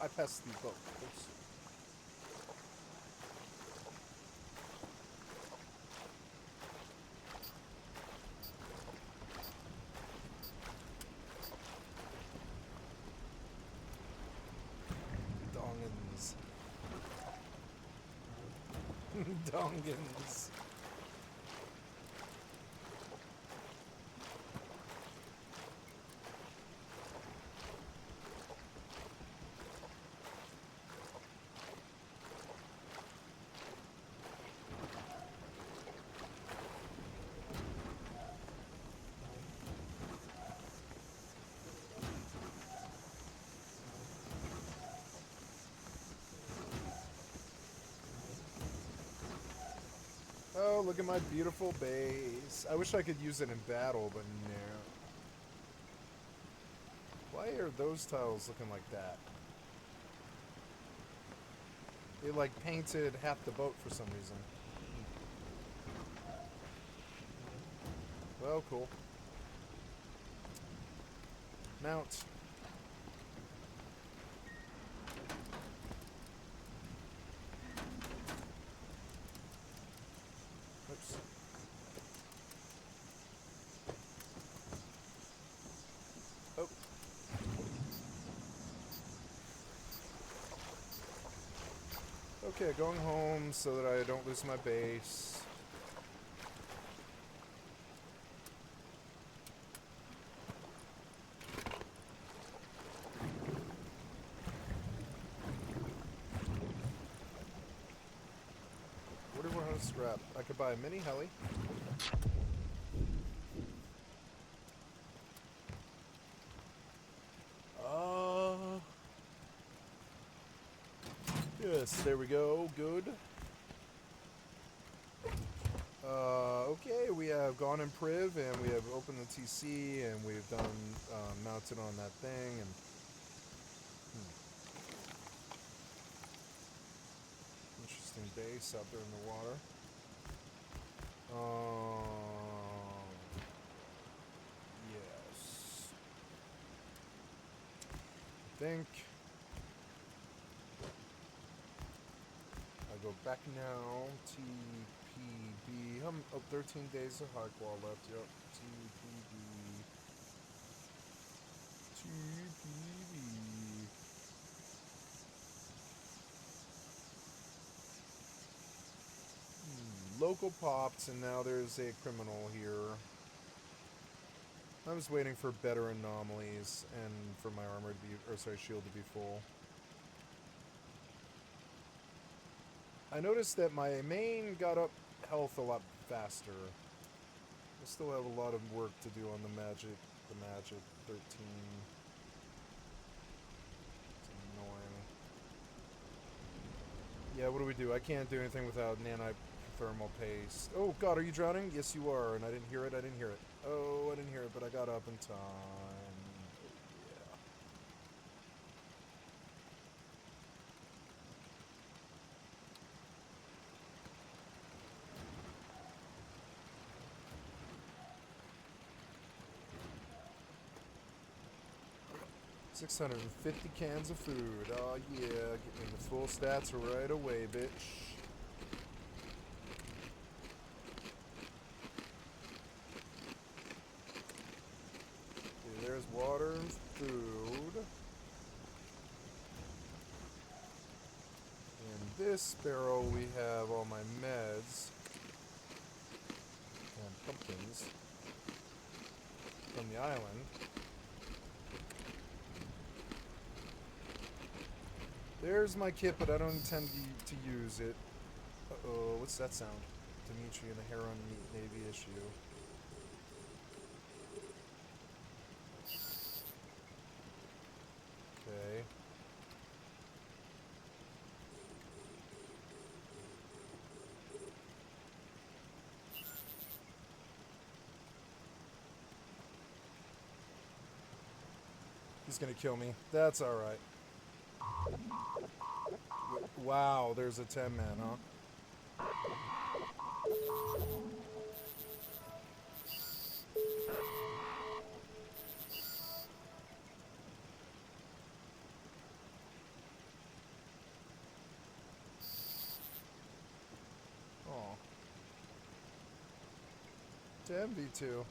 I passed the boat. Oops. Dongans. Dongans. Oh, look at my beautiful base. I wish I could use it in battle, but no. Why are those tiles looking like that? They like painted half the boat for some reason. Well, cool. Mount. Oops. Oh. Okay, going home so that I don't lose my base. $41 scrap. I could buy a mini heli. Yes, there we go. Good. Okay, we have gone in Priv, and we have opened the TC, and we've done mounted on that thing, and interesting base out there in the water. Yes. I think I go back now. TPB. 13 days of hard wall left. Yep. TPB. Local popped, and now there's a criminal here. I was waiting for better anomalies and for my armor to be, or sorry, shield to be full. I noticed that my main got up health a lot faster. I still have a lot of work to do on the magic 13. It's annoying. Yeah, what do we do? I can't do anything without nanothermal paste. Oh god, are you drowning? Yes, you are, and I didn't hear it. Oh, I didn't hear it, but I got up in time. Yeah. 650 cans of food. Oh yeah, get me the full stats right away, bitch. Okay, there's water and food. In this barrel we have all my meds and pumpkins from the island. There's my kit, but I don't intend to use it. Uh-oh, what's that sound? Dimitri and the Heron Navy issue. Okay. He's gonna kill me. That's alright. Wow, there's a 10-man, huh? 10v2.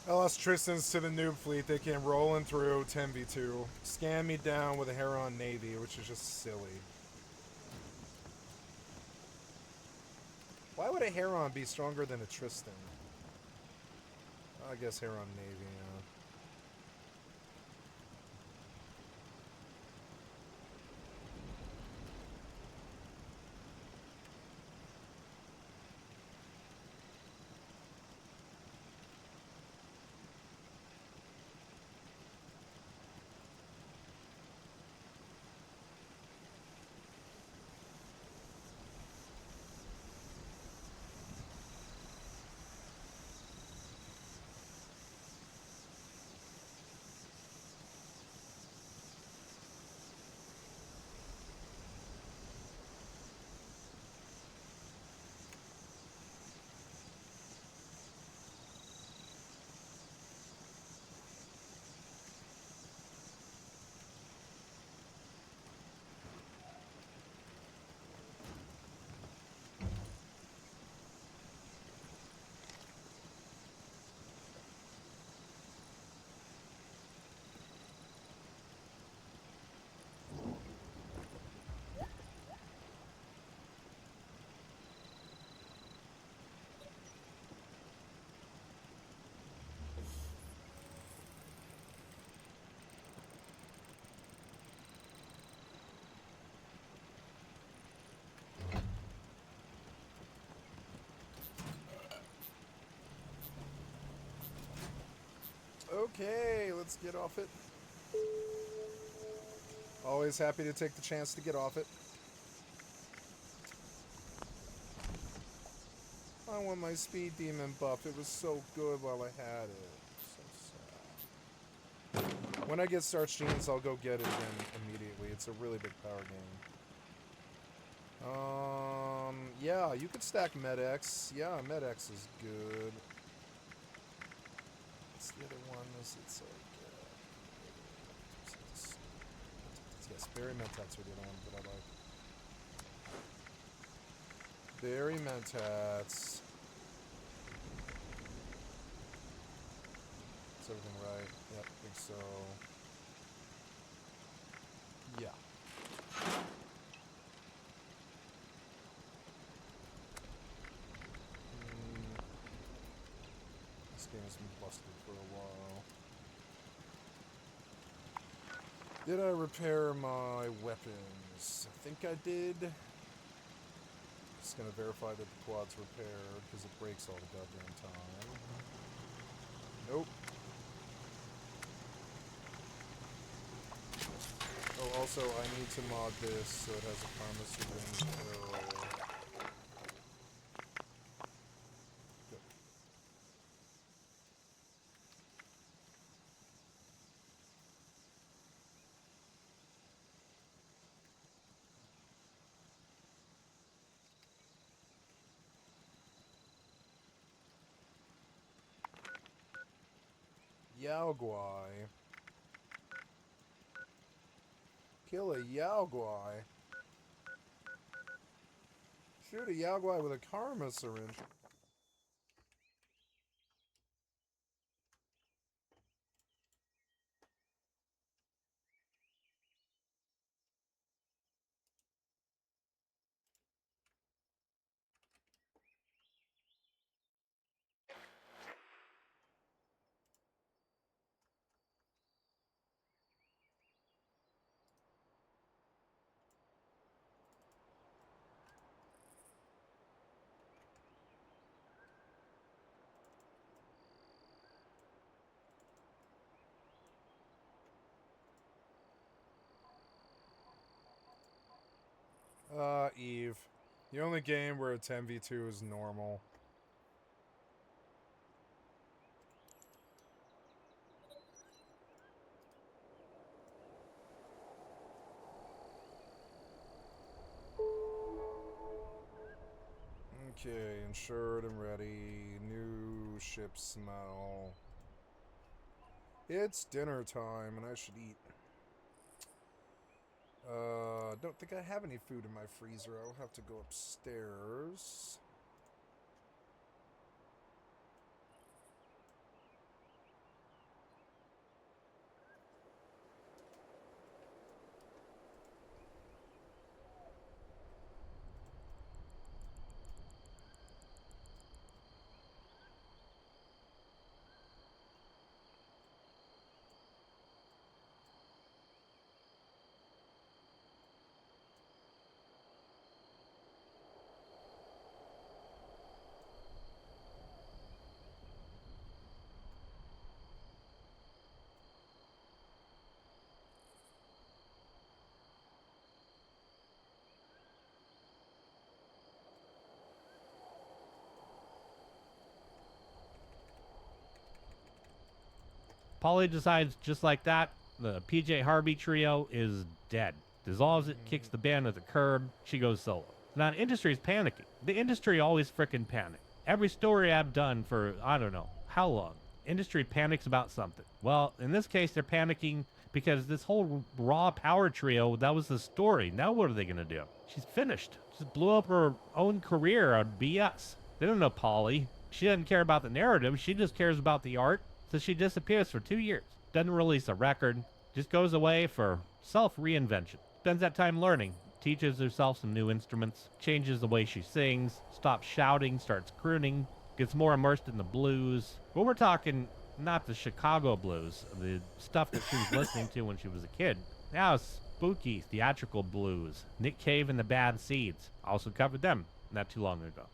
I lost Tristan's to the noob fleet. They came rolling through 10v2. Scanned me down with a Heron Navy, which is just silly. Why would a Heron be stronger than a Tristan? I guess Heron Navy, yeah. Okay, let's get off it. Always happy to take the chance to get off it. I want my speed demon buff. It was so good while I had it. So sad. When I get Starch Genes, I'll go get it again immediately. It's a really big power game. Yeah, you could stack MedX. Yeah, MedX is good. What's the other one? It's like, yes, Berry Mentats are the other one that I like. Berry Mentats. Is everything right? Yep, I think so. Yeah. This game's been busted for a while. Did I repair my weapons? I think I did. Just gonna verify that the quad's repaired, because it breaks all the goddamn time. Nope. Oh, also, I need to mod this so it has a karma syringe. Good. Yaoguai. Kill a Yaoguai. Shoot a Yaoguai with a karma syringe. Eve. The only game where a 10v2 is normal. Okay, insured and ready. New ship smell. It's dinner time and I should eat. Don't think I have any food in my freezer. I'll have to go upstairs. Polly decides just like that, the PJ Harvey trio is dead. Dissolves it, kicks the band at the curb, she goes solo. Now, the industry's panicking. The industry always frickin' panic. Every story I've done for, I don't know, how long, industry panics about something. Well, in this case, they're panicking because this whole raw power trio, that was the story. Now what are they gonna do? She's finished. She blew up her own career on BS. They don't know Polly. She doesn't care about the narrative. She just cares about the art. So she disappears for 2 years. Doesn't release a record. Just goes away for self-reinvention. Spends that time learning. Teaches herself some new instruments. Changes the way she sings. Stops shouting. Starts crooning. Gets more immersed in the blues. But we're talking not the Chicago blues. The stuff that she was listening to when she was a kid. Now spooky theatrical blues. Nick Cave and the Bad Seeds. Also covered them not too long ago.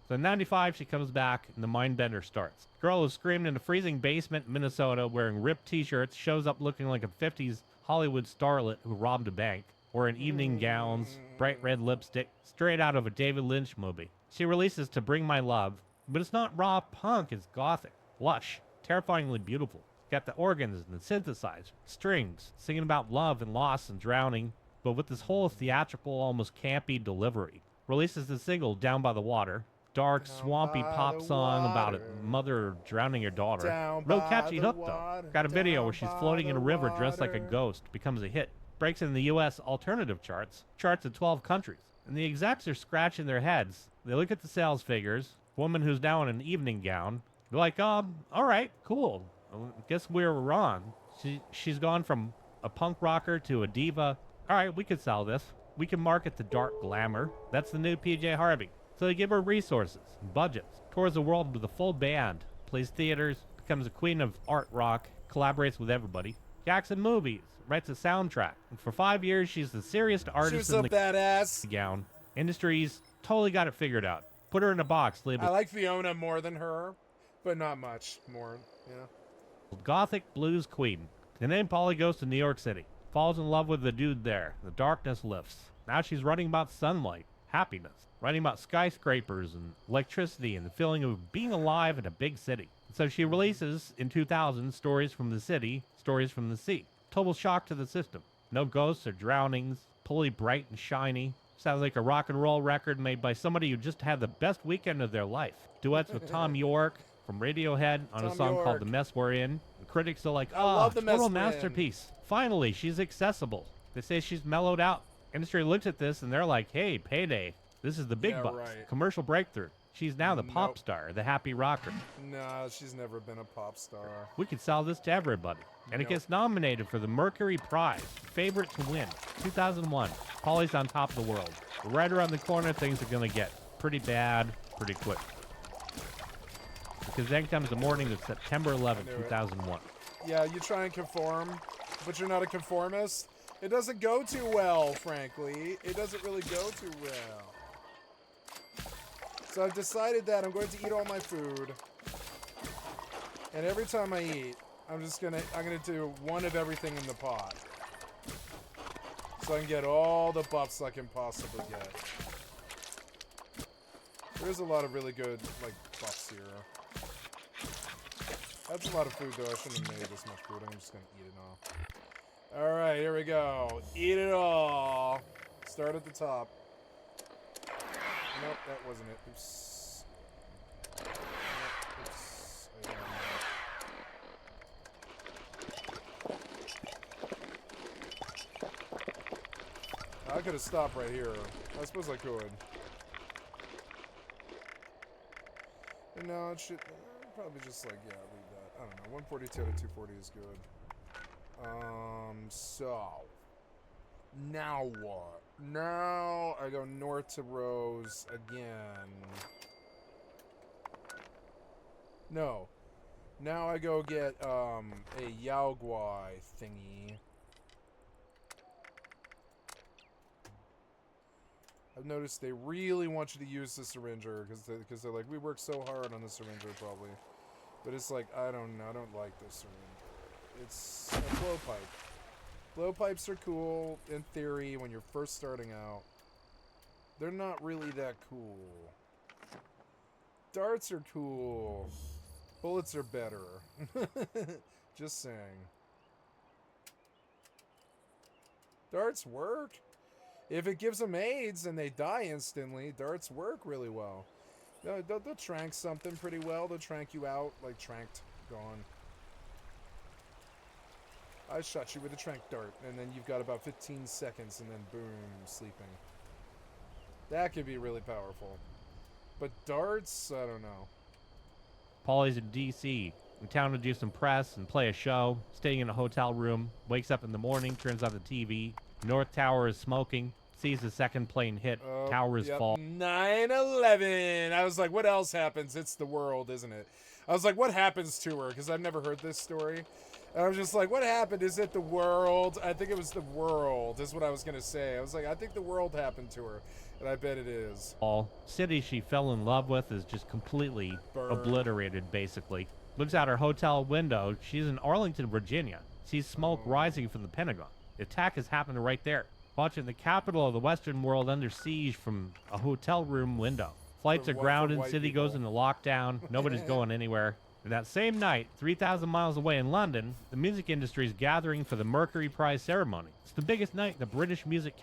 So in 95, she comes back, and the Mindbender starts. Girl who screamed in a freezing basement in Minnesota wearing ripped t-shirts shows up looking like a 50s Hollywood starlet who robbed a bank, wearing evening gowns, bright red lipstick, straight out of a David Lynch movie. She releases To Bring My Love, but it's not raw punk, it's gothic, lush, terrifyingly beautiful. Got the organs and the synthesizer, strings, singing about love and loss and drowning, but with this whole theatrical, almost campy delivery. Releases the single Down by the Water, dark, Down swampy by pop the song about a water. mother drowning her daughter. Down Real by catchy the hook though. water, Got a video where down she's by floating in a the river dressed like a water. ghost, becomes a hit. Breaks in the US alternative charts in 12 countries. And the execs are scratching their heads. They look at the sales figures. Woman who's now in an evening gown. They're like, all right, cool. Guess we were wrong. She's gone from a punk rocker to a diva. All right, we could sell this. We can market the dark glamour. That's the new PJ Harvey. So they give her resources and budgets. Tours the world with a full band. Plays theaters. Becomes a queen of art rock. Collaborates with everybody. Acts in movies. Writes a soundtrack. And for 5 years, she's the seriest artist She's in a the badass. gown. Industries totally got it figured out. Put her in a box. I like Fiona more than her, but not much more. Yeah. Gothic blues queen. And then Polly goes to New York City. Falls in love with the dude there. The darkness lifts. Now she's writing about sunlight, happiness. Writing about skyscrapers and electricity and the feeling of being alive in a big city. So she releases in 2000 Stories from the City, Stories from the Sea. Total shock to the system. No ghosts or drownings. Totally bright and shiny. Sounds like a rock and roll record made by somebody who just had the best weekend of their life. Duets with Tom York from Radiohead on a song called The Mess We're In. The critics are like, love The Mess total We're In." masterpiece. Finally, she's accessible. They say she's mellowed out. Industry looks at this and they're like, hey, payday. This is the big Yeah, bucks. right. Commercial breakthrough. She's now the pop Nope. star, the happy rocker. No, she's never been a pop star. We could sell this to everybody. And it Nope. gets nominated for the Mercury Prize, favorite to win, 2001. Polly's on top of the world. But right around the corner, things are going to get pretty bad pretty quick. Because then comes the morning of September 11th, I knew it. 2001. Yeah, you try and conform, but you're not a conformist. It doesn't go too well, frankly. It doesn't really go too well. So I've decided that I'm going to eat all my food. And every time I eat, I'm gonna do one of everything in the pot. So I can get all the buffs I can possibly get. There's a lot of really good, like, buffs here. That's a lot of food, though. I shouldn't have made this much food. I'm just gonna eat it all. Alright, here we go. Eat it all. Start at the top. Nope, that wasn't it. Oops. Nope, oops. I could have stopped right here. I suppose I could. But no, it should probably just like, yeah, leave that. I don't know. 142 to 240 is good. So now what? Now I go north to Rose again. No. Now I go get a Yao Guai thingy. I've noticed they really want you to use the syringer because they're like, we work so hard on the syringer probably. But it's like, I don't like this syringer. It's a blowpipe. Blowpipes are cool in theory when you're first starting out. They're not really that cool. Darts are cool. Bullets are better. Just saying. Darts work. If it gives them AIDS and they die instantly, darts work really well. They'll trank something pretty well. They'll trank you out, like tranked, gone. I shot you with a trank dart, and then you've got about 15 seconds, and then boom, sleeping. That could be really powerful. But darts, I don't know. Polly's in D.C., in town to do some press and play a show, staying in a hotel room, wakes up in the morning, turns on the TV. North Tower is smoking, sees the second plane hit, towers fall. 9/11. I was like, what else happens? It's the world, isn't it? I was like, what happens to her? Because I've never heard this story. And I was just like, what happened? Is it the world? I think it was the world, is what I was going to say. I was like, I think the world happened to her. And I bet it is. All city she fell in love with is just completely Burned. obliterated, basically. Looks out her hotel window. She's in Arlington, Virginia. Sees smoke rising from the Pentagon. The attack has happened right there. Watching the capital of the Western world under siege from a hotel room window. Flights are grounded. white City goes people. into lockdown. Nobody's going anywhere. And that same night, 3,000 miles away in London, the music industry is gathering for the Mercury Prize ceremony. It's the biggest night in the British music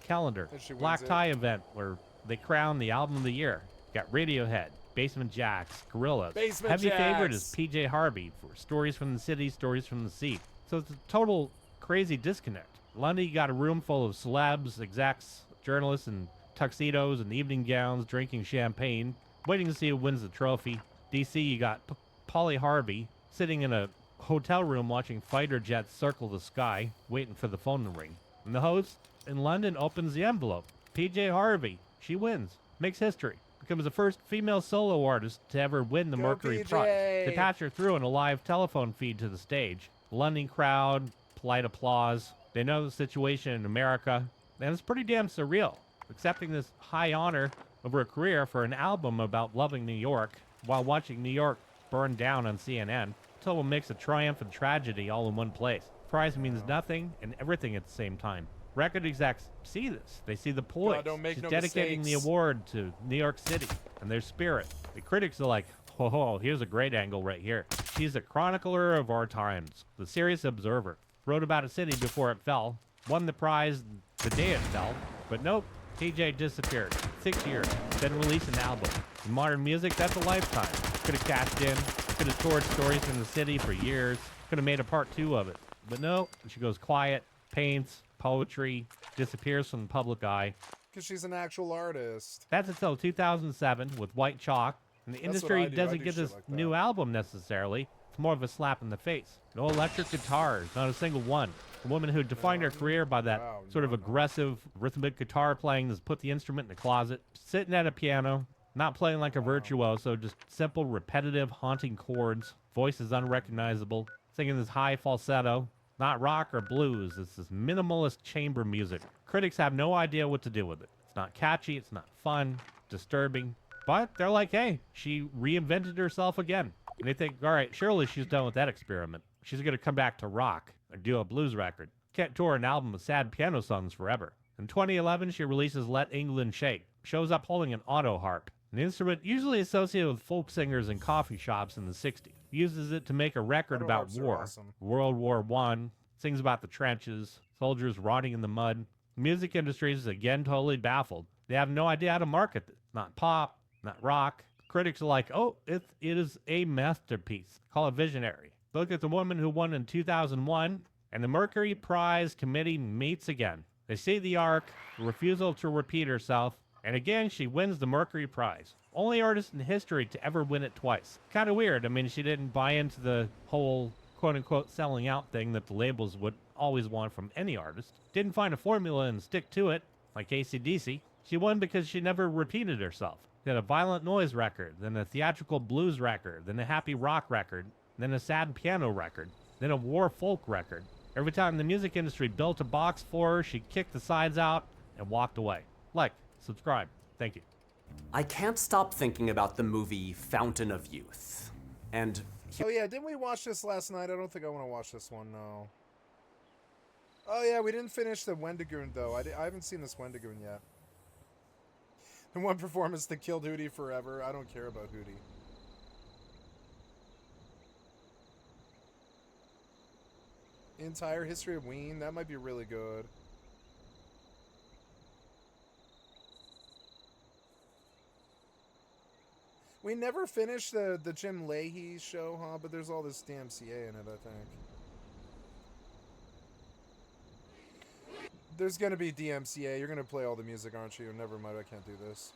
calendar. And she wins Black it. tie event where they crown the album of the year. Got Radiohead, Basement Jaxx, Gorillaz. Basement Heavy favorite Jaxx. is PJ Harvey for Stories from the City, Stories from the Sea. So it's a total crazy disconnect. London, you got a room full of celebs, execs, journalists in tuxedos and evening gowns, drinking champagne, waiting to see who wins the trophy. DC, you got Polly Harvey sitting in a hotel room watching fighter jets circle the sky, waiting for the phone to ring. And the host in London opens the envelope. PJ Harvey, she wins, makes history, becomes the first female solo artist to ever win the Go Mercury PJ. Prize. They patch her through in a live telephone feed to the stage. London crowd, polite applause. They know the situation in America, and it's pretty damn surreal, accepting this high honor over a career for an album about loving New York while watching New York burn down on CNN. Total mix of triumph and tragedy all in one place. Prize means nothing and everything at the same time. Record execs see this. They see the poise. God, don't make She's no dedicating mistakes. the award to New York City and their spirit. The critics are like, oh, here's a great angle right here. She's a chronicler of our times, the serious observer. Wrote about a city before it fell, won the prize the day it fell, but nope, PJ disappeared. 6 years, then released an album. In modern music, that's a lifetime. Could have cashed in, could have toured Stories from the City for years, could have made a part 2 of it. But no, she goes quiet, paints, poetry, disappears from the public eye. Because she's an actual artist. That's until 2007 with White Chalk, and the That's what industry I do. I doesn't do get shit this like that. new album necessarily. It's more of a slap in the face. No electric guitars, not a single one. A woman who defined her career by that Wow, sort of no. aggressive rhythmic guitar playing that's put the instrument in the closet, sitting at a piano, not playing like a virtuoso, just simple, repetitive, haunting chords, voice is unrecognizable, singing this high falsetto. Not rock or blues, it's this minimalist chamber music. Critics have no idea what to do with it. It's not catchy, it's not fun, disturbing, but they're like, hey, she reinvented herself again. And they think, all right, surely she's done with that experiment. She's going to come back to rock or do a blues record. Can't tour an album of sad piano songs forever. In 2011, she releases Let England Shake. Shows up holding an auto harp, an instrument usually associated with folk singers in coffee shops in the 60s. Uses it to make a record Auto about harps are war. awesome. World War I. Sings about the trenches, soldiers rotting in the mud. The music industry is again totally baffled. They have no idea how to market it. Not pop, not rock. Critics are like, oh, it is a masterpiece. Call it visionary. Look at the woman who won in 2001, and the Mercury Prize committee meets again. They see the arc, the refusal to repeat herself, and again she wins the Mercury Prize. Only artist in history to ever win it twice. Kind of weird. I mean, she didn't buy into the whole quote-unquote selling out thing that the labels would always want from any artist. Didn't find a formula and stick to it, like AC/DC. She won because she never repeated herself. She had a violent noise record, then a theatrical blues record, then a happy rock record, then a sad piano record, then a war folk record. Every time the music industry built a box for her, she kicked the sides out and walked away. Like, subscribe. Thank you. I can't stop thinking about the movie Fountain of Youth. And Oh yeah, didn't we watch this last night? I don't think I want to watch this one, no. Oh yeah, we didn't finish the Wendigoon though. I haven't seen this Wendigoon yet. The one performance that killed Hootie forever. I don't care about Hootie. Entire history of Ween. That might be really good. We never finished the Jim Leahy show, huh? But there's all this DMCA in it, I think. There's gonna be DMCA. You're gonna play all the music, aren't you? Never mind, I can't do this.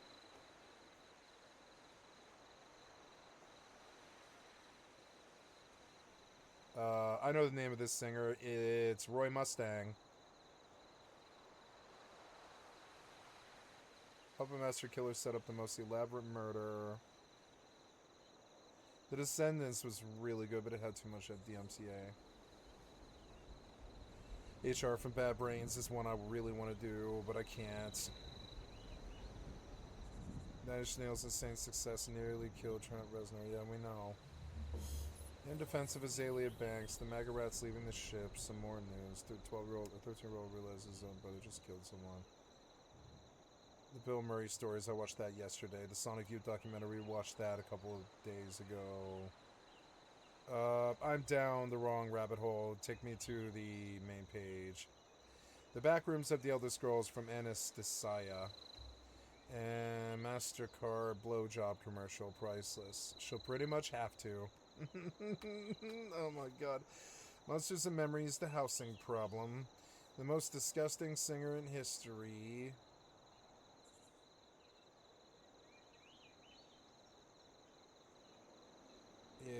I know the name of this singer. It's Roy Mustang. Puppet Master Killer set up the most elaborate murder. The Descendants was really good, but it had too much of DMCA. HR from Bad Brains is one I really want to do, but I can't. Nine Inch Nails' insane success nearly killed Trent Reznor. Yeah, we know. In defense of Azalea Banks, the MAGA rat's leaving the ship. Some more news. 13-year-old realizes his own brother just killed someone. The Bill Murray stories, I watched that yesterday. The Sonic Youth documentary, watched that a couple of days ago. I'm down the wrong rabbit hole. Take me to the main page. The back rooms of the Elder Scrolls from Anastasia. And MasterCard blowjob commercial, priceless. She'll pretty much have to. Oh my god. Monsters and Memories, the housing problem. The most disgusting singer in history. Yeah.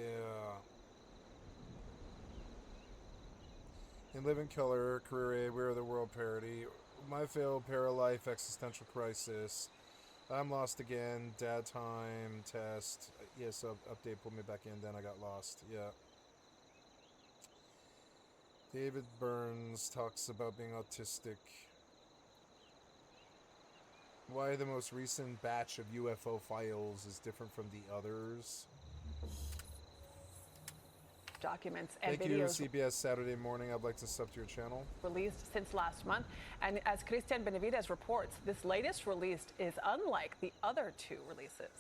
In Living Color, Career Aid, We Are the World parody. My Failed Paralife, Existential Crisis. I'm Lost Again, Dad Time, Test. Yes, update pulled me back in, then I got lost. Yeah. David Burns talks about being autistic. Why the most recent batch of UFO files is different from the others. Documents and Thank you, videos CBS Saturday Morning. I'd like to sub to your channel. released since last month. And as Christian Benavides reports, this latest release is unlike the other two releases.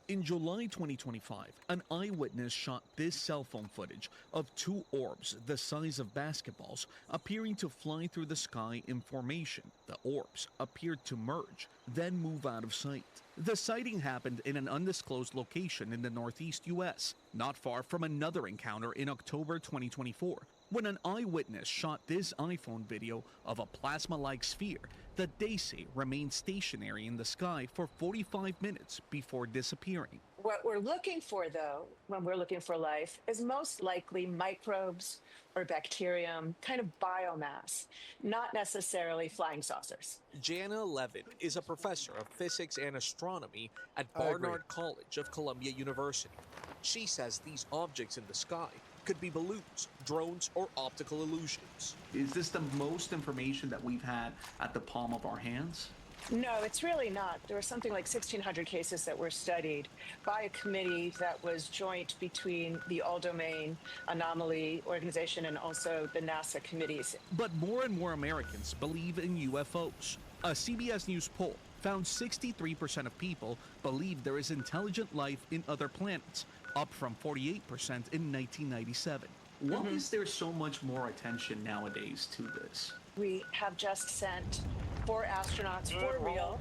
In July 2025, an eyewitness shot this cell phone footage of two orbs the size of basketballs appearing to fly through the sky in formation. The orbs appeared to merge, then move out of sight. The sighting happened in an undisclosed location in the northeast U.S., not far from another encounter in October 2024, when an eyewitness shot this iPhone video of a plasma-like sphere that they say remained stationary in the sky for 45 minutes before disappearing. What we're looking for, though, when we're looking for life, is most likely microbes or bacterium, kind of biomass, not necessarily flying saucers. Jana Levin is a professor of physics and astronomy at I agree. Barnard College of Columbia University. She says these objects in the sky could be balloons, drones, or optical illusions. Is this the most information that we've had at the palm of our hands? No, it's really not. There were something like 1,600 cases that were studied by a committee that was joint between the All Domain Anomaly Organization and also the NASA committees. But more and more Americans believe in UFOs. A CBS News poll found 63% of people believe there is intelligent life in other planets, up from 48% in 1997. Why is there so much more attention nowadays to this? We have just sent 4 astronauts for real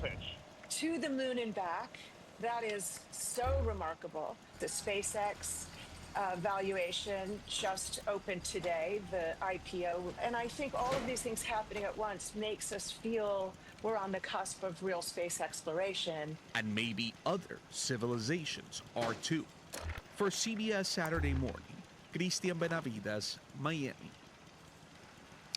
to the moon and back. That is so remarkable. The SpaceX valuation just opened today, the IPO. And I think all of these things happening at once makes us feel we're on the cusp of real space exploration. And maybe other civilizations are too. For CBS Saturday Morning, Christian Benavides, Miami.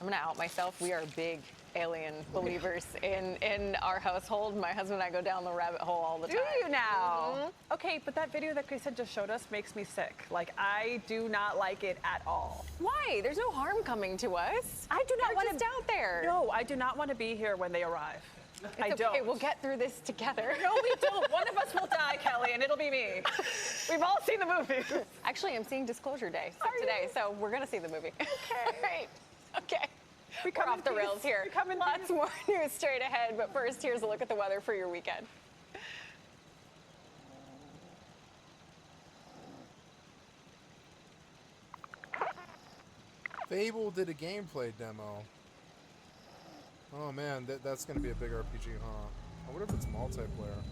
I'm gonna out myself. We are big alien believers in our household. My husband and I go down the rabbit hole all the time. Do you now? Okay, but that video that Christian just showed us makes me sick. Like, I do not like it at all. Why? There's no harm coming to us. I do not They're want just out there. No, I do not want to be here when they arrive. I It's don't. okay, we'll get through this together. No, we don't. One of us will die, Kelly, and it'll be me. We've all seen the movie. Actually, I'm seeing Disclosure Day Are today, you? so we're gonna see the movie. Okay. All right. Okay. We We're come in off the rails peace. here. We come in Lots peace. more news straight ahead, but first, here's a look at the weather for your weekend. Fable did a gameplay demo. Oh man, that's gonna be a big RPG, huh? I wonder if it's multiplayer.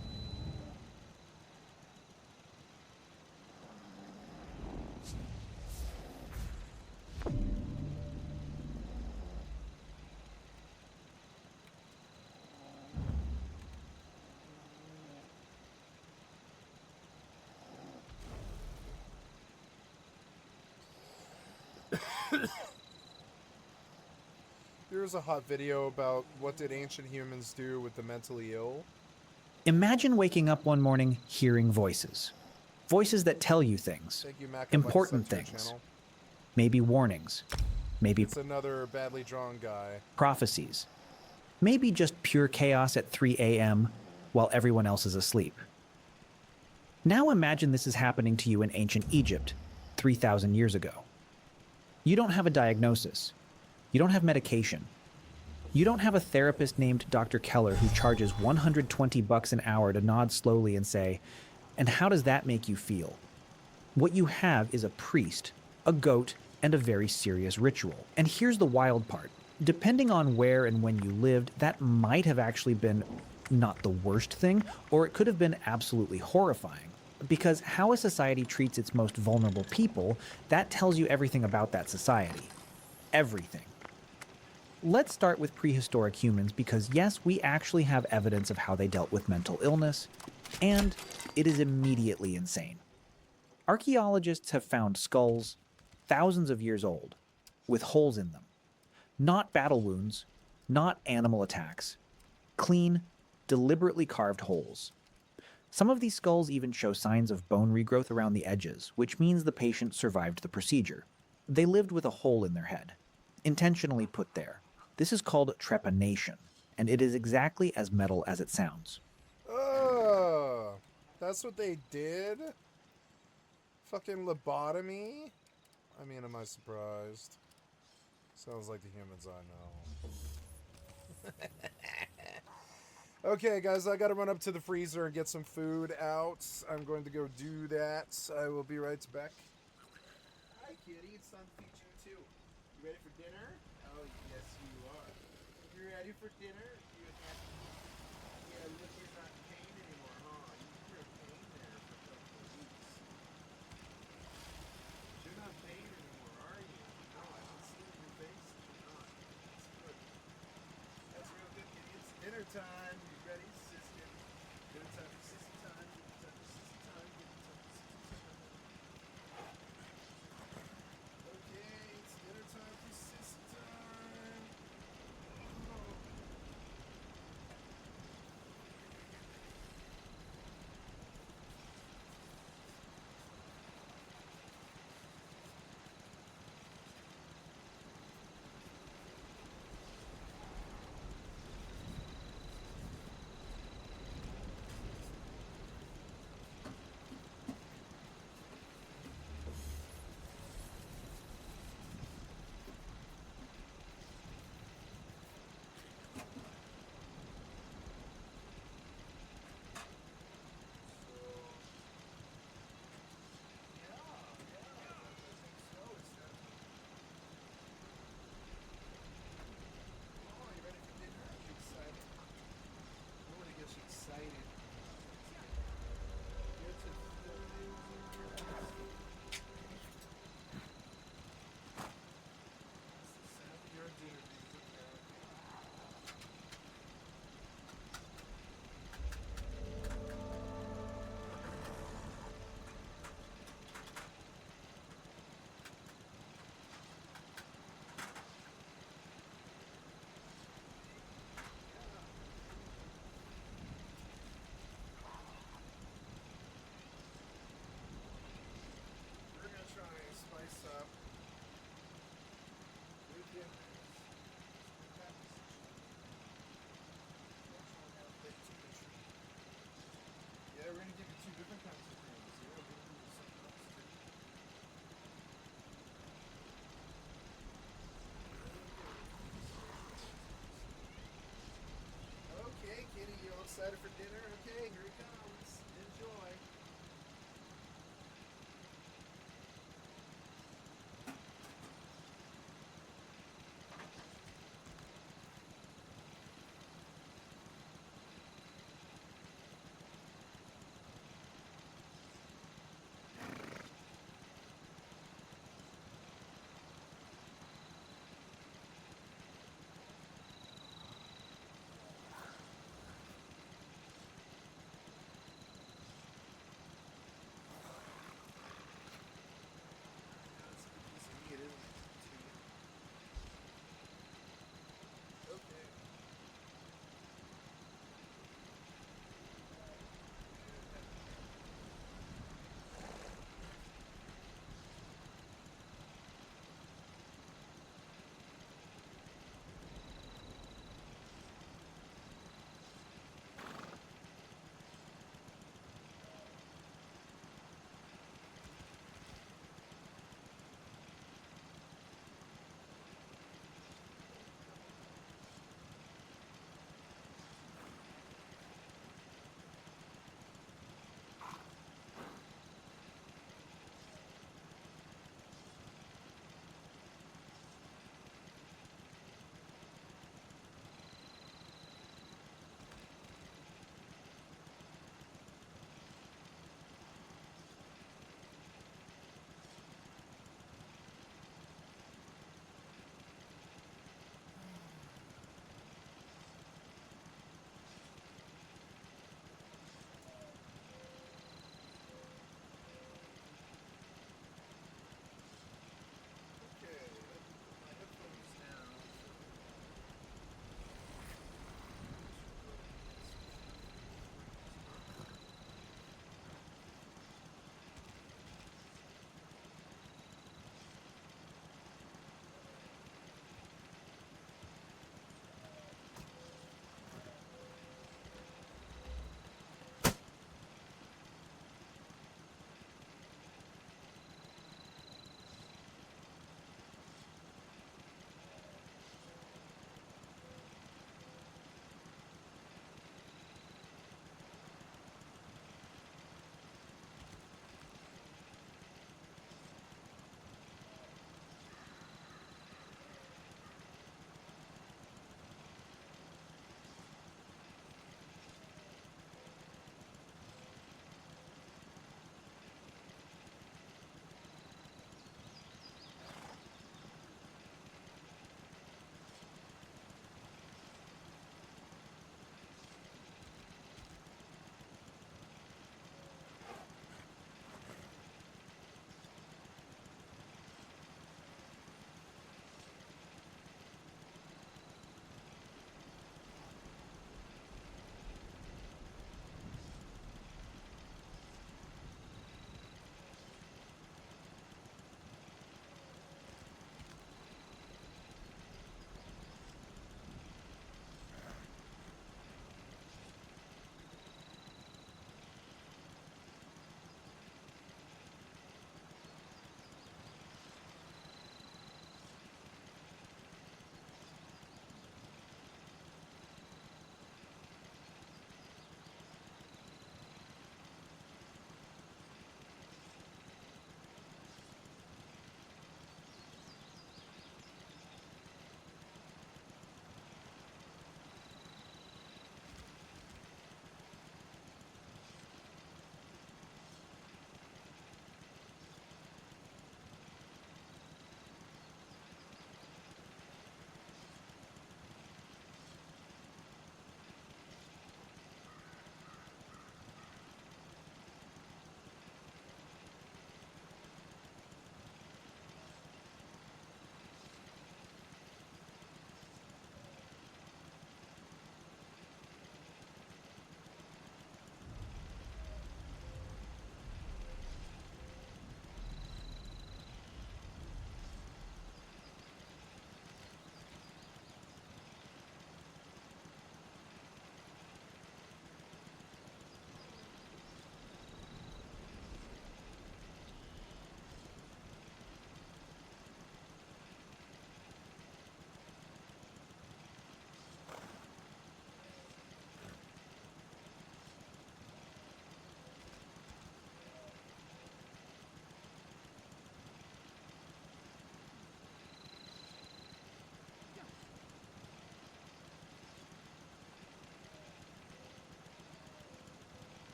Here's a hot video about what did ancient humans do with the mentally ill. Imagine waking up one morning hearing voices. Voices that tell you things. Thank you, Mac. Important I'd like to sub to your things. channel. Maybe warnings. Maybe It's another badly drawn guy. prophecies. Maybe just pure chaos at 3 a.m. while everyone else is asleep. Now imagine this is happening to you in ancient Egypt, 3,000 years ago. You don't have a diagnosis. You don't have medication. You don't have a therapist named Dr. Keller who charges $120 an hour to nod slowly and say, "And how does that make you feel?" What you have is a priest, a goat, and a very serious ritual. And here's the wild part. Depending on where and when you lived, that might have actually been not the worst thing, or it could have been absolutely horrifying. Because how a society treats its most vulnerable people, that tells you everything about that society. Everything. Let's start with prehistoric humans because yes, we actually have evidence of how they dealt with mental illness, and it is immediately insane. Archaeologists have found skulls thousands of years old with holes in them. Not battle wounds, not animal attacks. Clean, deliberately carved holes. Some of these skulls even show signs of bone regrowth around the edges, which means the patient survived the procedure. They lived with a hole in their head, intentionally put there. This is called trepanation, and it is exactly as metal as it sounds. Oh, that's what they did? Fucking lobotomy? I mean, am I surprised? Sounds like the humans I know. Okay, guys, I gotta run up to the freezer and get some food out. I'm going to go do that. I will be right back. Hi, kitty. It's time to feed you, too. You ready for dinner? Oh, yes, you are. You ready for dinner? You happy? Yeah, look, you're not in pain anymore, huh? You were in pain there for a couple of weeks. You're not in pain anymore, are you? No, I can see it in your face that you're not. That's good. That's real good, kitty. It's dinner time. You ready, sister? Dinner time for sissy time. Dinner time for sissy time. Dinner time for sissy time. Okay, it's dinner time for sissy time. Oh. We're gonna try and spice up new dinners. Yeah, we're gonna give you two different kinds of things. Yeah, we're gonna do something else too. Okay, kitty, you all excited for dinner? Okay, here it comes. Enjoy.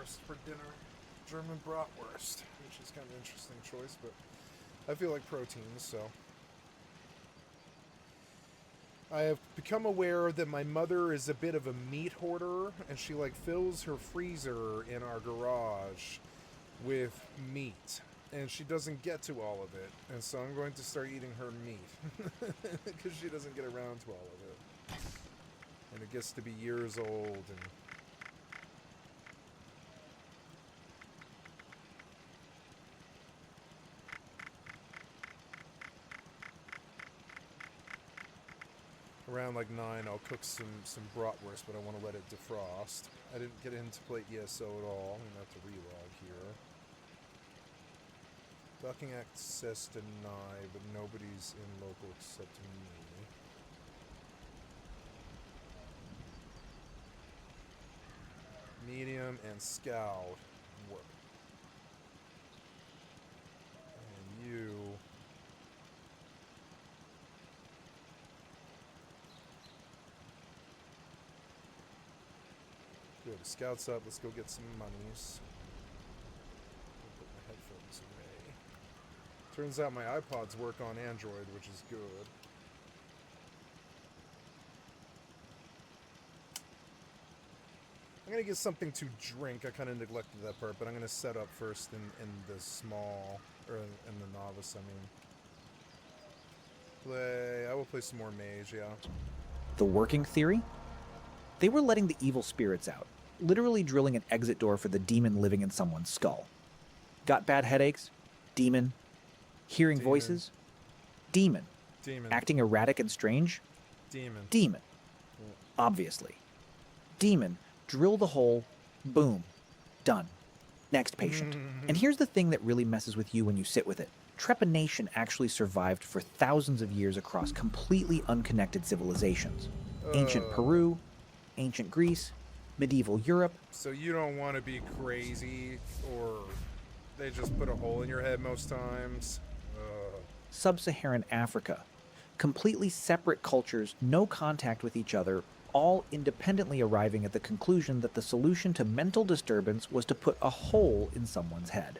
bratwurst for dinner. German bratwurst, which is kind of an interesting choice, but I feel like proteins, so. I have become aware that my mother is a bit of a meat hoarder, and she like fills her freezer in our garage with meat, and she doesn't get to all of it, and so I'm going to start eating her meat because she doesn't get around to all of it, and it gets to be years old and around like 9, I'll cook some bratwurst, but I want to let it defrost. I didn't get into plate ESO at all. I'm going to have to relog here. Docking access denied, but nobody's in local except me. Medium and scout work. And you... Good. Scout's up. Let's go get some monies. I'll put my headphones away. Turns out my iPods work on Android, which is good. I'm going to get something to drink. I kind of neglected that part, but I'm going to set up first in the small, or in the novice, I mean. I will play some more mage, yeah. The working theory? They were letting the evil spirits out, literally drilling an exit door for the demon living in someone's skull. Got bad headaches? Demon. Hearing voices? Demon. Demon. Acting erratic and strange? Demon. Demon. Obviously. Demon. Drill the hole. Boom. Done. Next patient. And here's the thing that really messes with you when you sit with it. Trepanation actually survived for thousands of years across completely unconnected civilizations. Ancient Peru, ancient Greece, medieval Europe. So you don't want to be crazy, or they just put a hole in your head most times. Sub-Saharan Africa. Completely separate cultures, no contact with each other, all independently arriving at the conclusion that the solution to mental disturbance was to put a hole in someone's head.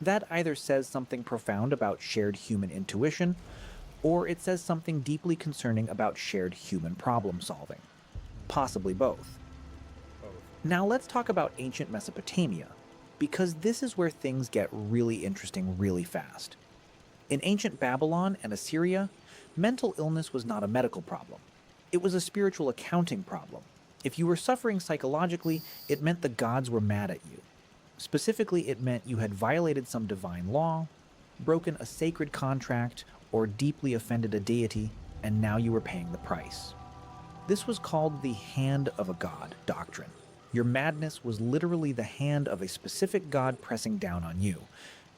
That either says something profound about shared human intuition, or it says something deeply concerning about shared human problem solving. Possibly both. Now let's talk about ancient Mesopotamia, because this is where things get really interesting really fast. In ancient Babylon and Assyria, mental illness was not a medical problem. It was a spiritual accounting problem. If you were suffering psychologically, it meant the gods were mad at you. Specifically, it meant you had violated some divine law, broken a sacred contract, or deeply offended a deity, and now you were paying the price. This was called the hand of a god doctrine. Your madness was literally the hand of a specific god pressing down on you,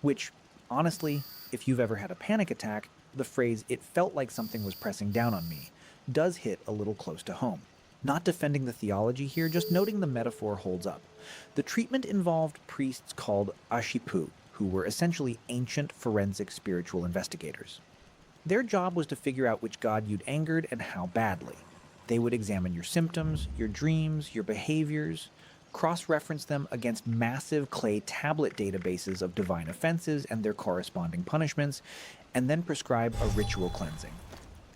which, honestly, if you've ever had a panic attack, the phrase, "it felt like something was pressing down on me," does hit a little close to home. Not defending the theology here, just noting the metaphor holds up. The treatment involved priests called Ashipu, who were essentially ancient forensic spiritual investigators. Their job was to figure out which god you'd angered and how badly. They would examine your symptoms, your dreams, your behaviors, cross-reference them against massive clay tablet databases of divine offenses and their corresponding punishments, and then prescribe a ritual cleansing.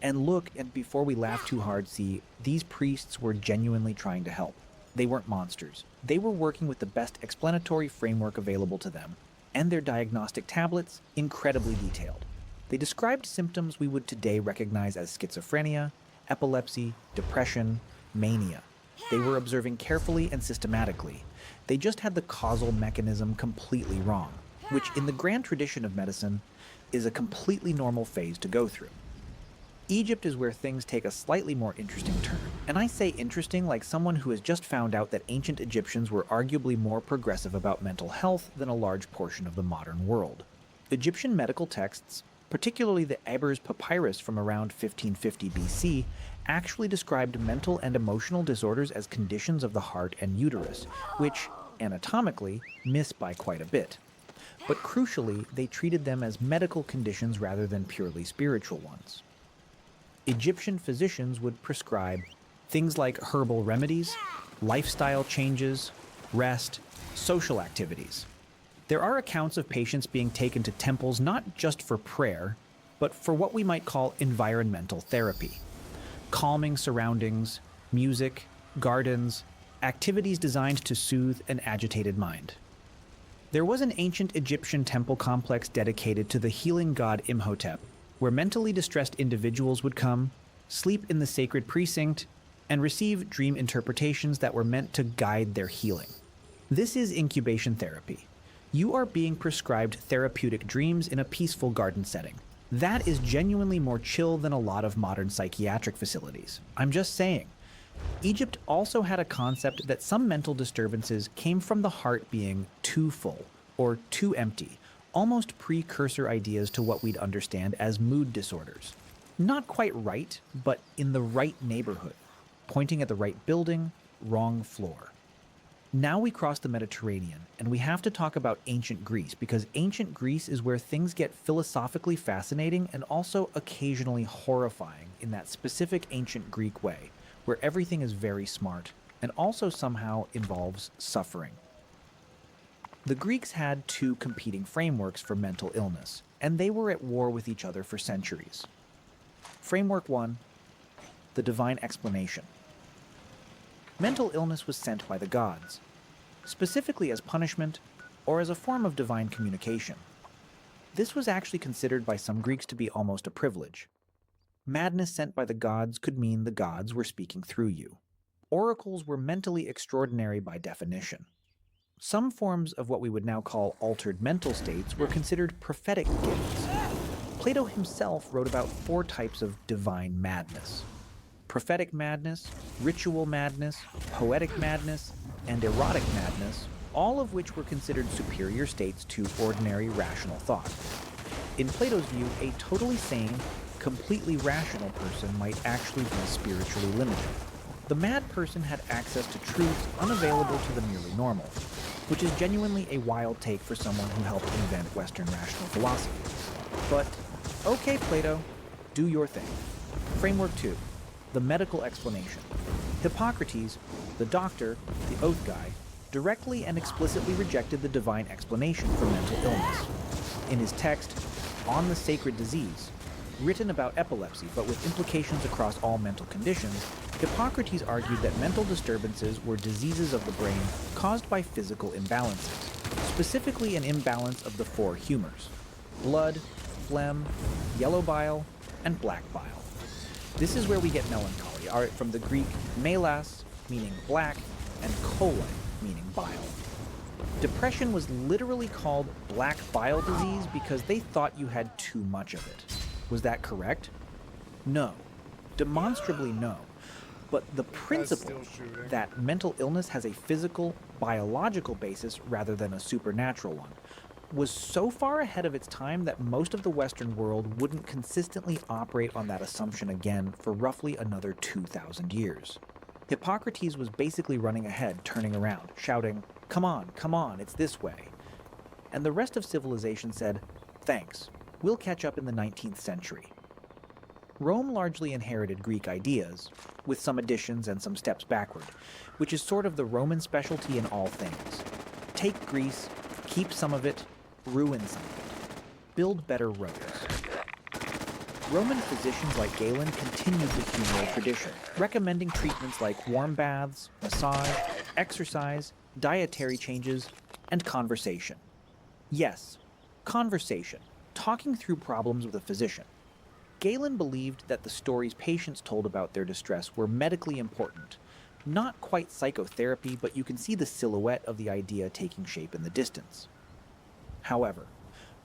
And look, and before we laugh too hard, see, these priests were genuinely trying to help. They weren't monsters. They were working with the best explanatory framework available to them, and their diagnostic tablets, incredibly detailed. They described symptoms we would today recognize as schizophrenia, epilepsy, depression, mania. They were observing carefully and systematically. They just had the causal mechanism completely wrong, which in the grand tradition of medicine is a completely normal phase to go through. Egypt is where things take a slightly more interesting turn. And I say interesting like someone who has just found out that ancient Egyptians were arguably more progressive about mental health than a large portion of the modern world. Egyptian medical texts, particularly the Ebers Papyrus from around 1550 BC, actually described mental and emotional disorders as conditions of the heart and uterus, which, anatomically, miss by quite a bit. But crucially, they treated them as medical conditions rather than purely spiritual ones. Egyptian physicians would prescribe things like herbal remedies, lifestyle changes, rest, social activities. There are accounts of patients being taken to temples not just for prayer, but for what we might call environmental therapy. Calming surroundings, music, gardens, activities designed to soothe an agitated mind. There was an ancient Egyptian temple complex dedicated to the healing god Imhotep, where mentally distressed individuals would come, sleep in the sacred precinct, and receive dream interpretations that were meant to guide their healing. This is incubation therapy. You are being prescribed therapeutic dreams in a peaceful garden setting. That is genuinely more chill than a lot of modern psychiatric facilities. I'm just saying. Egypt also had a concept that some mental disturbances came from the heart being too full or too empty, almost precursor ideas to what we'd understand as mood disorders. Not quite right, but in the right neighborhood, pointing at the right building, wrong floor. Now we cross the Mediterranean, and we have to talk about ancient Greece, because ancient Greece is where things get philosophically fascinating and also occasionally horrifying in that specific ancient Greek way, where everything is very smart and also somehow involves suffering. The Greeks had two competing frameworks for mental illness, and they were at war with each other for centuries. Framework 1, the divine explanation. Mental illness was sent by the gods, specifically as punishment or as a form of divine communication. This was actually considered by some Greeks to be almost a privilege. Madness sent by the gods could mean the gods were speaking through you. Oracles were mentally extraordinary by definition. Some forms of what we would now call altered mental states were considered prophetic gifts. Plato himself wrote about 4 types of divine madness: prophetic madness, ritual madness, poetic madness, and erotic madness, all of which were considered superior states to ordinary rational thought. In Plato's view, a totally sane, completely rational person might actually be spiritually limited. The mad person had access to truths unavailable to the merely normal, which is genuinely a wild take for someone who helped invent Western rational philosophy. But, okay, Plato, do your thing. Framework 2. The medical explanation. Hippocrates, the doctor, the oath guy, directly and explicitly rejected the divine explanation for mental illness. In his text, On the Sacred Disease, written about epilepsy but with implications across all mental conditions, Hippocrates argued that mental disturbances were diseases of the brain caused by physical imbalances, specifically an imbalance of the 4 humors: blood, phlegm, yellow bile, and black bile. This is where we get melancholy, from the Greek melas, meaning black, and kolon, meaning bile. Depression was literally called black bile disease because they thought you had too much of it. Was that correct? No. Demonstrably no. But the principle that mental illness has a physical, biological basis rather than a supernatural one was so far ahead of its time that most of the Western world wouldn't consistently operate on that assumption again for roughly another 2,000 years. Hippocrates was basically running ahead, turning around, shouting, come on, it's this way. And the rest of civilization said, thanks, we'll catch up in the 19th century. Rome largely inherited Greek ideas, with some additions and some steps backward, which is sort of the Roman specialty in all things. Take Greece, keep some of it, ruin some of it. Build better roads. Roman physicians like Galen continued the humoral tradition, recommending treatments like warm baths, massage, exercise, dietary changes, and conversation. Yes, conversation, talking through problems with a physician. Galen believed that the stories patients told about their distress were medically important. Not quite psychotherapy, but you can see the silhouette of the idea taking shape in the distance. However,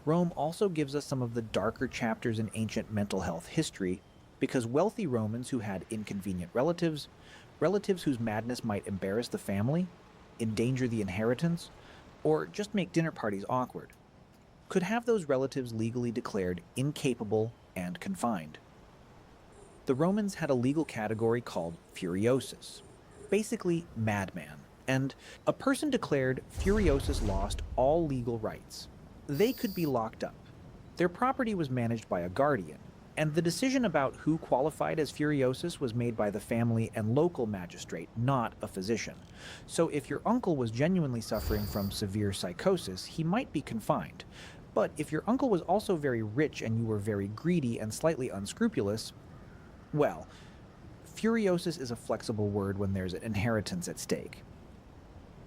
Rome also gives us some of the darker chapters in ancient mental health history, because wealthy Romans who had inconvenient relatives whose madness might embarrass the family, endanger the inheritance, or just make dinner parties awkward, could have those relatives legally declared incapable and confined. The Romans had a legal category called furiosus, basically madman, and a person declared furiosus lost all legal rights. They could be locked up. Their property was managed by a guardian, And the decision about who qualified as furiosus was made by the family and local magistrate, not a physician. So if your uncle was genuinely suffering from severe psychosis, he might be confined. But if your uncle was also very rich and you were very greedy and slightly unscrupulous, well, furiosus is a flexible word when there's an inheritance at stake.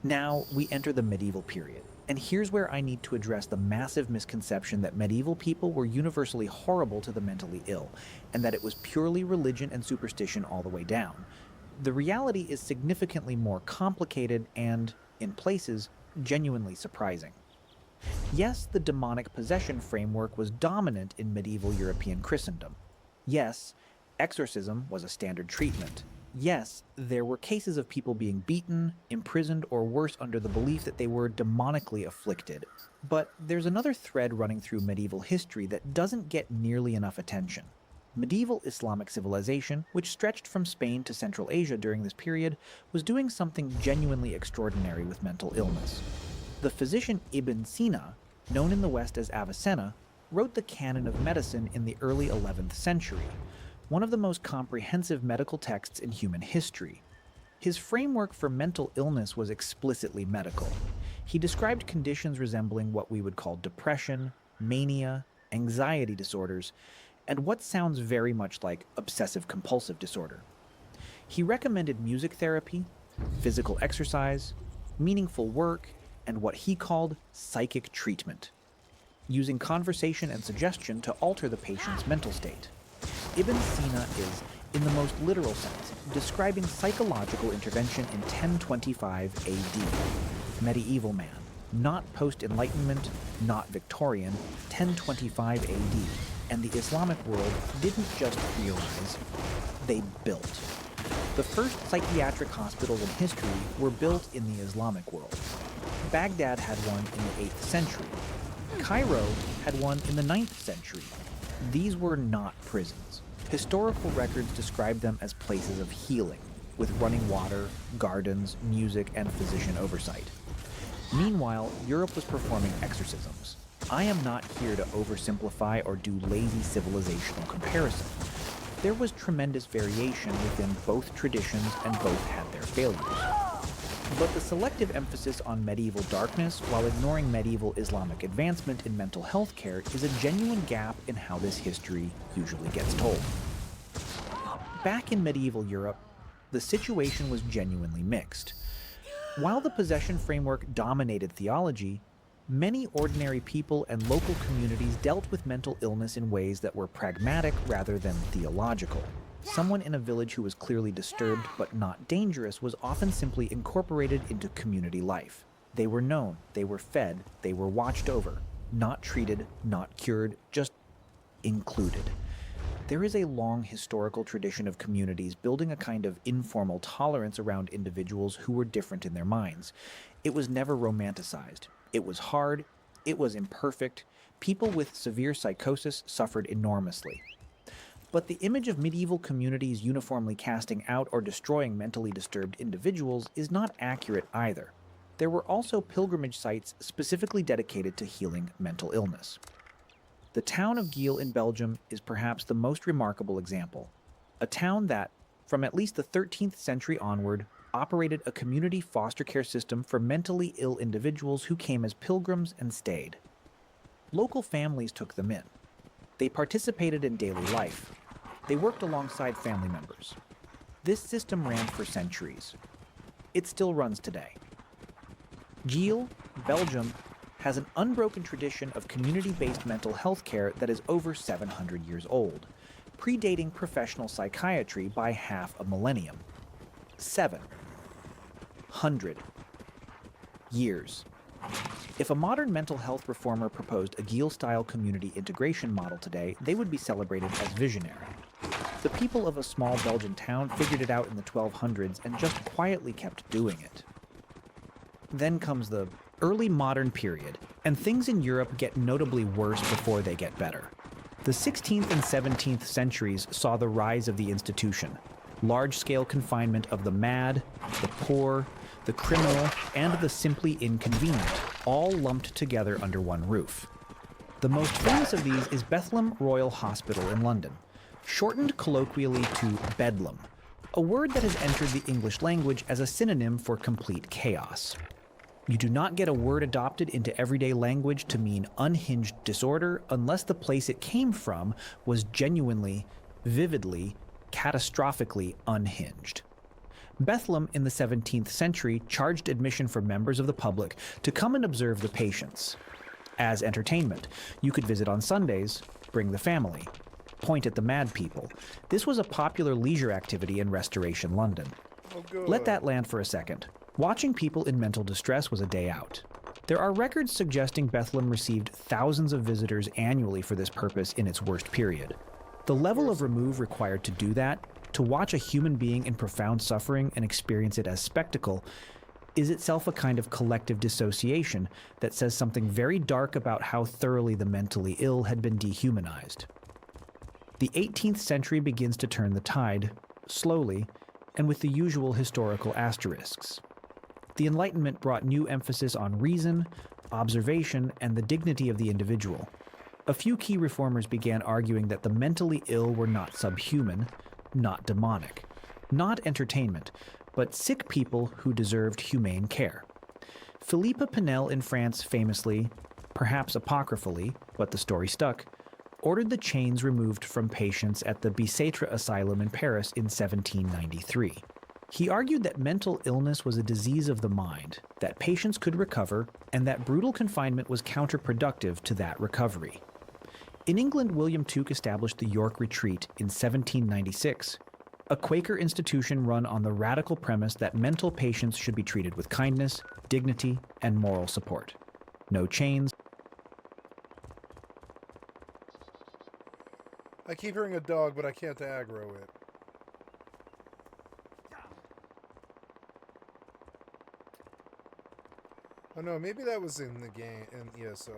Now we enter the medieval period. And here's where I need to address the massive misconception that medieval people were universally horrible to the mentally ill, and that it was purely religion and superstition all the way down. The reality is significantly more complicated and, in places, genuinely surprising. Yes, the demonic possession framework was dominant in medieval European Christendom. Yes, exorcism was a standard treatment. Yes, there were cases of people being beaten, imprisoned, or worse under the belief that they were demonically afflicted. But there's another thread running through medieval history that doesn't get nearly enough attention. Medieval Islamic civilization, which stretched from Spain to Central Asia during this period, was doing something genuinely extraordinary with mental illness. The physician Ibn Sina, known in the West as Avicenna, wrote the Canon of Medicine in the early 11th century, one of the most comprehensive medical texts in human history. His framework for mental illness was explicitly medical. He described conditions resembling what we would call depression, mania, anxiety disorders, and what sounds very much like obsessive-compulsive disorder. He recommended music therapy, physical exercise, meaningful work, and what he called psychic treatment, using conversation and suggestion to alter the patient's mental state. Ibn Sina is, in the most literal sense, describing psychological intervention in 1025 AD. Medieval man, not post-Enlightenment, not Victorian, 1025 AD. And the Islamic world didn't just theorize, they built. The first psychiatric hospitals in history were built in the Islamic world. Baghdad had one in the 8th century. Cairo had one in the 9th century. These were not prisons. Historical records describe them as places of healing, with running water, gardens, music, and physician oversight. Meanwhile, Europe was performing exorcisms. I am not here to oversimplify or do lazy civilizational comparison. There was tremendous variation within both traditions, and both had their failures. But the selective emphasis on medieval darkness while ignoring medieval Islamic advancement in mental health care is a genuine gap in how this history usually gets told. Back in medieval Europe, the situation was genuinely mixed. While the possession framework dominated theology, many ordinary people and local communities dealt with mental illness in ways that were pragmatic rather than theological. Someone in a village who was clearly disturbed but not dangerous was often simply incorporated into community life. They were known, they were fed, they were watched over, not treated, not cured, just included. There is a long historical tradition of communities building a kind of informal tolerance around individuals who were different in their minds. It was never romanticized. It was hard, it was imperfect. People with severe psychosis suffered enormously. But the image of medieval communities uniformly casting out or destroying mentally disturbed individuals is not accurate either. There were also pilgrimage sites specifically dedicated to healing mental illness. The town of Geel in Belgium is perhaps the most remarkable example. A town that, from at least the 13th century onward, operated a community foster care system for mentally ill individuals who came as pilgrims and stayed. Local families took them in. They participated in daily life. They worked alongside family members. This system ran for centuries. It still runs today. Geel, Belgium, has an unbroken tradition of community-based mental health care that is over 700 years old, predating professional psychiatry by half a millennium. 700 years. If a modern mental health reformer proposed a Geel-style community integration model today, they would be celebrated as visionary. The people of a small Belgian town figured it out in the 1200s and just quietly kept doing it. Then comes the early modern period, and things in Europe get notably worse before they get better. The 16th and 17th centuries saw the rise of the institution, large-scale confinement of the mad, the poor, the criminal, and the simply inconvenient, all lumped together under one roof. The most famous of these is Bethlehem Royal Hospital in London, shortened colloquially to Bedlam, a word that has entered the English language as a synonym for complete chaos. You do not get a word adopted into everyday language to mean unhinged disorder unless the place it came from was genuinely, vividly, catastrophically unhinged. Bethlehem in the 17th century charged admission for members of the public to come and observe the patients. As entertainment, you could visit on Sundays, bring the family, point at the mad people. This was a popular leisure activity in Restoration London. Oh, good. Let that land for a second. Watching people in mental distress was a day out. There are records suggesting Bethlehem received thousands of visitors annually for this purpose in its worst period. The level of remove required to do that, to watch a human being in profound suffering and experience it as spectacle, is itself a kind of collective dissociation that says something very dark about how thoroughly the mentally ill had been dehumanized. The 18th century begins to turn the tide, slowly, and with the usual historical asterisks. The Enlightenment brought new emphasis on reason, observation, and the dignity of the individual. A few key reformers began arguing that the mentally ill were not subhuman, not demonic, not entertainment, but sick people who deserved humane care. Philippa Pinel in France famously, perhaps apocryphally, but the story stuck, ordered the chains removed from patients at the Bicêtre Asylum in Paris in 1793. He argued that mental illness was a disease of the mind, that patients could recover, and that brutal confinement was counterproductive to that recovery. In England, William Tuke established the York Retreat in 1796, a Quaker institution run on the radical premise that mental patients should be treated with kindness, dignity, and moral support. No chains. I keep hearing a dog, but I can't aggro it. Oh no, maybe that was in the game, in ESO.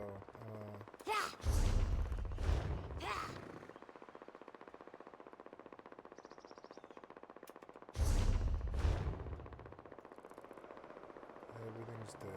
Everything's dead.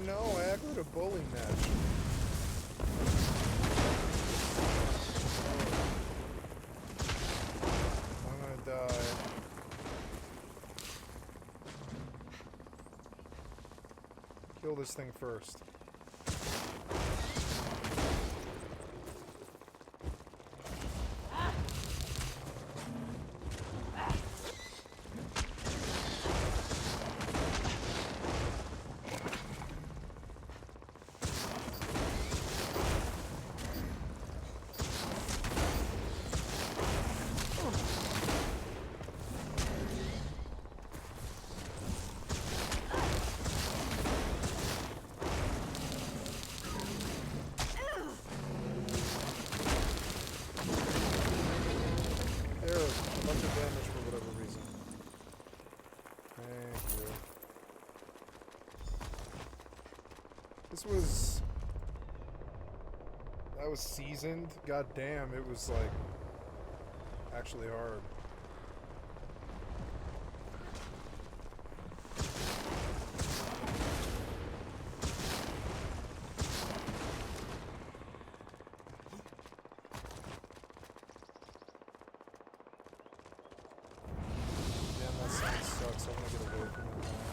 No, I aggroed a bowling match. I'm gonna die. Kill this thing first. That was seasoned. God damn, it was like actually hard. Damn, that sound sucks. I want to get away from it now.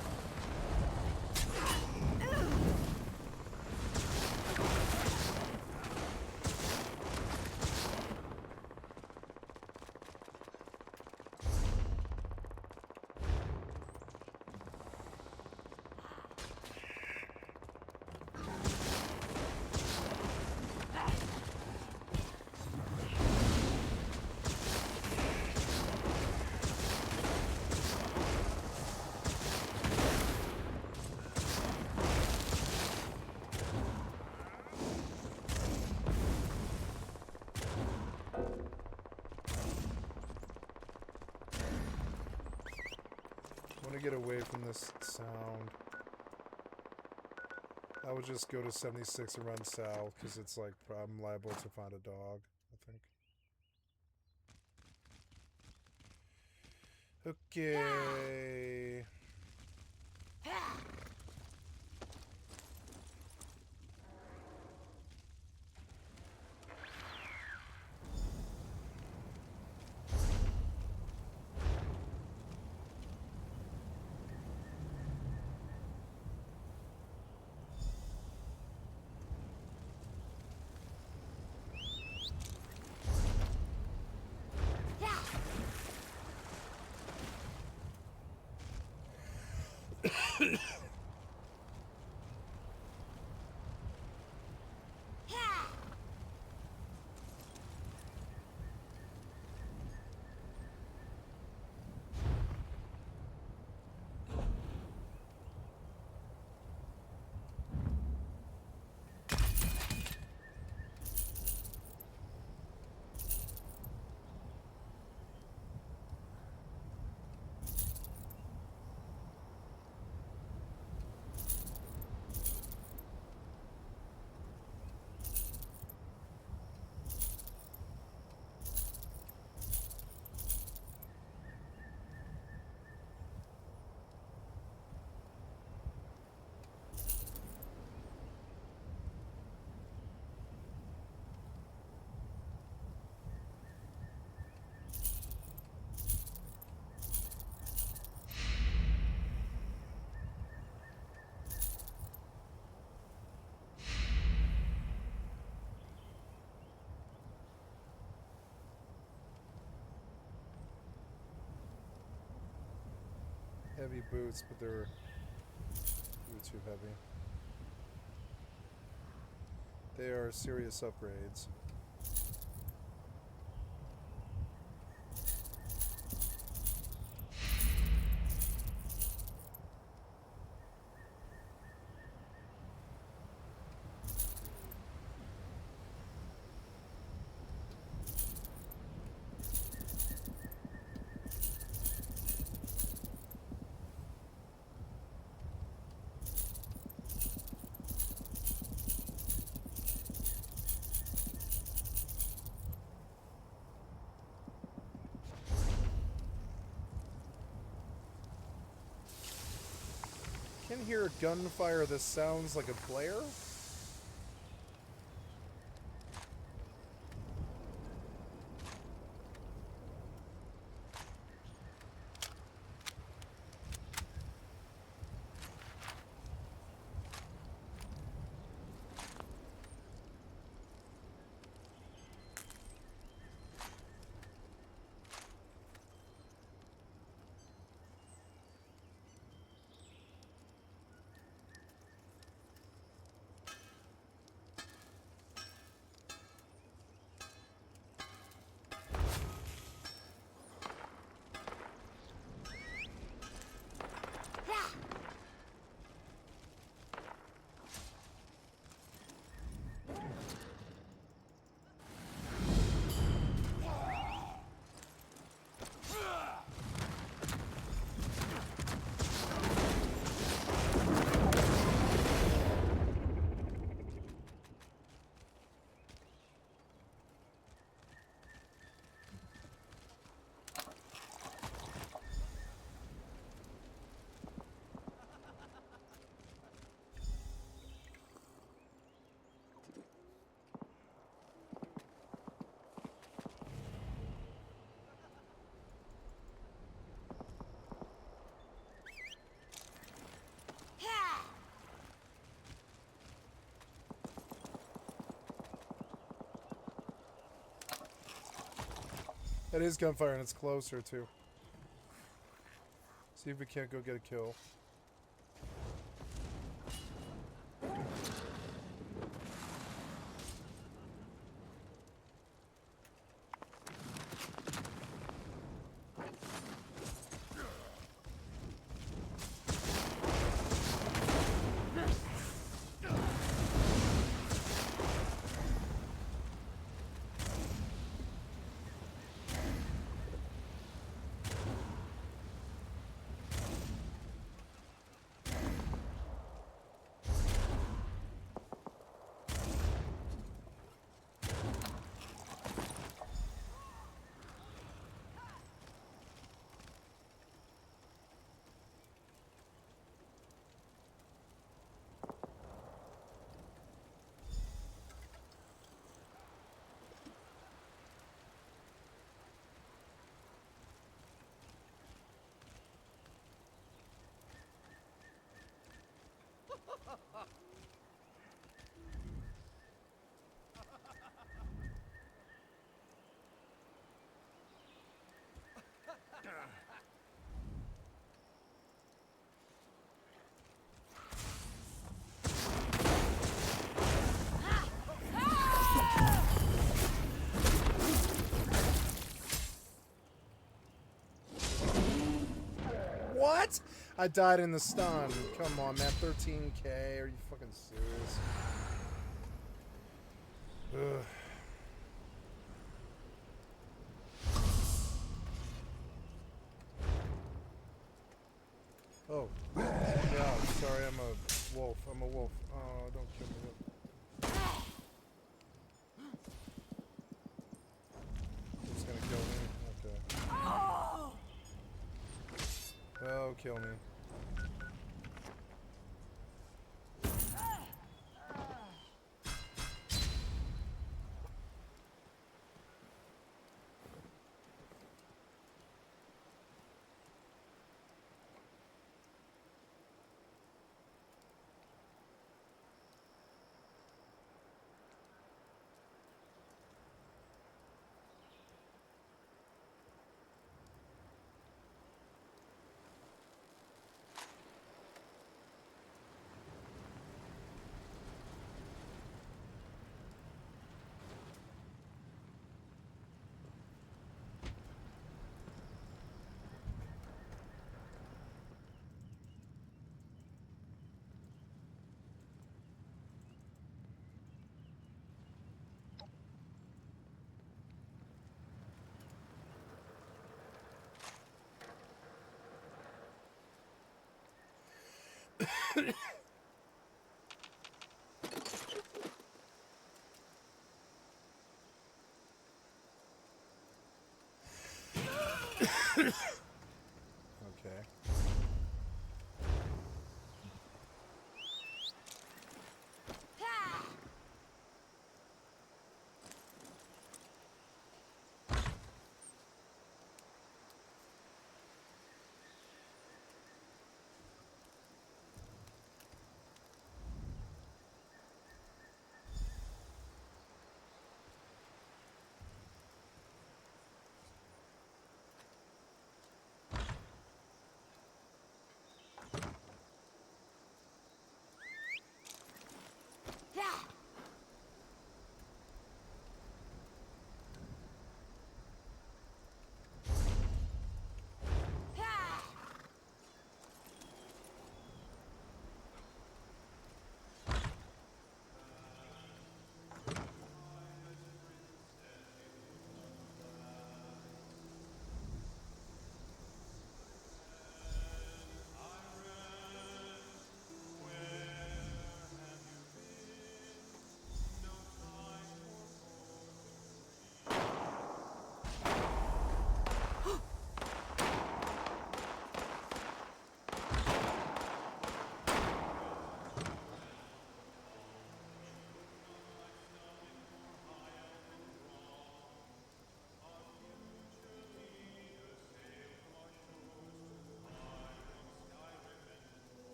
to get away from this sound. I would just go to 76 and run south, because it's like, I'm liable to find a dog, I think. Okay. Heavy boots, but they're too heavy. They are serious upgrades. I can hear gunfire that sounds like a player. It is gunfire and it's closer too. See if we can't go get a kill. What? I died in the stun. Come on, man. 13k. Are you fucking serious? Ugh. Oh. Yeah, sorry, I'm a wolf. I'm a wolf. Oh, don't kill me. It's gonna kill me? Okay. Oh, kill me. Okay.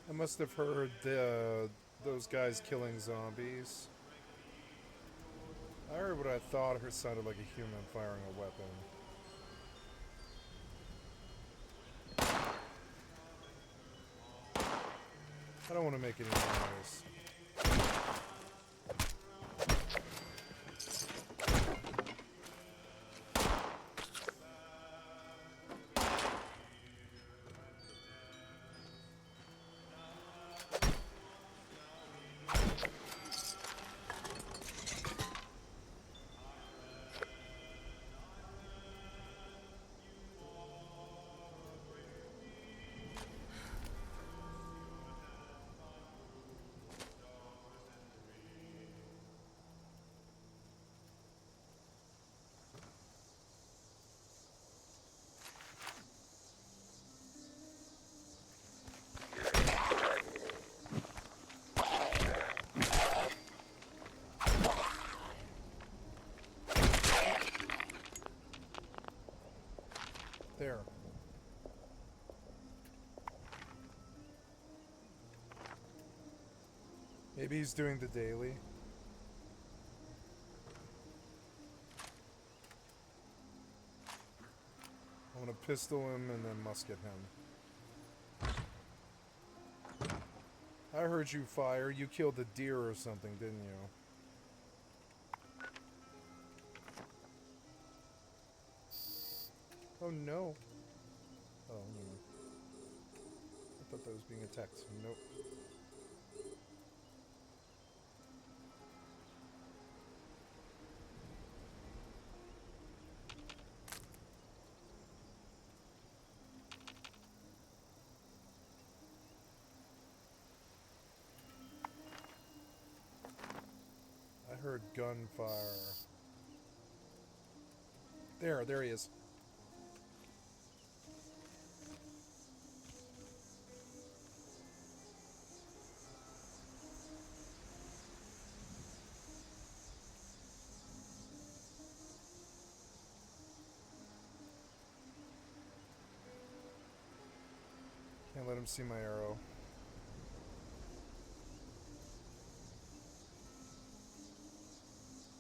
I must have heard those guys killing zombies. I heard what I thought her sounded like a human firing a weapon. I don't want to make any noise. There. Maybe he's doing the daily. I want to pistol him and then musket him. I heard you fire. You killed a deer or something, didn't you? Oh no. Oh, no. I thought that was being attacked. Nope. I heard gunfire. There he is. Can't let him see my arrow.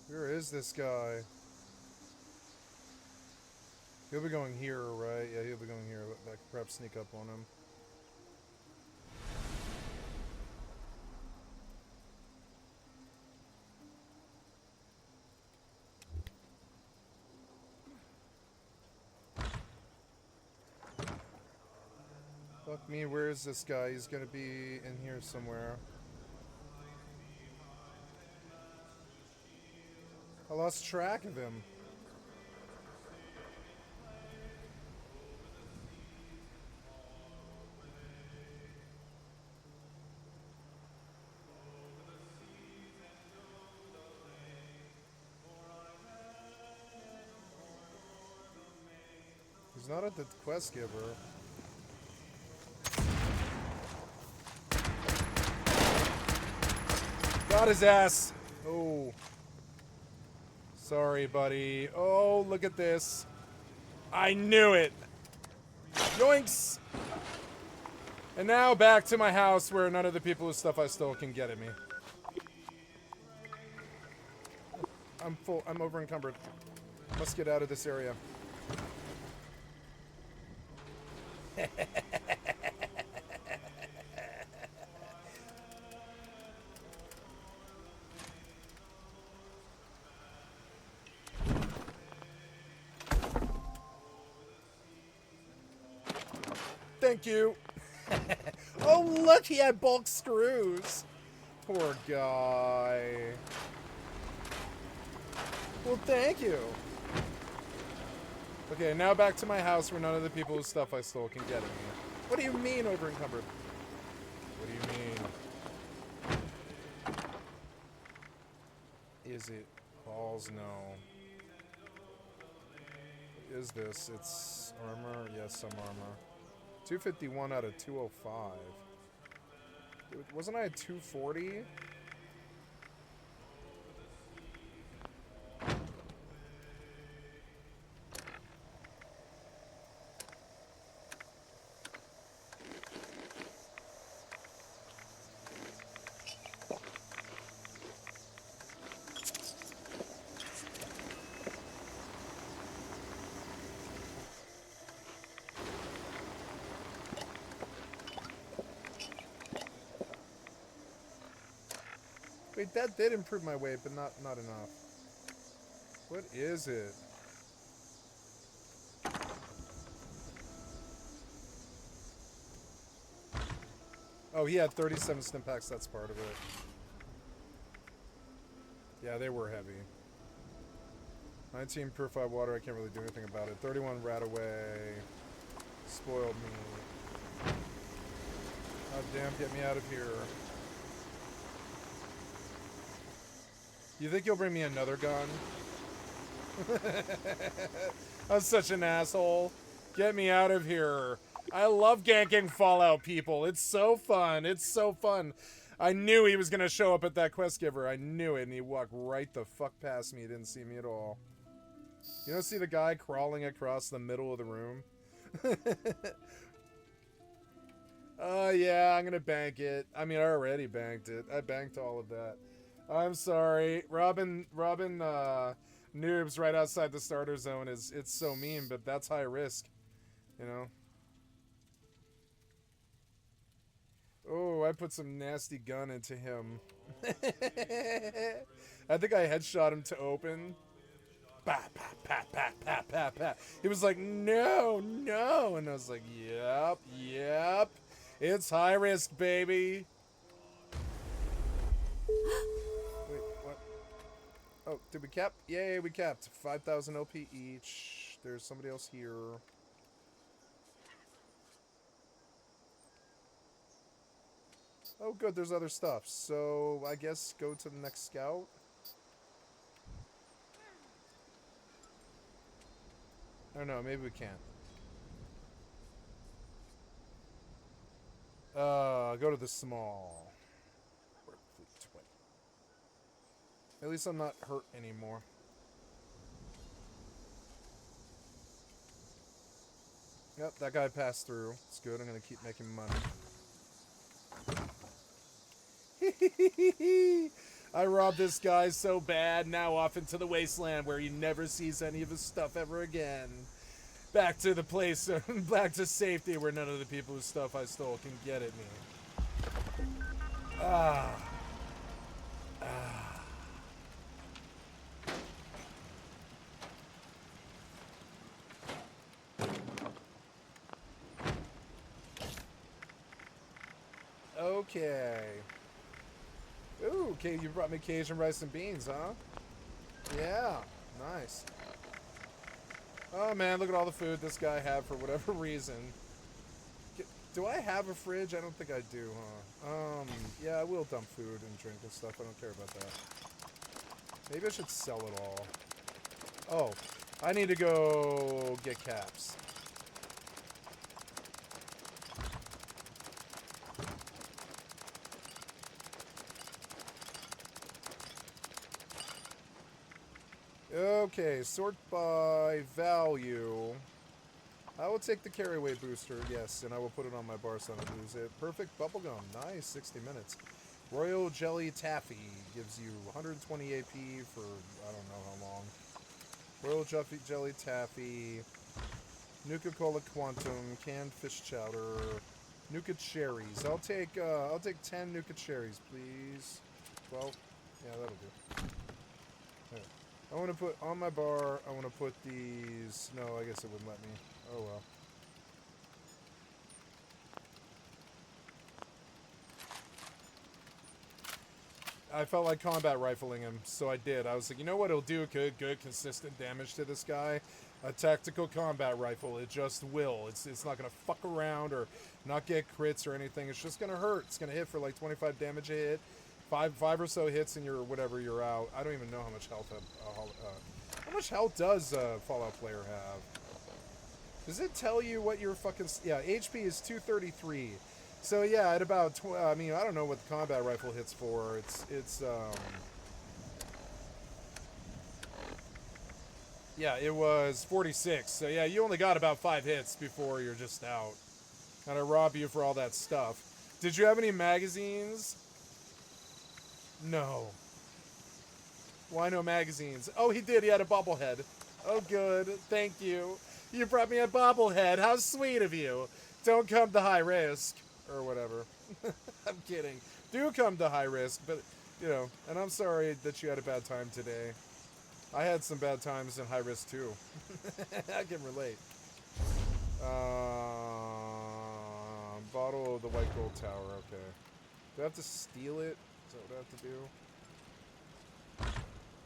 Where is this guy? He'll be going here, right? Yeah, he'll be going here. I could perhaps sneak up on him. Fuck me, where is this guy? He's gonna be in here somewhere. I lost track of him. He's not at the quest giver. Got his ass. Oh. Sorry, buddy. Oh, look at this. I knew it. Yoinks. And now back to my house where none of the people whose stuff I stole can get at me. I'm full. I'm over encumbered. Must get out of this area. Thank you. Oh, look, he had bulk screws. Poor guy. Well, thank you. Okay, now back to my house where none of the people whose stuff I stole can get at me. What do you mean over encumbered? What do you mean? Is it balls? No. What is this? It's armor? Yes, some armor. 251 out of 205. Wasn't I at 240? Wait, that did improve my weight, but not enough. What is it? Oh, he had 37 stim packs, that's part of it. Yeah, they were heavy. 19 purified water, I can't really do anything about it. 31 rat away. Spoiled me. Oh damn, get me out of here. You think you'll bring me another gun? I'm such an asshole. Get me out of here. I love ganking Fallout people. It's so fun. It's so fun. I knew he was going to show up at that quest giver. I knew it, and he walked right the fuck past me. He didn't see me at all. You don't see the guy crawling across the middle of the room? Oh, yeah, I'm going to bank it. I mean, I already banked it. I banked all of that. I'm sorry. Robin noobs right outside the starter zone it's so mean, but that's high risk, you know. Oh, I put some nasty gun into him. I think I headshot him to open. Pat, pat, pat, pat, pat, pat, pat. He was like, no, no. And I was like, yep, yep. It's high risk, baby. Wait, what? Oh, did we cap? Yay, we capped. 5,000 LP each. There's somebody else here. Oh, good, there's other stuff. So, I guess go to the next scout. Oh, no, maybe we can't. Go to the small. At least I'm not hurt anymore. Yep, that guy passed through. It's good, I'm gonna keep making money. I robbed this guy so bad, now off into the wasteland where he never sees any of his stuff ever again. Back to the place, back to safety where none of the people whose stuff I stole can get at me. Ah. Ah. Okay. Ooh, okay, you brought me Cajun rice and beans, huh? Yeah, nice. Oh man, look at all the food this guy had for whatever reason. Do I have a fridge? I don't think I do, huh? Yeah, I will dump food and drink and stuff. I don't care about that. Maybe I should sell it all. Oh, I need to go get caps. Okay, sort by value. I will take the carry weight booster, yes, and I will put it on my bar so I don't lose it. Perfect bubblegum, nice, 60 minutes. Royal Jelly Taffy gives you 120 AP for I don't know how long. Royal Jelly Taffy, Nuka-Cola Quantum, canned fish chowder, Nuka Cherries. I'll take 10 Nuka Cherries, please. 12. Yeah, that'll do. Right. I want to put on my bar. I want to put these. No, I guess it wouldn't let me. Oh well. I felt like combat rifling him, so I did. I was like, you know what it'll do? Good, consistent damage to this guy. A tactical combat rifle. It just will. It's not gonna fuck around or not get crits or anything. It's just gonna hurt. It's gonna hit for like 25 damage a hit. Five or so hits and you're out. I don't even know how much health. How much health does Fallout player have? Does it tell you what your fucking... Yeah, HP is 233. So yeah, at about... I mean, I don't know what the combat rifle hits for. Yeah, it was 46. So yeah, you only got about 5 hits before you're just out. And I rob you for all that stuff. Did you have any magazines? No. Why no magazines? Oh, he did. He had a bobblehead. Oh, good. Thank you. You brought me a bobblehead. How sweet of you. Don't come to high risk. Or whatever. I'm kidding. Do come to high risk, but, you know, and I'm sorry that you had a bad time today. I had some bad times in high risk, too. I can relate. Bottle of the white gold tower. Okay. Do I have to steal it? Is that what I have to do?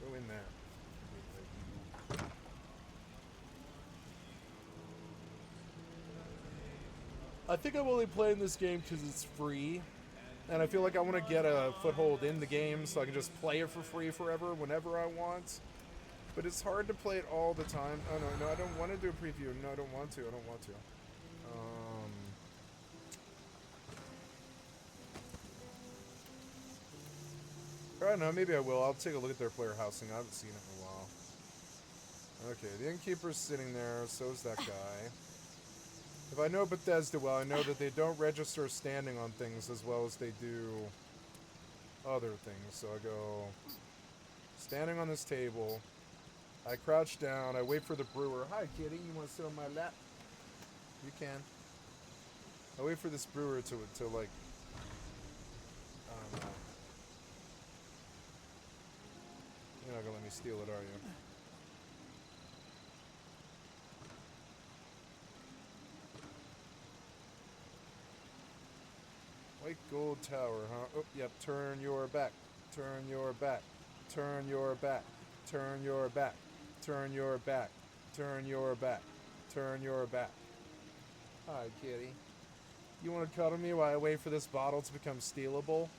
Go in there. I think I'm only playing this game because it's free. And I feel like I want to get a foothold in the game so I can just play it for free forever, whenever I want. But it's hard to play it all the time. Oh, no, I don't want to do a preview. No, I don't want to. I don't know, maybe I will. I'll take a look at their player housing. I haven't seen it in a while. Okay, the innkeeper's sitting there, so's that guy. If I know Bethesda well, I know that they don't register standing on things as well as they do other things. So I go, standing on this table, I crouch down, I wait for the brewer. Hi, kitty, you want to sit on my lap? You can. I wait for this brewer to like, I don't know. You're not gonna let me steal it, are you? gold tower, huh? Oh, yep, turn your back. Turn your back. Turn your back. Turn your back. Turn your back. Turn your back. Turn your back. Hi, kitty. You want to cuddle me while I wait for this bottle to become stealable?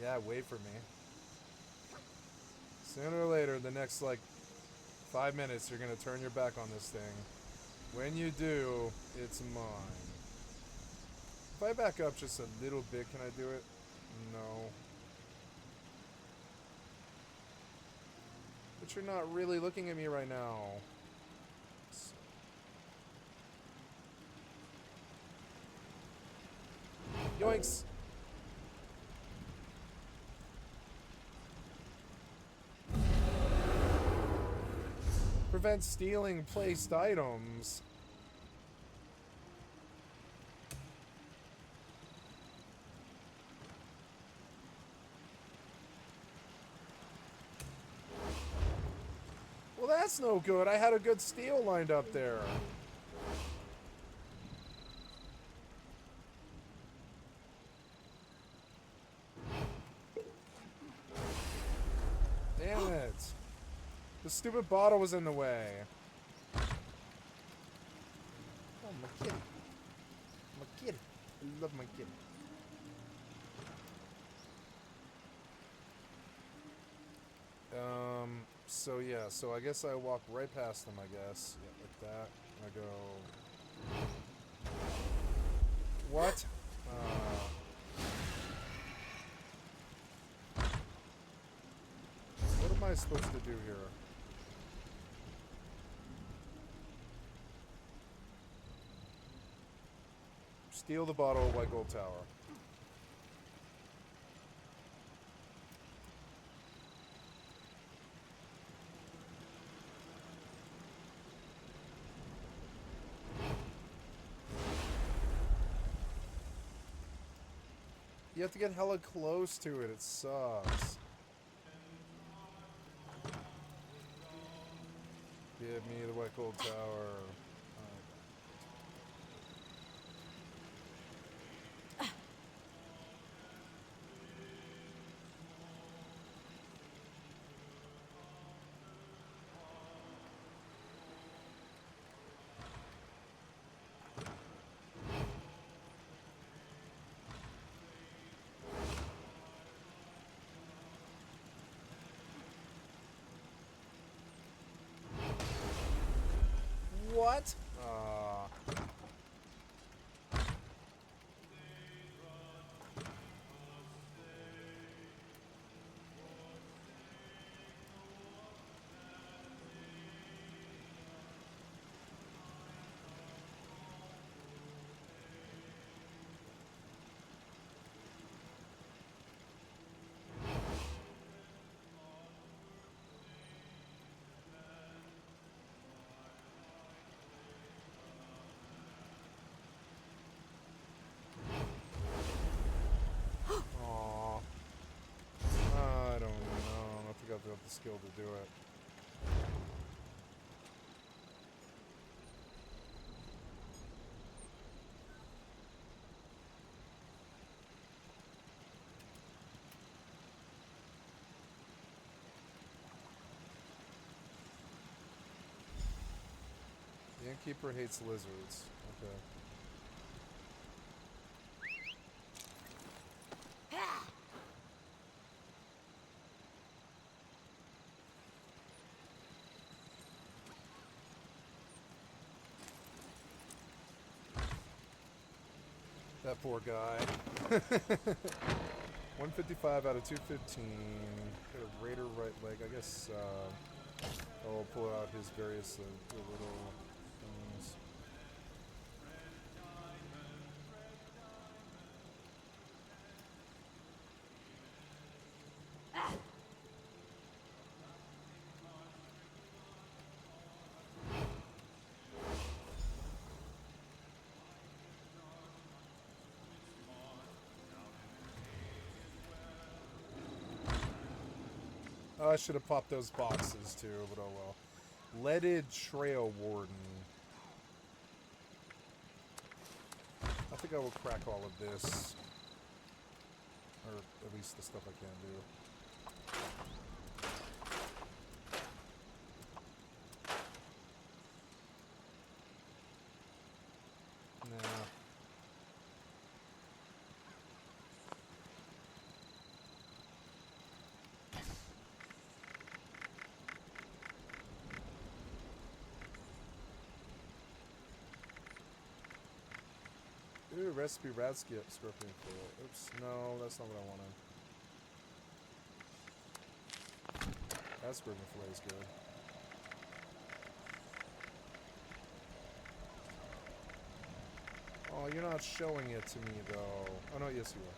Yeah, wait for me. Sooner or later, the next, like, 5 minutes, you're going to turn your back on this thing. When you do, it's mine. If I back up just a little bit, can I do it? No. But you're not really looking at me right now. Yoinks! Prevent stealing placed items. Well, that's no good. I had a good steal lined up there. Damn it. The stupid bottle was in the way. Oh, my kitty. My kitty. I love my kitty. So yeah, so I guess I walk right past them, I guess. Yeah, like that. I go... What? What am I supposed to do here? Steal the bottle of White Gold Tower. You have to get hella close to it. It sucks. Give me the White Gold Tower. What? The skill to do it. The innkeeper hates lizards. Okay. That poor guy. 155 out of 215. Got a raider right leg. I guess I'll pull out his various little things. Oh, I should have popped those boxes too, but oh well. Leaded Trail Warden. I think I will crack all of this. Or at least the stuff I can do. Nah. Ooh, recipe rat scorpion coil. Oops, no, that's not what I wanted. Rat scorpion fillet is good. Oh, you're not showing it to me though. Oh no, yes you are.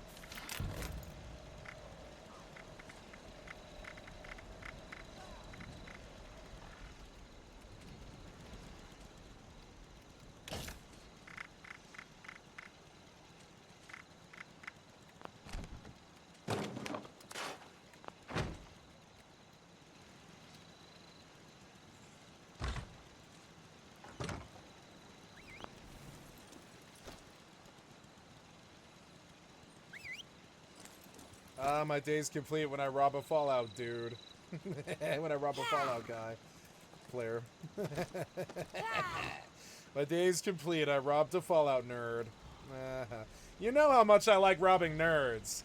My day's complete when I rob a Fallout dude. When I rob a Fallout guy. Player. My day's complete. I robbed a Fallout nerd. You know how much I like robbing nerds.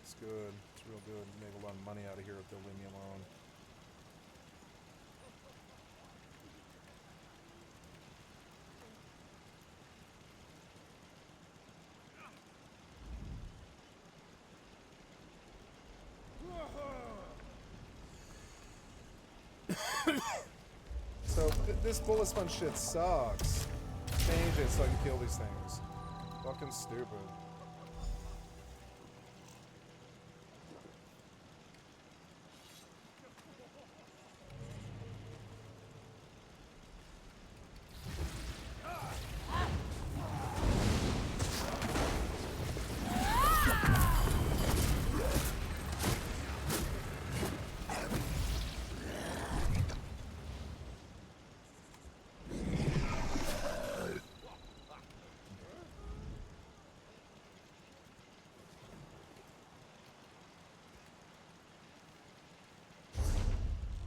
It's good. It's real good. Make a lot of money out of here if they'll leave me alone. So, this bullet sponge shit sucks. Change it so I can kill these things. Fucking stupid.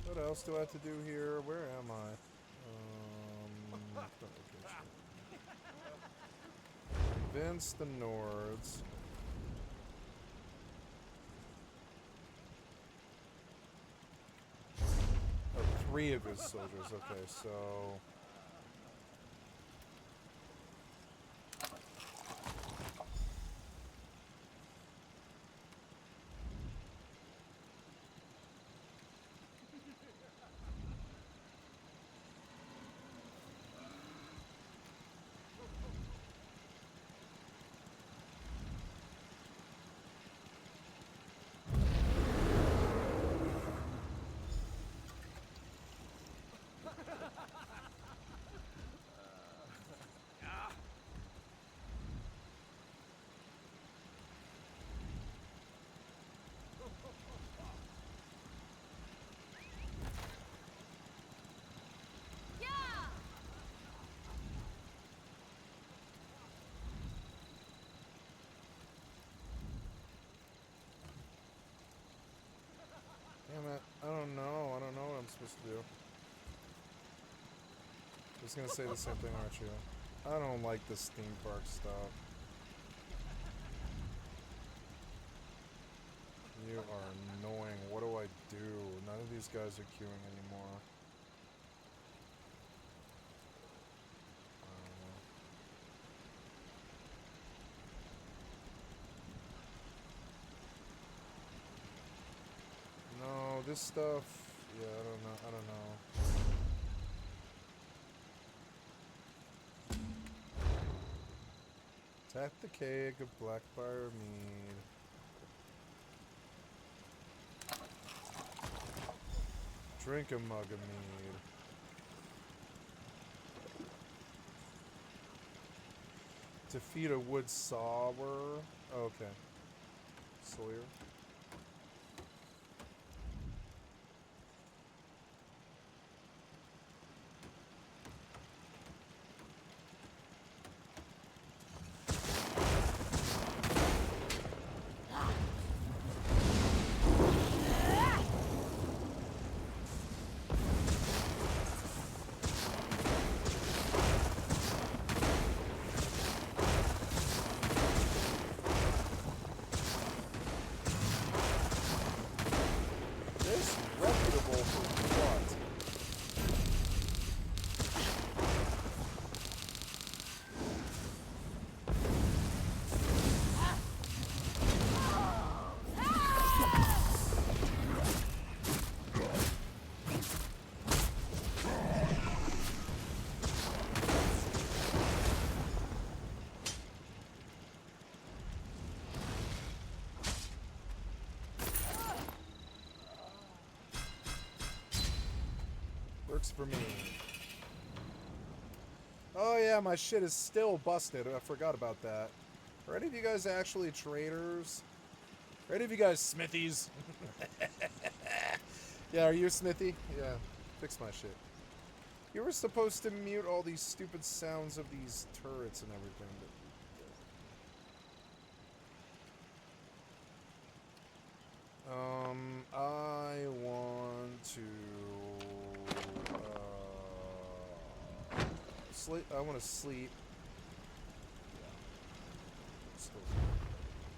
What else do I have to do here? Where am I? Convince the Nords. Oh, 3 of his soldiers. Okay, so... Damn it. I don't know. I don't know what I'm supposed to do. Just gonna say the same thing, aren't you? I don't like this theme park stuff. You are annoying. What do I do? None of these guys are queuing anymore. No, this stuff, yeah, I don't know. Attack the keg of Blackfire mead. Drink a mug of mead. Defeat a wood sawer. Oh, okay. Sawyer. works for me. Oh yeah, my shit is still busted. I forgot about that. Are any of you guys actually traders? Are any of you guys smithies? Yeah, are you a smithy? Yeah, fix my shit. You were supposed to mute all these stupid sounds of these turrets and everything. But I want to sleep. I want to sleep. Yeah.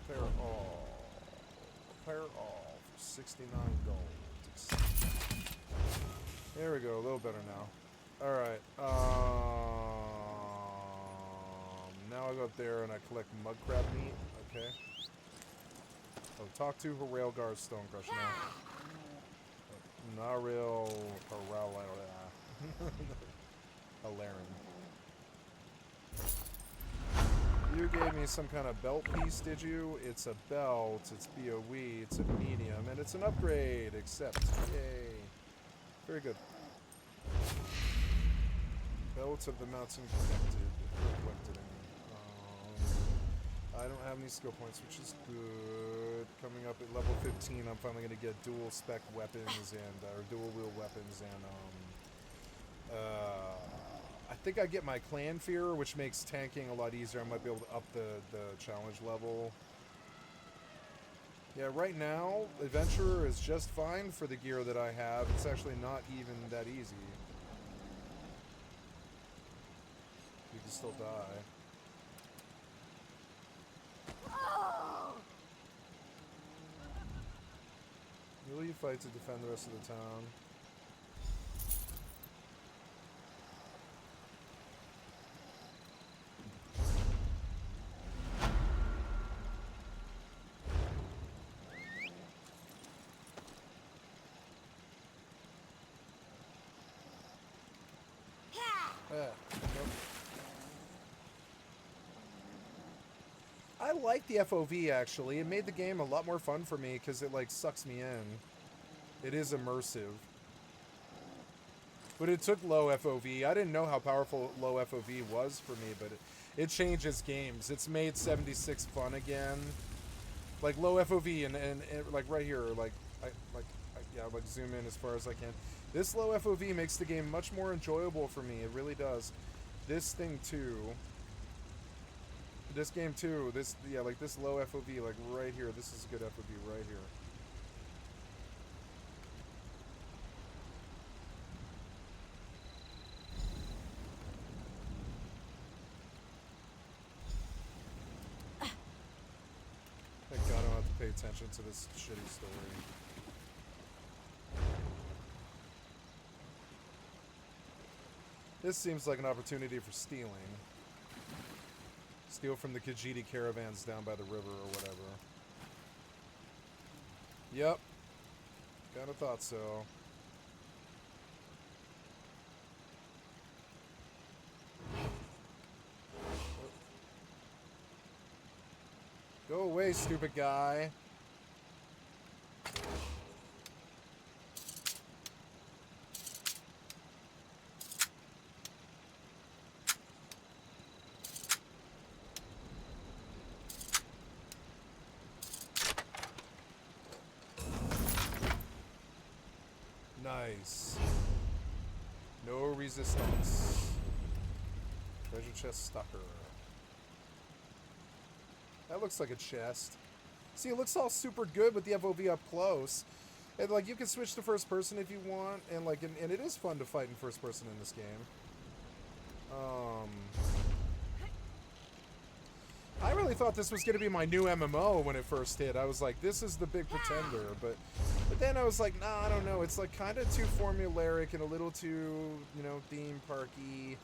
Repair all. Repair all for $69. There we go. A little better now. All right. Now I go up there and I collect mud crab meat. Okay. Oh, talk to Railgar Stonecrusher now. Naril Alaren. You gave me some kind of belt piece, did you? It's a belt, it's BOE, it's a medium, and it's an upgrade, except. Yay. Very good. Belt of the Mountain Connected. Reflected. I don't have any skill points, which is good. Coming up at level 15, I'm finally going to get dual spec weapons and or dual wheel weapons and I think I get my clan fear, which makes tanking a lot easier. I might be able to up the challenge level. Yeah, right now Adventurer is just fine for the gear that I have. It's actually not even that easy. You can still die. Will you fight to defend the rest of the town? Nope. I like the FOV actually. It made the game a lot more fun for me because it like sucks me in. It is immersive. But it took low FOV. I didn't know how powerful low FOV was for me, but it changes games. It's made 76 fun again. Like low FOV and like right here, like yeah, like zoom in as far as I can. This low FOV makes the game much more enjoyable for me. It really does. This thing too. This game too. This yeah, like this low FOV, like right here. This is a good FOV right here. Thank God I don't have to pay attention to this shitty story. This seems like an opportunity for stealing. Steal from the Khajiit caravans down by the river or whatever. Yep. Kinda thought so. Go away, stupid guy. Nice. No resistance. Treasure chest stalker. That looks like a chest. See, it looks all super good with the FOV up close. And like you can switch to first person if you want, and like and it is fun to fight in first person in this game. I really thought this was gonna be my new MMO when it first hit. I was like, this is the big pretender, but then I was like, nah, I don't know. It's like kind of too formulaic and a little too, you know, theme parky.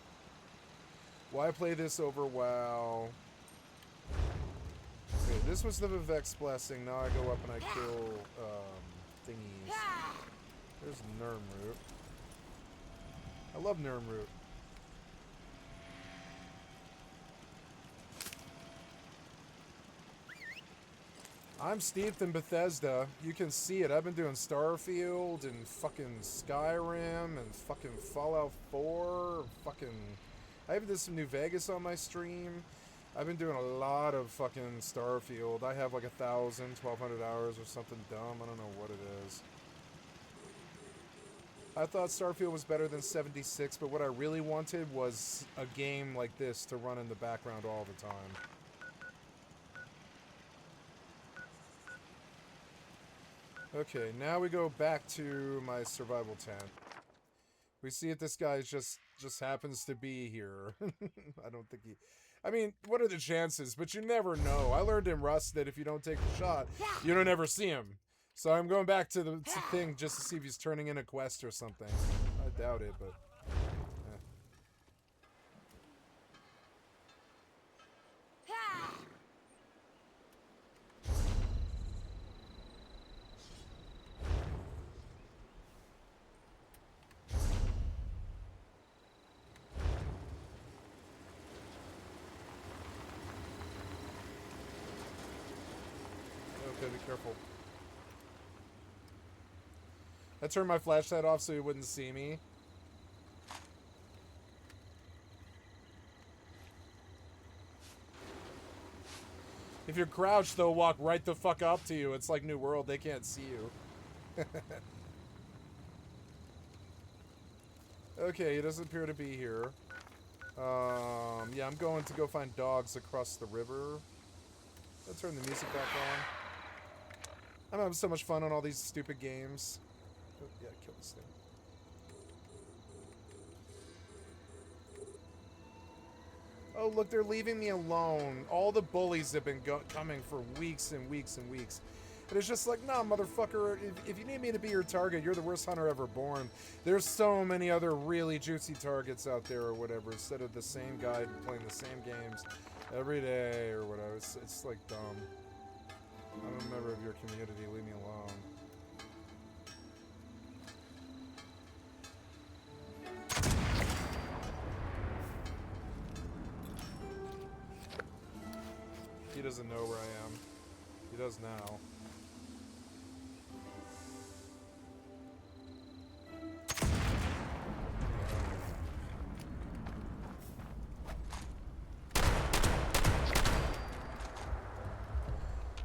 Why play this over WoW? Okay, this was the Vivek's Blessing. Now I go up and I kill thingies. There's Nirnroot. I love Nirnroot. I'm steeped in Bethesda. You can see it. I've been doing Starfield and fucking Skyrim and fucking Fallout 4. I even did some New Vegas on my stream. I've been doing a lot of fucking Starfield. I have like 1,000, 1,200 hours or something dumb. I don't know what it is. I thought Starfield was better than 76, but what I really wanted was a game like this to run in the background all the time. Okay, now we go back to my survival tent. We see if this guy just happens to be here. I don't think he... I mean, what are the chances? But you never know. I learned in Rust that if you don't take the shot, you don't ever see him. So I'm going back to the thing just to see if he's turning in a quest or something. I doubt it, but... Okay, be careful. I turned my flashlight off so he wouldn't see me. If you're crouched, they'll walk right the fuck up to you. It's like New World, they can't see you. Okay, he doesn't appear to be here. Yeah, I'm going to go find dogs across the river. I'll turn the music back on. I'm having so much fun on all these stupid games. Oh, yeah, kill this thing. Oh, look, they're leaving me alone. All the bullies have been coming for weeks and weeks and weeks. And it's just like, nah, motherfucker, if you need me to be your target, you're the worst hunter ever born. There's so many other really juicy targets out there or whatever, instead of the same guy playing the same games every day or whatever. It's like dumb. I'm a member of your community, leave me alone. He doesn't know where I am. He does now.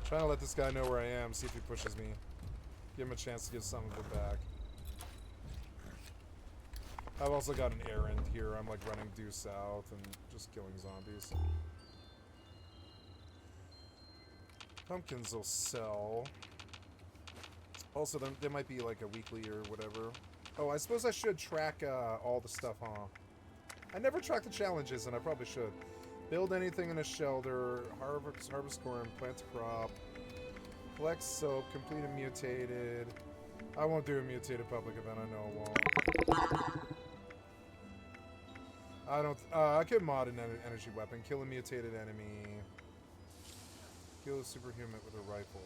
Trying to let this guy know where I am, see if he pushes me. Give him a chance to get some of it back. I've also got an errand here. I'm like running due south and just killing zombies. Pumpkins will sell. Also, there might be like a weekly or whatever. Oh, I suppose I should track all the stuff, huh? I never track the challenges, and I probably should. Build anything in a shelter, harvest corn, plant a crop, collect soap, complete a mutated. I won't do a mutated public event, I know I won't. I don't, I could mod an energy weapon, kill a mutated enemy, kill a superhuman with a rifle.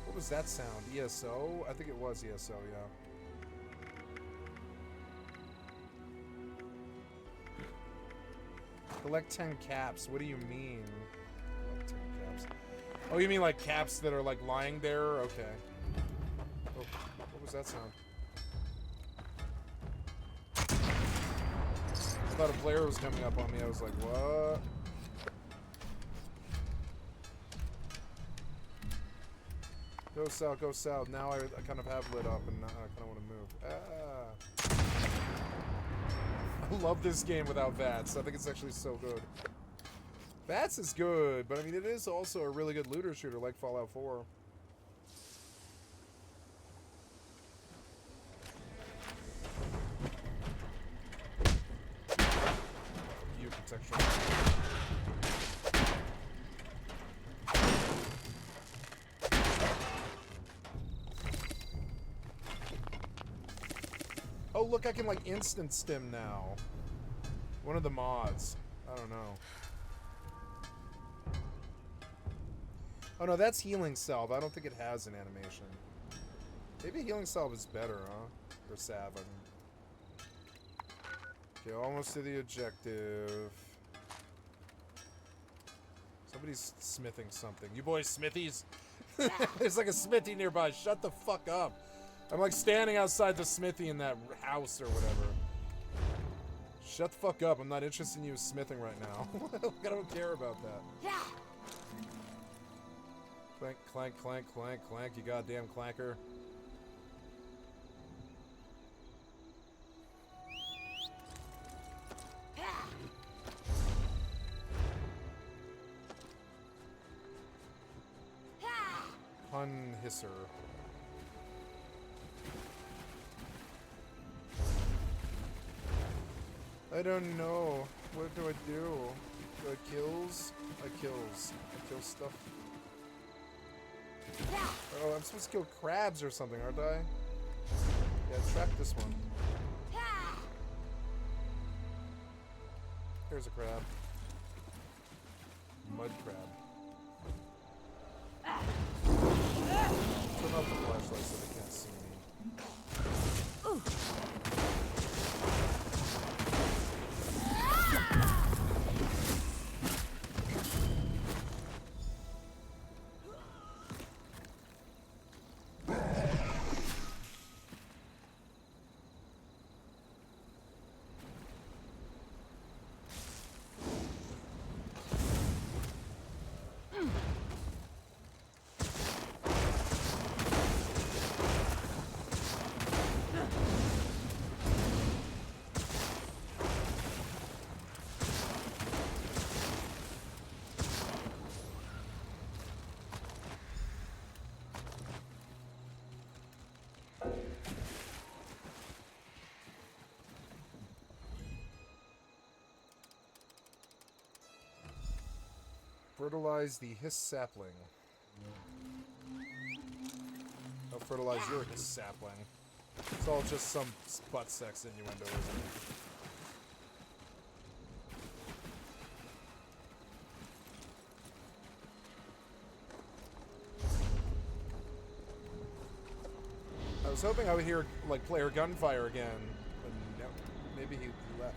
What was that sound? ESO? I think it was ESO, yeah. Collect 10 caps. What do you mean? Collect 10 caps. Oh, you mean like caps that are like lying there? Okay. Oh, what was that sound? I thought a player was coming up on me. I was like, what? Go south, go south. Now I kind of have lit up and I kind of want to move. Ah. I love this game without VATS. I think it's actually so good. VATS is good, but I mean, it is also a really good looter shooter like Fallout 4. You contextual. Oh, look, I can, like, instant stim now. One of the mods. I don't know. Oh, no, that's Healing Salve. I don't think it has an animation. Maybe Healing Salve is better, huh? Or Salve, I mean. Okay, almost to the objective. Somebody's smithing something. You boys smithies? There's like a smithy nearby. Shut the fuck up. I'm like standing outside the smithy in that house or whatever. Shut the fuck up. I'm not interested in you smithing right now. I don't care about that. Clank, clank, clank, clank, clank, you goddamn clanker. Pun hisser. I don't know. What do I do? Do I kills? I kills. I kill stuff. Oh, I'm supposed to kill crabs or something, aren't I? Yeah, trap this one. Here's a crab. Mud crab. Turn off the flashlight so they can't see me. Ooh. Fertilize the hiss sapling. I'll fertilize your hiss sapling. It's all just some butt sex innuendo, isn't it? I was hoping I would hear, like, player gunfire again, but no, maybe he left.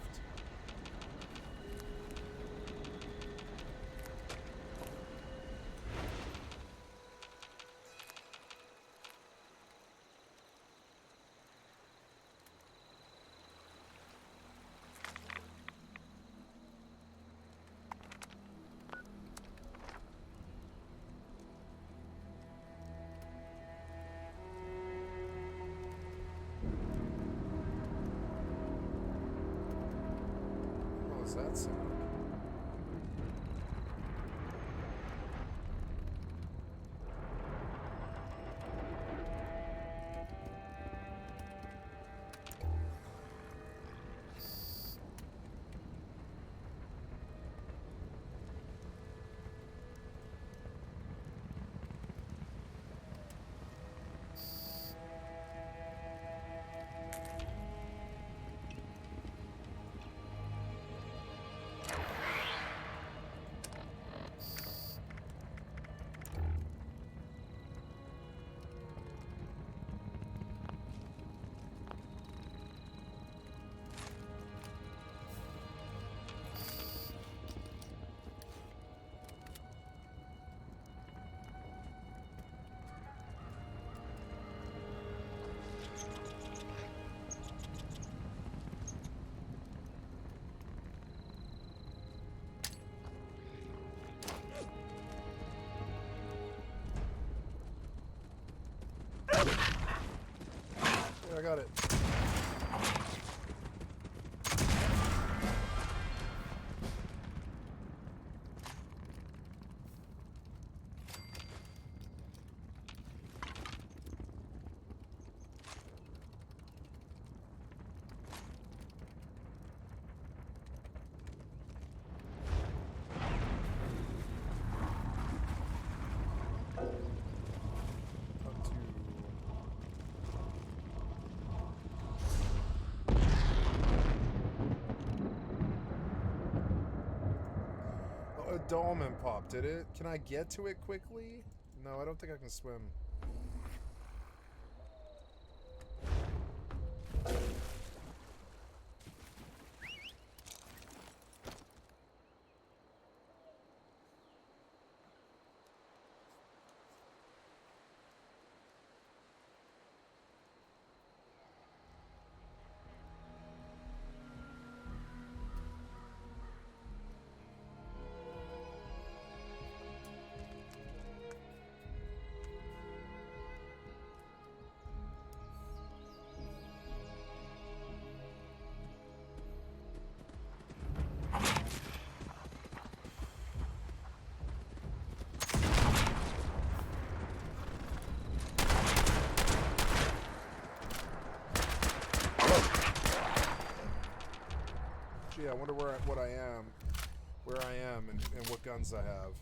That sound? I got it. Dolmen pop, did it? Can I get to it quickly? No, I don't think I can swim. what I am, where I am, and what guns I have.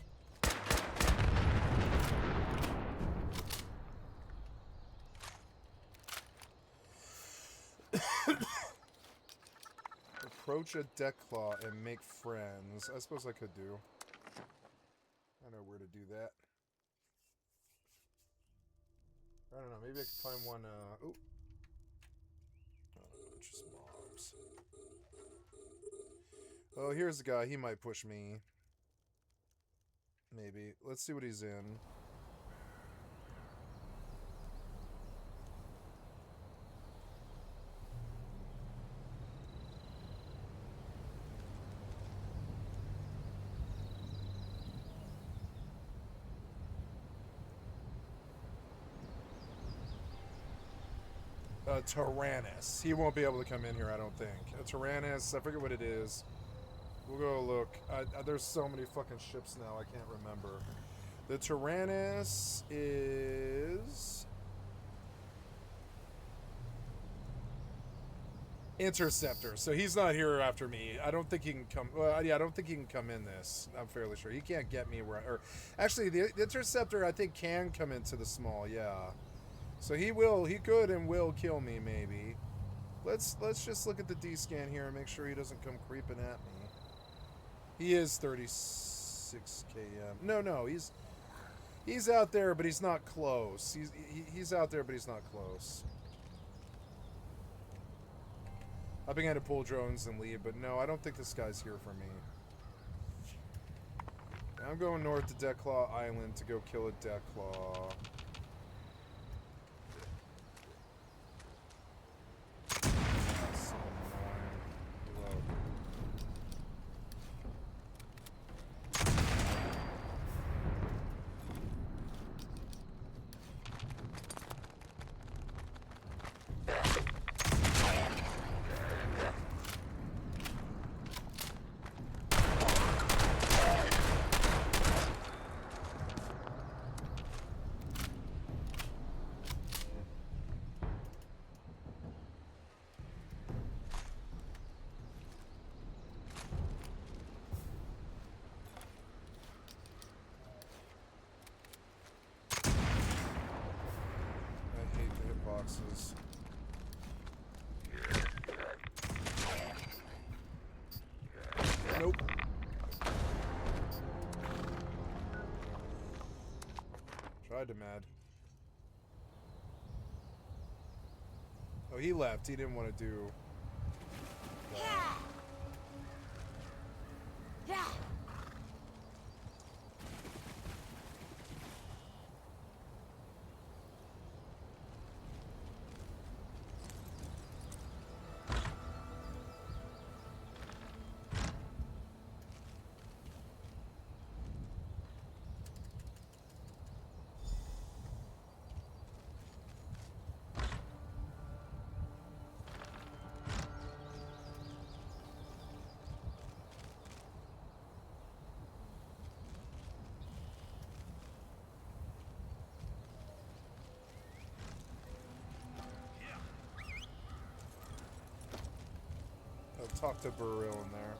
Approach a deck claw and make friends. I suppose I could do. I know where to do that. I don't know. Maybe I could find one. Oh, just mobs. Oh, here's the guy. He might push me. Maybe. Let's see what he's in. Tyrannus. He won't be able to come in here, I don't think. A Tyrannus, I forget what it is. We'll go look. There's so many fucking ships now, I can't remember. The Tyrannus is... Interceptor. So he's not here after me. I don't think he can come... Well, yeah, I don't think he can come in this. I'm fairly sure. He can't get me where... Or, actually, the Interceptor, I think, can come into the small, yeah. So he could and will kill me, maybe. Let's just look at the D-scan here and make sure he doesn't come creeping at me. He is 36 km. No, he's out there, but he's not close. He's out there, but he's not close. I began to pull drones and leave, but no, I don't think this guy's here for me. I'm going north to Deathclaw Island to go kill a Deathclaw. Boxes. Nope. Tried to mad. Oh, he left. He didn't want to do that. Yeah. Talk to Burrill in there.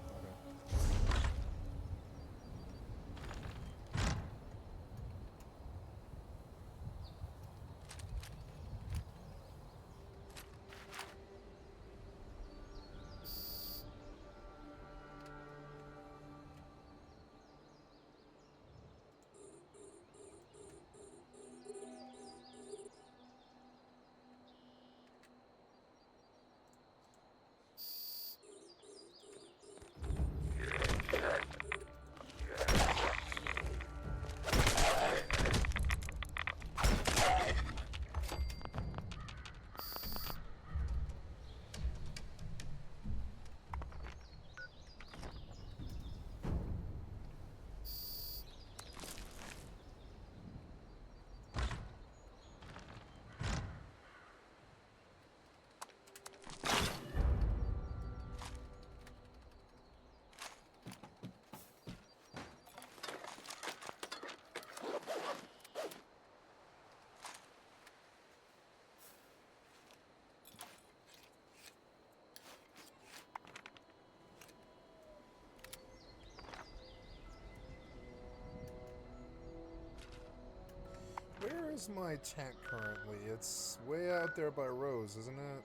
is my tent currently? It's way out there by Rose, isn't it?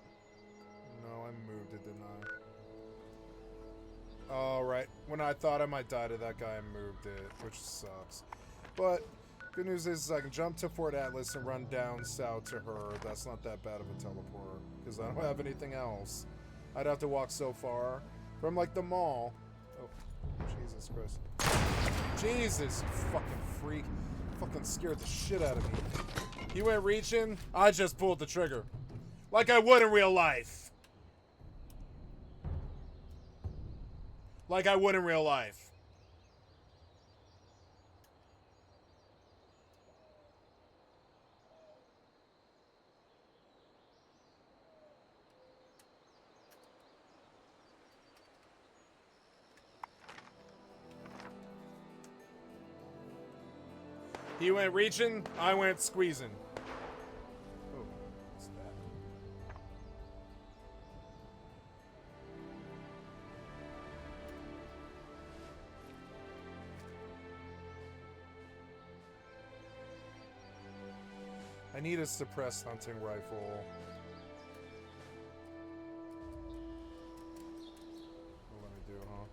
No, I moved it, didn't I? Oh, right. When I thought I might die to that guy, I moved it, which sucks. But good news is I can jump to Fort Atlas and run down south to her. That's not that bad of a teleport, because I don't have anything else. I'd have to walk so far from, like, the mall. Oh, Jesus Christ. Jesus, you fucking freak. Fucking scared the shit out of me. He went reaching, I just pulled the trigger. Like I would in real life. Like I would in real life. He went reaching, I went squeezing. Oh, what's that? I need a suppressed hunting rifle. What let me do, huh?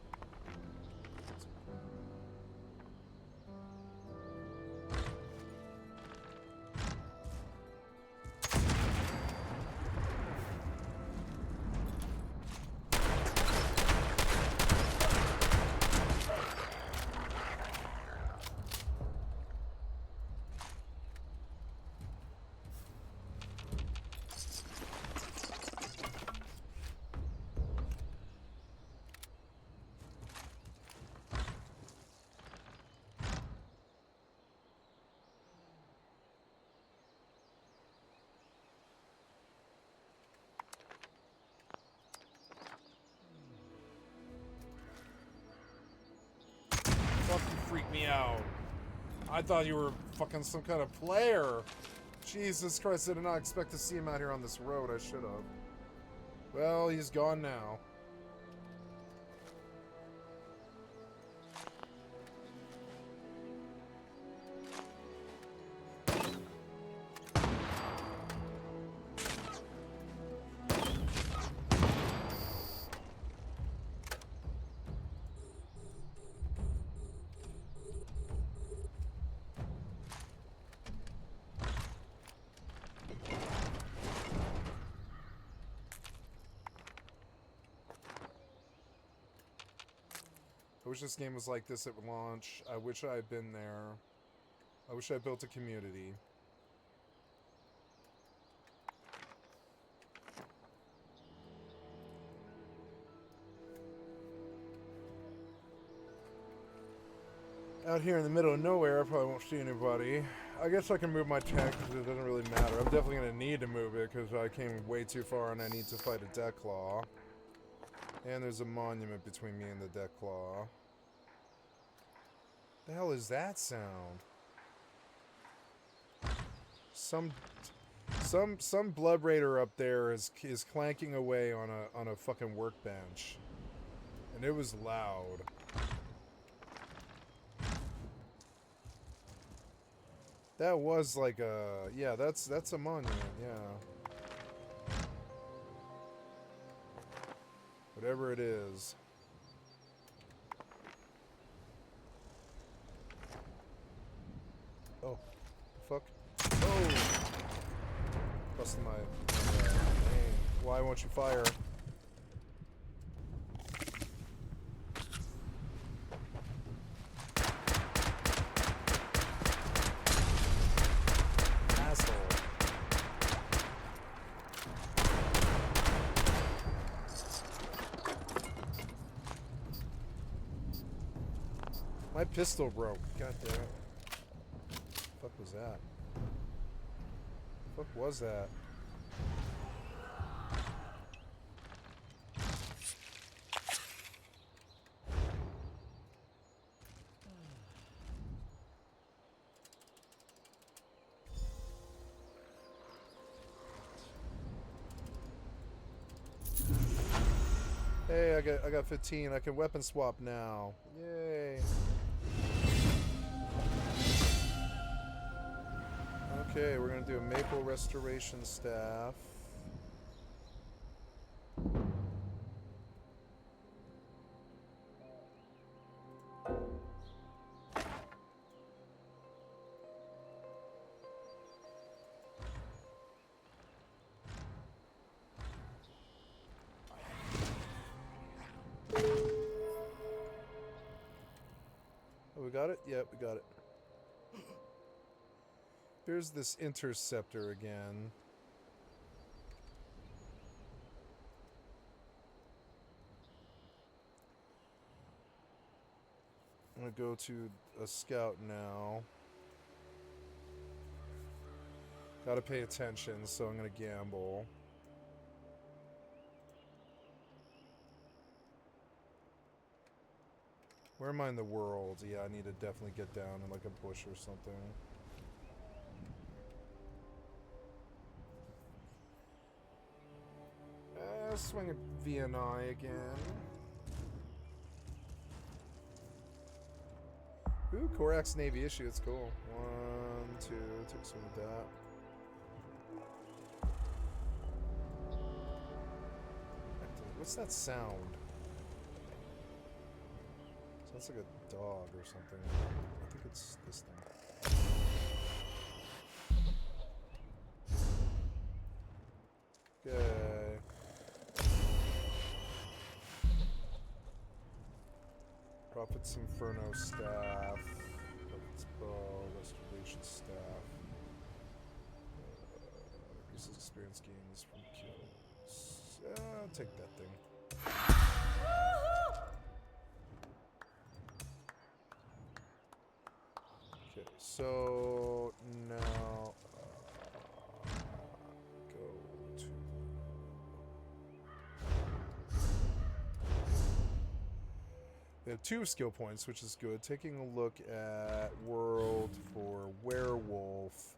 Fucking freak me out. I thought you were fucking some kind of player. Jesus Christ, I did not expect to see him out here on this road. I should have. Well, he's gone now. I wish this game was like this at launch. I wish I had been there. I wish I built a community. Out here in the middle of nowhere, I probably won't see anybody. I guess I can move my tank because it doesn't really matter. I'm definitely going to need to move it because I came way too far and I need to fight a Deathclaw. And there's a monument between me and the Deathclaw. The hell is that sound? Some blood raider up there is clanking away on a fucking workbench, and it was loud. That was like a that's a monument, yeah. Whatever it is. Oh, fuck. Oh! Busted my name. Why won't you fire? Asshole. My pistol broke. God damn it. What the fuck was that? What the fuck was that? Hey, I got 15. I can weapon swap now. Yay. Okay, we're gonna do a maple restoration staff. Oh, we got it? Yep, we got it. Here's this interceptor again. I'm gonna go to a scout now. Gotta pay attention, so I'm gonna gamble. Where am I in the world? Yeah, I need to definitely get down in like a bush or something. Swing at VNI again. Ooh, Korax Navy issue, it's cool. 1, 2, took a swing at that. What's that sound? Sounds like a dog or something. I think it's this thing. Okay. Prophet's Inferno staff. Prophet's Bow, Restoration staff. Increases experience gains from kills. I'll take that thing. Okay, so now go to. They have 2 skill points, which is good. Taking a look at World for Werewolf.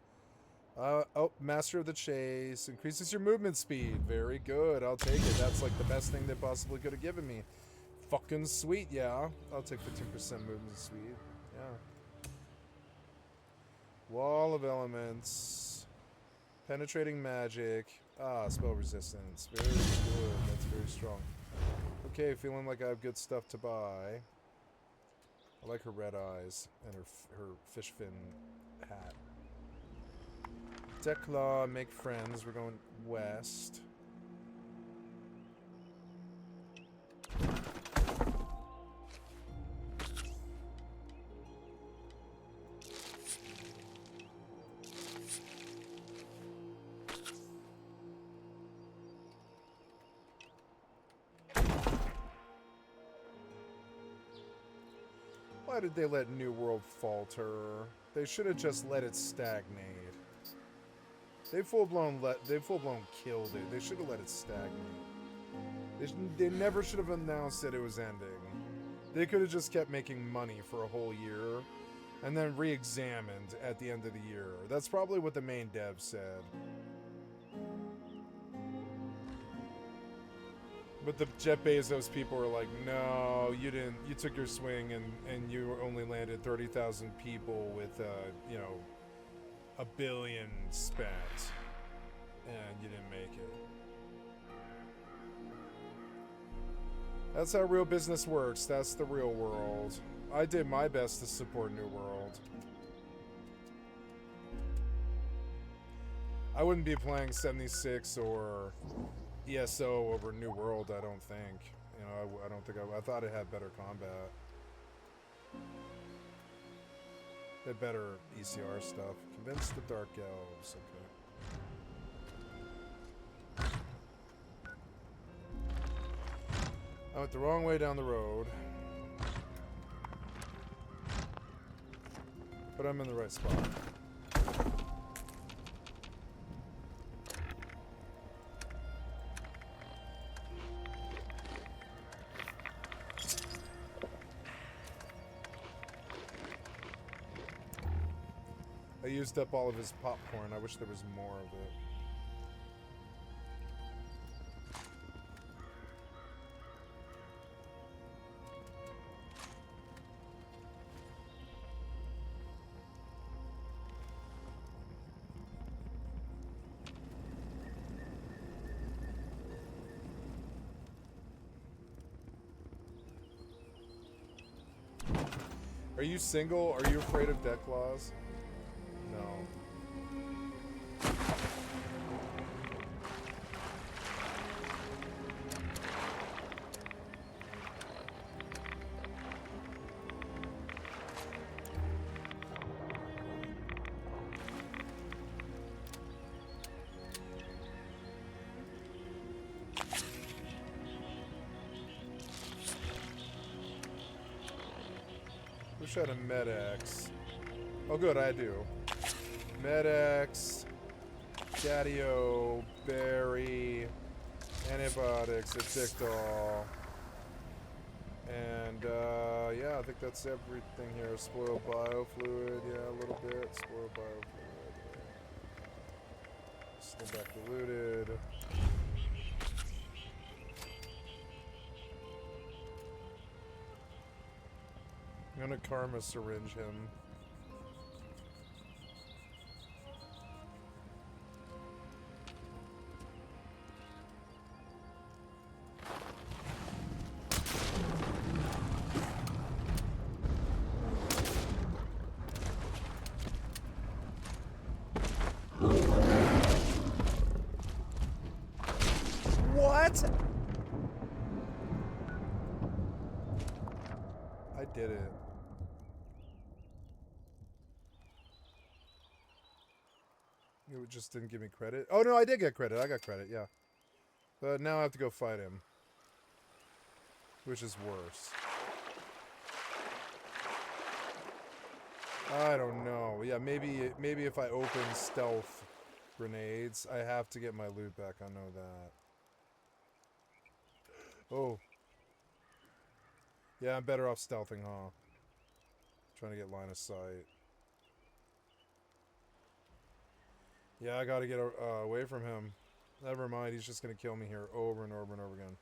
Oh, Master of the Chase. Increases your movement speed. Very good. I'll take it. That's like the best thing they possibly could have given me. Fucking sweet, yeah. I'll take 15% movement speed. Yeah. Wall of Elements. Penetrating Magic. Ah, Spell Resistance. Very good. That's very strong. Okay, feeling like I have good stuff to buy. I like her red eyes and her fish fin hat. Declaw, make friends. We're going west. Why did they let New World falter? They should have just let it stagnate. They full blown killed it. They should have let it stagnate. They never should have announced that it was ending. They could have just kept making money for a whole year and then re-examined at the end of the year. That's probably what the main dev said. But the Jeff Bezos people were like, no, you didn't. You took your swing and you only landed 30,000 people with, you know, $1 billion spent. And you didn't make it. That's how real business works. That's the real world. I did my best to support New World. I wouldn't be playing 76 or ESO over New World, I don't think. You know, I don't think I thought it had better combat. It had better ECR stuff. Convince the Dark Elves, okay. I went the wrong way down the road. But I'm in the right spot. I used up all of his popcorn. I wish there was more of it. Are you single? Are you afraid of death claws? No. Wish I had a Med-X. Oh good, I do. Med-X, Daddy-O, Berry, antibiotics, Addictol. And yeah, I think that's everything here. Spoiled biofluid, yeah, a little bit. Spoiled biofluid. Still back diluted. I'm gonna karma syringe him. What? I did it. You just didn't give me credit. Oh no, I did get credit. I got credit, yeah. But now I have to go fight him. Which is worse. I don't know. Yeah, maybe if I open stealth grenades, I have to get my loot back. I know that. Oh. Yeah, I'm better off stealthing, huh? Trying to get line of sight. Yeah, I gotta get away from him. Never mind, he's just gonna kill me here over and over and over again.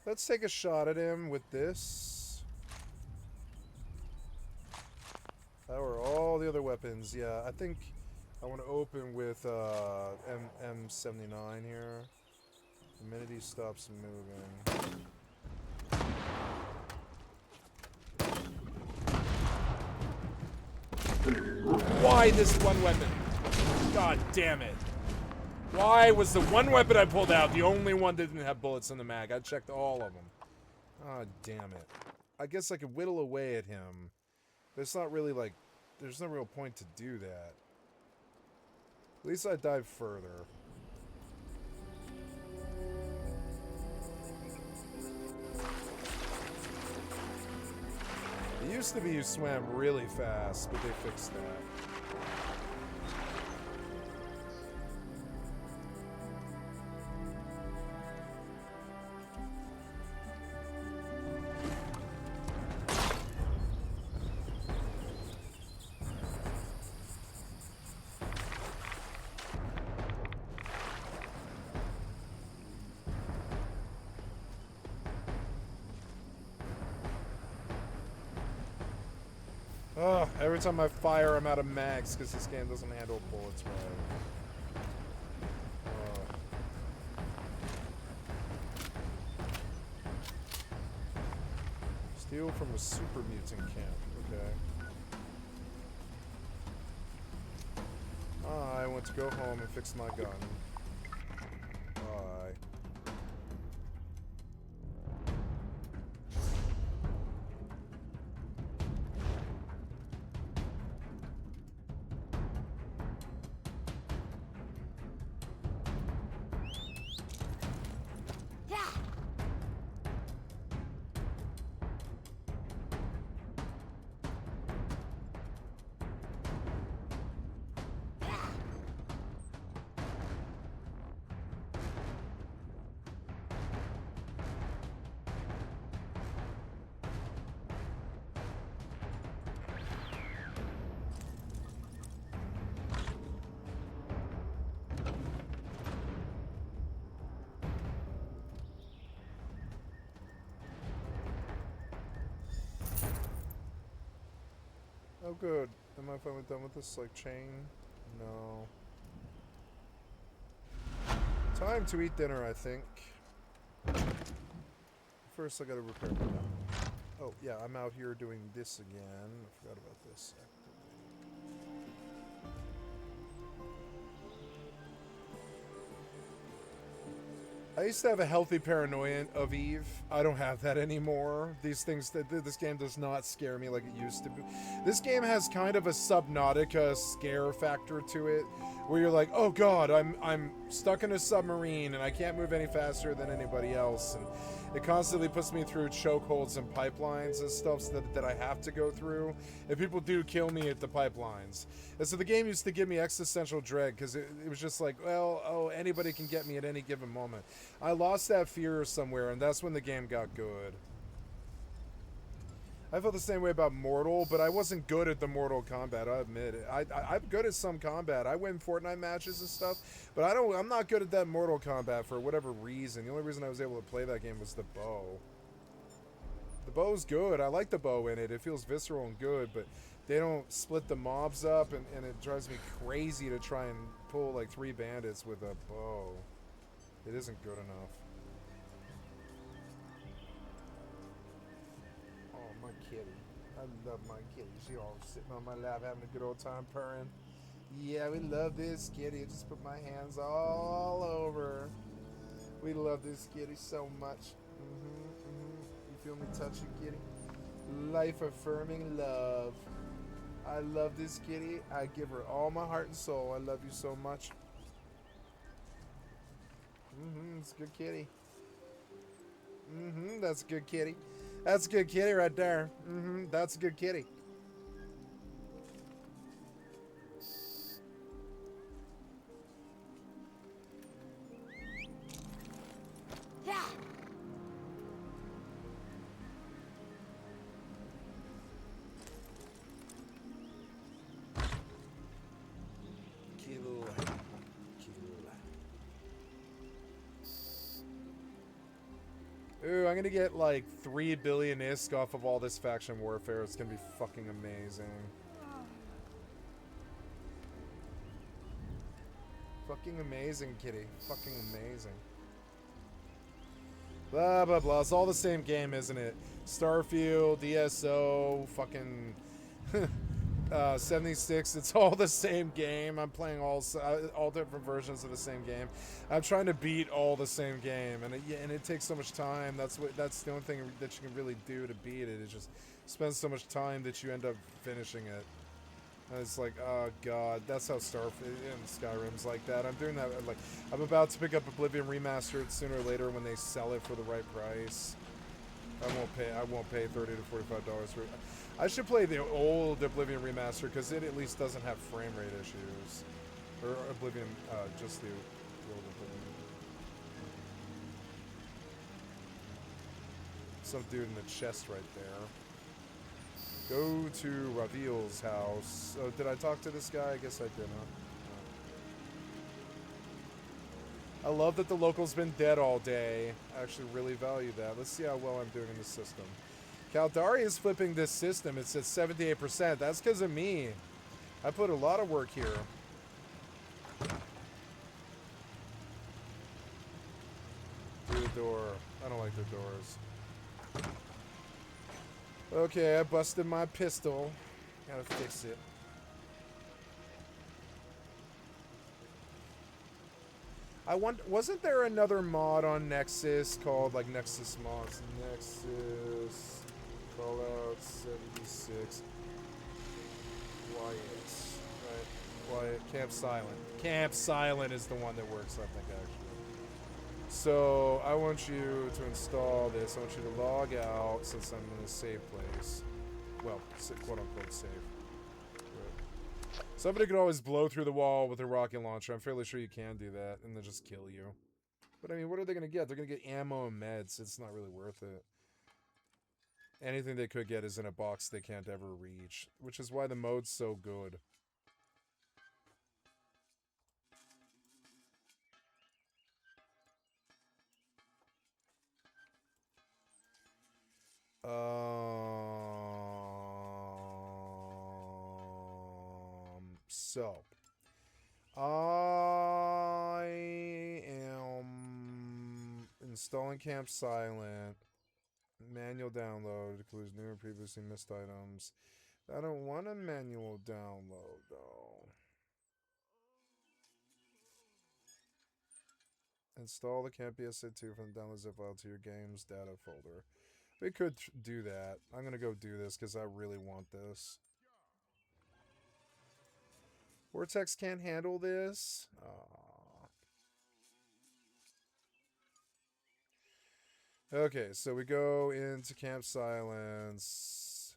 Let's take a shot at him with this. How are all the other weapons? Yeah, I think I want to open with M79 here. The minute he stops moving. Why this one weapon? God damn it. Why was the one weapon I pulled out the only one that didn't have bullets in the mag? I checked all of them. Oh, damn it. I guess I could whittle away at him. But it's not really like... There's no real point to do that. At least I dive further. It used to be you swam really fast, but they fixed that. Oh, every time I fire, I'm out of mags because this game doesn't handle bullets right. Steal from a super mutant camp. Okay. I want to go home and fix my gun. Bye. Oh, good. Am I finally done with this, like, chain? No. Time to eat dinner, I think. First, I gotta repair my map. Oh, yeah, I'm out here doing this again. I forgot about this. I used to have a healthy paranoia of Eve. I don't have that anymore. These things, this game does not scare me like it used to be. This game has kind of a Subnautica scare factor to it, where you're like, oh god, I'm stuck in a submarine and I can't move any faster than anybody else, and it constantly puts me through chokeholds and pipelines and stuff that I have to go through, and people do kill me at the pipelines. And so the game used to give me existential dread, because it was just like, well, oh, anybody can get me at any given moment. I lost that fear somewhere, and that's when the game got good. I felt the same way about Mortal, but I wasn't good at the Mortal Kombat, I admit it. I'm good at some combat. I win Fortnite matches and stuff, but I'm not good at that Mortal Kombat for whatever reason. The only reason I was able to play that game was the bow. The bow's good. I like the bow in it. It feels visceral and good, but they don't split the mobs up, and it drives me crazy to try and pull like 3 bandits with a bow. It isn't good enough. My kitty. I love my kitty. She always sitting on my lap having a good old time purring. Yeah, we love this kitty. I just put my hands all over her. We love this kitty so much. You feel me touching kitty? Life affirming love. I love this kitty. I give her all my heart and soul. I love you so much. It's a good kitty. That's a good kitty. That's a good kitty right there. That's a good kitty. Yeah. Kill. Ooh, I'm gonna get like 3 billion ISK off of all this faction warfare. It's gonna be fucking amazing. Fucking amazing, kitty. Fucking amazing. Blah, blah, blah. It's all the same game, isn't it? Starfield, DSO, fucking 76. It's all the same game. I'm playing all different versions of the same game. I'm trying to beat all the same game, and it takes so much time. That's the only thing that you can really do to beat it. Is just spend so much time that you end up finishing it. And it's like, oh god, that's how Starfield and Skyrim's like that. I'm doing that, like, I'm about to pick up Oblivion Remastered sooner or later when they sell it for the right price. I won't pay $30 to $45 for it. I should play the old Oblivion Remaster, because it at least doesn't have frame rate issues. Or Oblivion, just the old Oblivion. Some dude in the chest right there. Go to Raviel's house. Oh, did I talk to this guy? I guess I did, huh? I love that the local's been dead all day. I actually really value that. Let's see how well I'm doing in the system. Caldari is flipping this system. It's at 78%. That's because of me. I put a lot of work here. Do the door. I don't like the doors. Okay, I busted my pistol. Gotta fix it. I want. Wasn't there another mod on Nexus called like Nexus mods? Nexus Fallout 76. Quiet. Right. Quiet. Camp Silent. Camp Silent is the one that works, I think, actually. So I want you to install this. I want you to log out since I'm in a safe place. Well, quote unquote safe. Right. Somebody could always blow through the wall with a rocket launcher. I'm fairly sure you can do that and then just kill you. But I mean, what are they going to get? They're going to get ammo and meds. It's not really worth it. Anything they could get is in a box they can't ever reach, which is why the mode's so good. So, I am installing Camp Silent. Manual download includes new and previously missed items. I don't want a manual download, though. Install the Camp BSA2 from the download zip file to your game's data folder. We could do that. I'm going to go do this because I really want this. Vortex can't handle this. Aww. Okay, so we go into Camp Silence.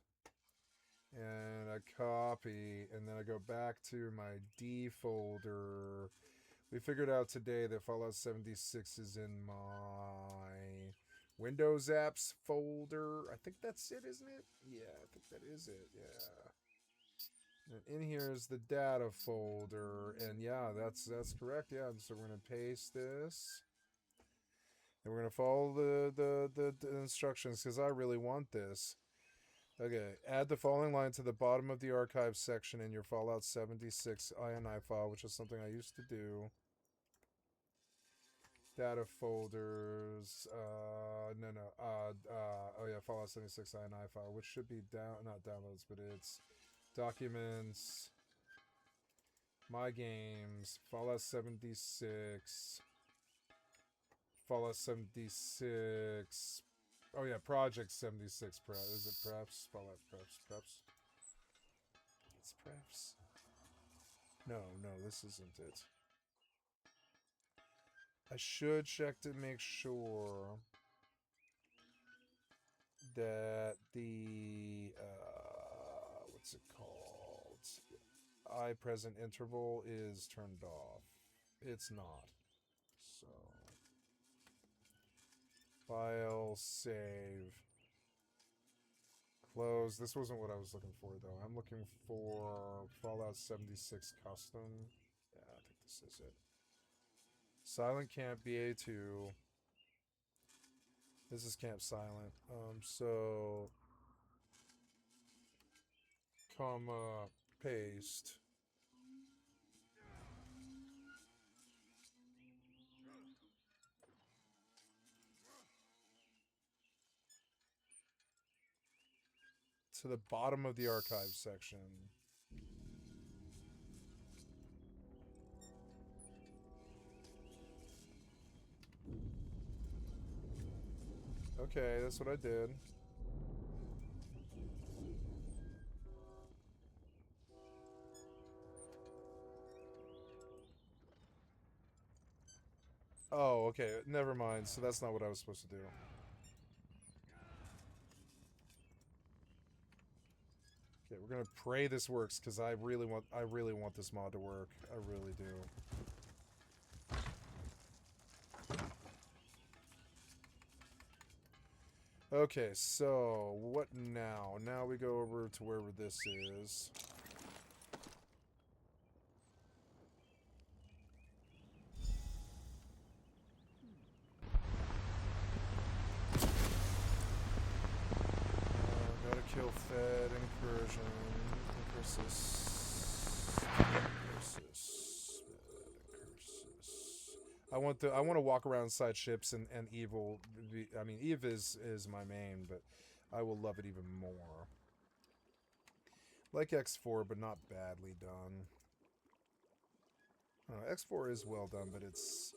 And I copy. And then I go back to my D folder. We figured out today that Fallout 76 is in my Windows apps folder. I think that's it, isn't it? Yeah, I think that is it. Yeah. And in here is the data folder. And yeah, that's correct. Yeah, so we're going to paste this. And we're going to follow the instructions because I really want this. Okay, add the following line to the bottom of the archive section in your Fallout 76 INI file, which is something I used to do. Data folders, oh yeah, Fallout 76 INI file, which should be not downloads, but it's documents, my games, Fallout 76, Fallout 76. Oh yeah, Project 76 prep. Is it preps? Fallout preps. It's preps. No, this isn't it. I should check to make sure that the what's it called? iPresent interval is turned off. It's not. So file, save, close. This wasn't what I was looking for, though. I'm looking for Fallout 76 custom. Yeah, I think this is it. Silent Camp BA2. This is Camp Silent. So comma paste. To the bottom of the archive section. Okay, that's what I did. Oh, okay. Never mind. So that's not what I was supposed to do. Okay, we're gonna pray this works because I really want this mod to work. I really do. Okay, so what now? Now we go over to wherever this is. Gotta kill Fed, Incursion, Incursus. I want to walk around inside ships and evil. I mean, Eve is my main, but I will love it even more. Like X4, but not badly done. X4 is well done, but it's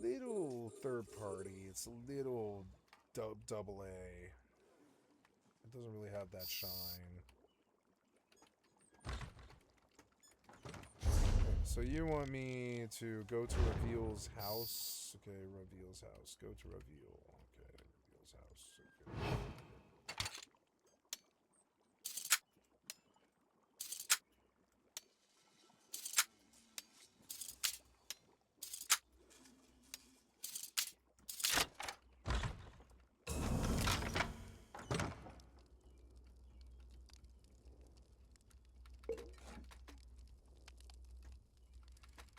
little third party. It's a little double A. It doesn't really have that shine. So you want me to go to Reveal's house? Okay, Reveal's house. Go to Reveal. Okay, Reveal's house. Okay.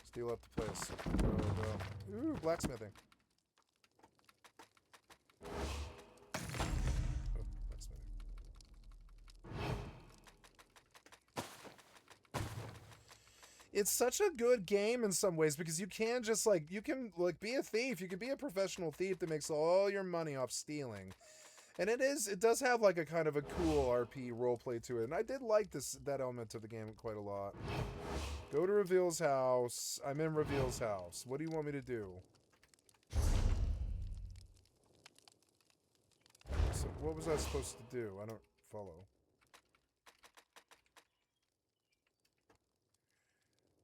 Steal up the place. Ooh, blacksmithing. Oh, blacksmithing. It's such a good game in some ways because you can just like you can like be a thief. You can be a professional thief that makes all your money off stealing. And it does have like a kind of a cool RP roleplay to it. And I did like that element of the game quite a lot. Go to Reveal's house. I'm in Reveal's house. What do you want me to do? So what was I supposed to do? I don't follow.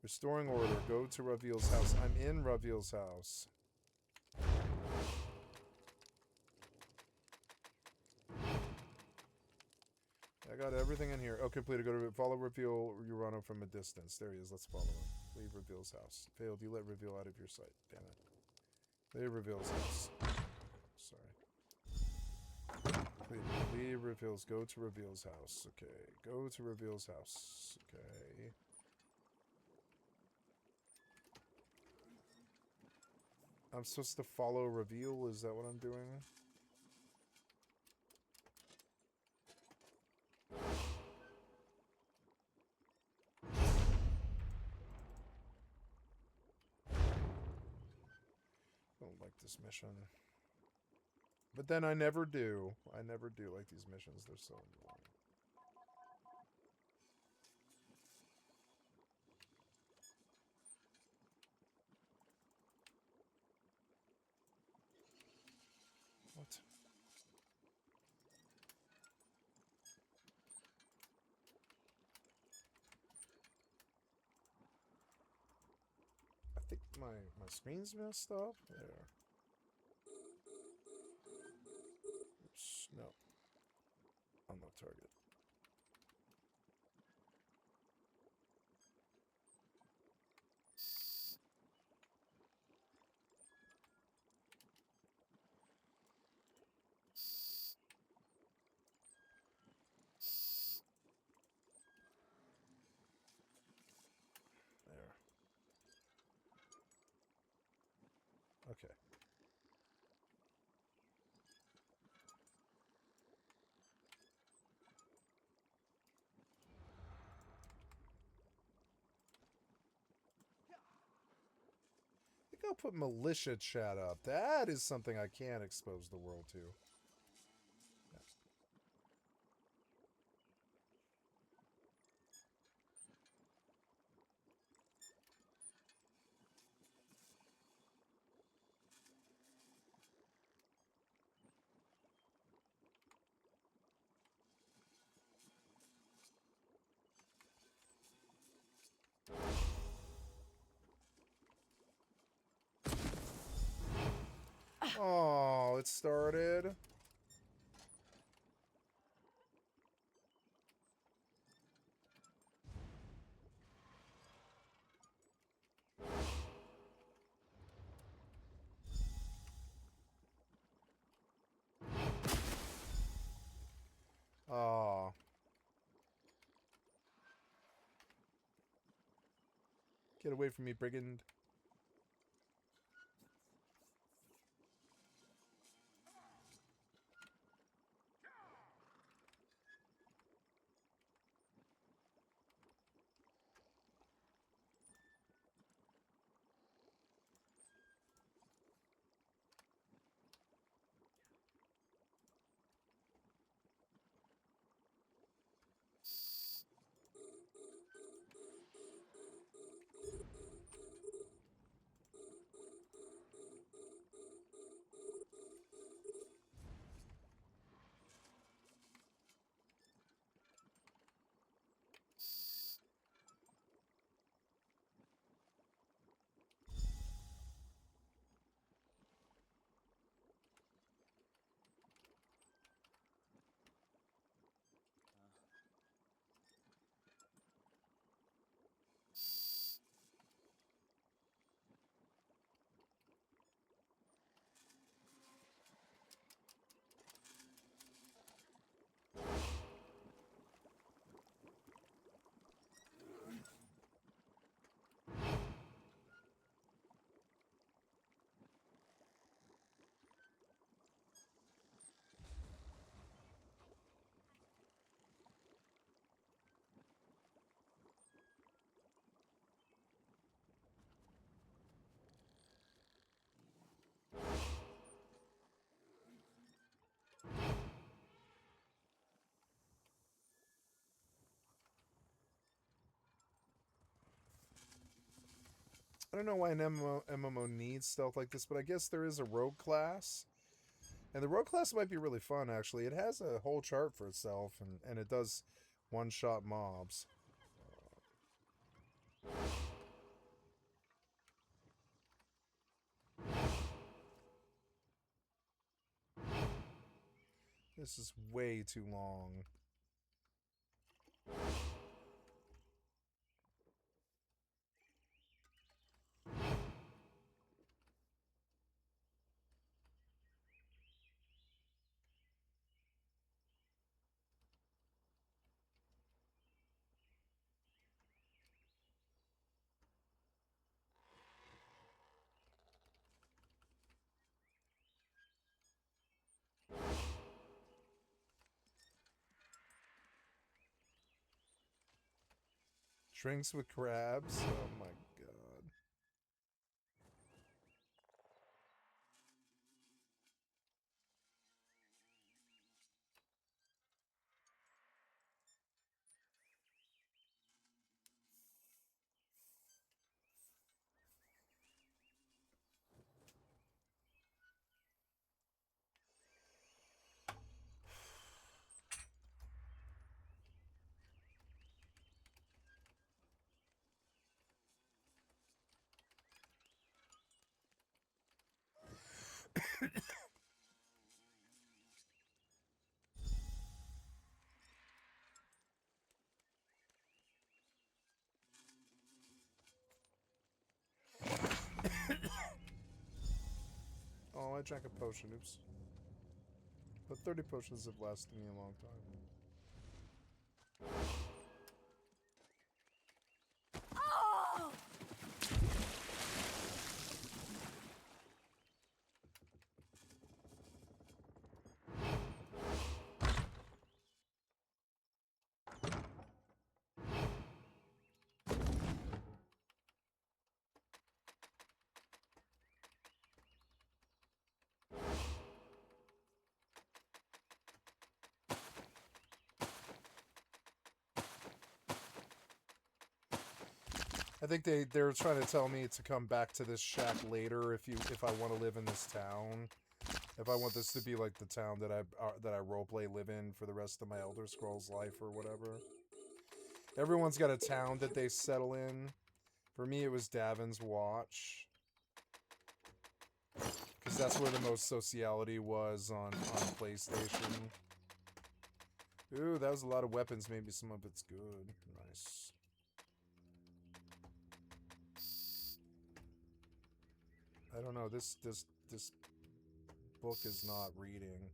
Restoring order. Go to Reveal's house. I'm in Reveal's house. I got everything in here. Oh, completed. Go to follow Reveal Urano from a distance. There he is. Let's follow him. Leave Reveal's house. Failed. You let Reveal out of your sight. Damn it. Leave Reveal's house. Sorry. Leave Reveal's. Go to Reveal's house. Okay. Go to Reveal's house. Okay. I'm supposed to follow Reveal? Is that what I'm doing? Don't like this mission. But then I never do. I never do like these missions. They're so annoying. What? I think my screen's messed up. There. Oops, no. I'm not target. There. Okay. I think I'll put militia chat up. That is something I can't expose the world to. Oh, it started. Oh. Get away from me, brigand. I don't know why an MMO needs stealth like this, but I guess there is a rogue class. And the rogue class might be really fun, actually. It has a whole chart for itself, and it does one-shot mobs. This is way too long. Drinks with crabs? Oh my god. Oh, I drank a potion. Oops. But 30 potions have lasted me a long time. Oh! I think they're trying to tell me to come back to this shack later if I want to live in this town. If I want this to be like the town that I roleplay live in for the rest of my Elder Scrolls life or whatever. Everyone's got a town that they settle in. For me, it was Davin's Watch. Because that's where the most sociality was on PlayStation. Ooh, that was a lot of weapons. Maybe some of it's good. Nice. I don't know. This book is not reading.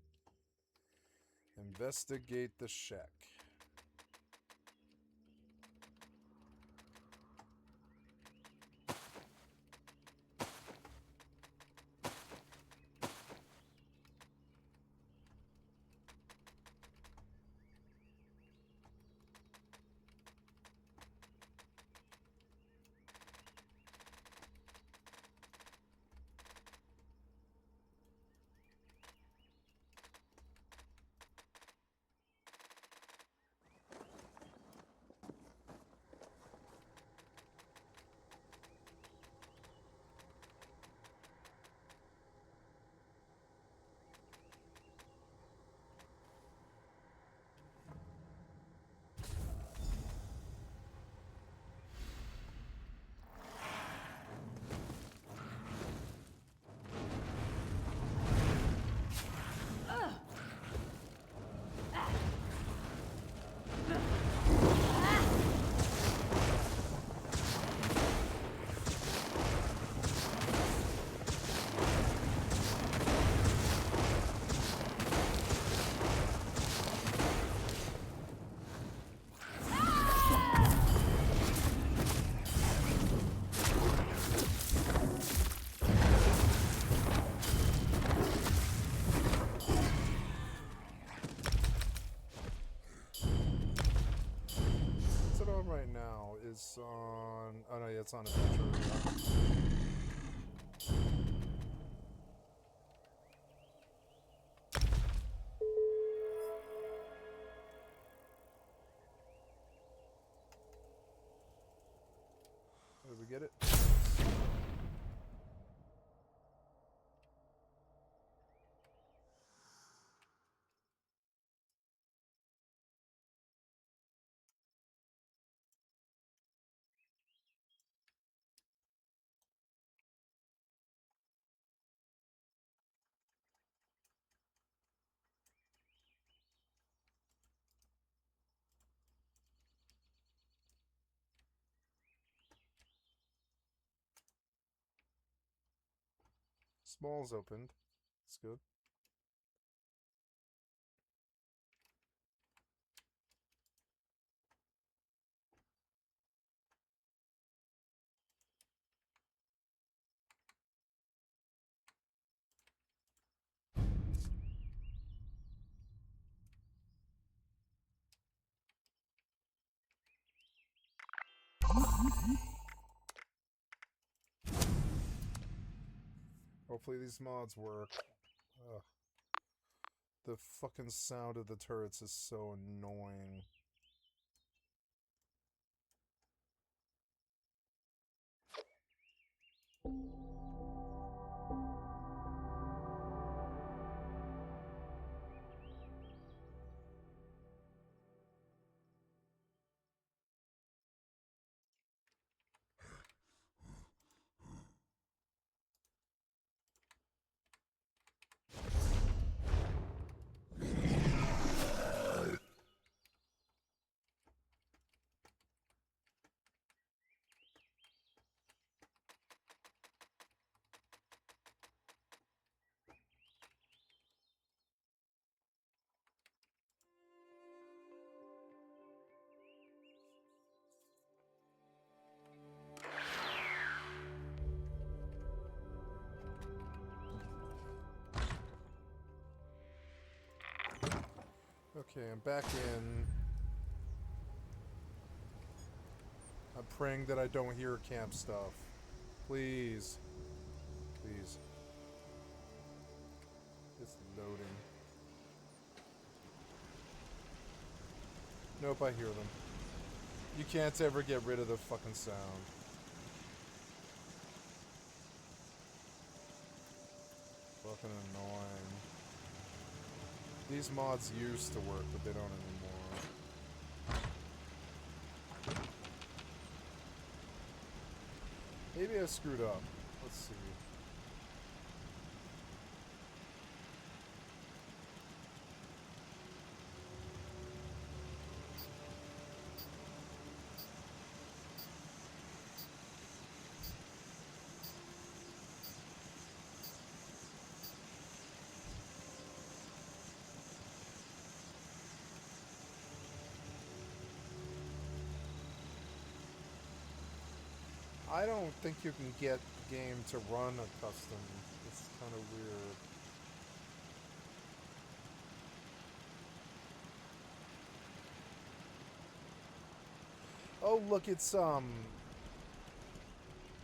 Investigate the shack. Right now is on. Oh no, yeah, it's on Adventure. Did we get it? Small's opened. It's good. Hopefully these mods work. Ugh. The fucking sound of the turrets is so annoying. Okay, I'm back in. I'm praying that I don't hear camp stuff. Please. Please. It's loading. Nope, I hear them. You can't ever get rid of the fucking sound. Fucking annoying. These mods used to work, but they don't anymore. Maybe I screwed up. Let's see. I don't think you can get the game to run a custom. It's kind of weird. Oh, look, it's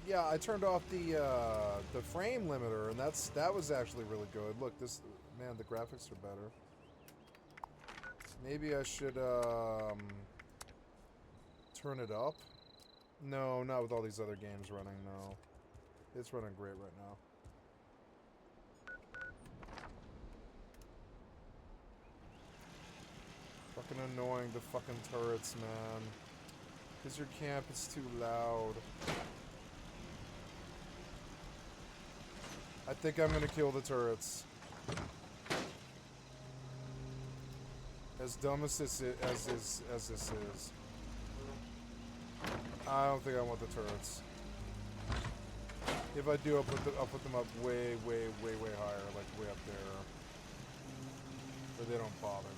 yeah, I turned off the frame limiter, and that was actually really good. Look, this, man, the graphics are better. Maybe I should turn it up. No, not with all these other games running, no. It's running great right now. Fucking annoying, the fucking turrets, man. Because your camp is too loud. I think I'm gonna kill the turrets. As dumb as this is. I don't think I want the turrets. If I do, I'll put them up way higher, like way up there. But they don't bother me.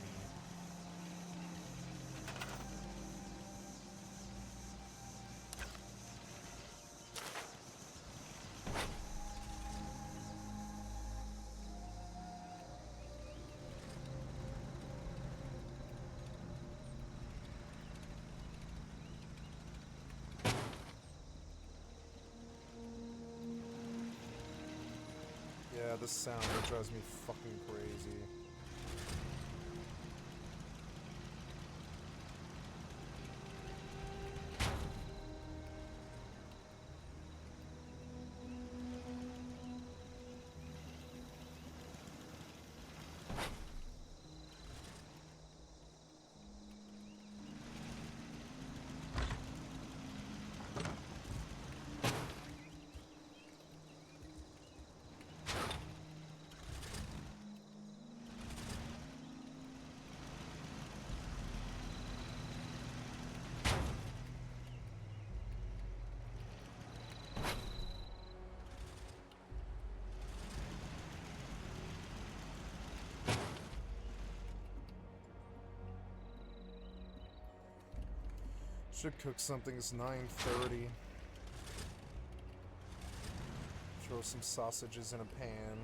Yeah, the sound, that drives me fucking crazy. Should cook something. It's 9:30. Throw some sausages in a pan.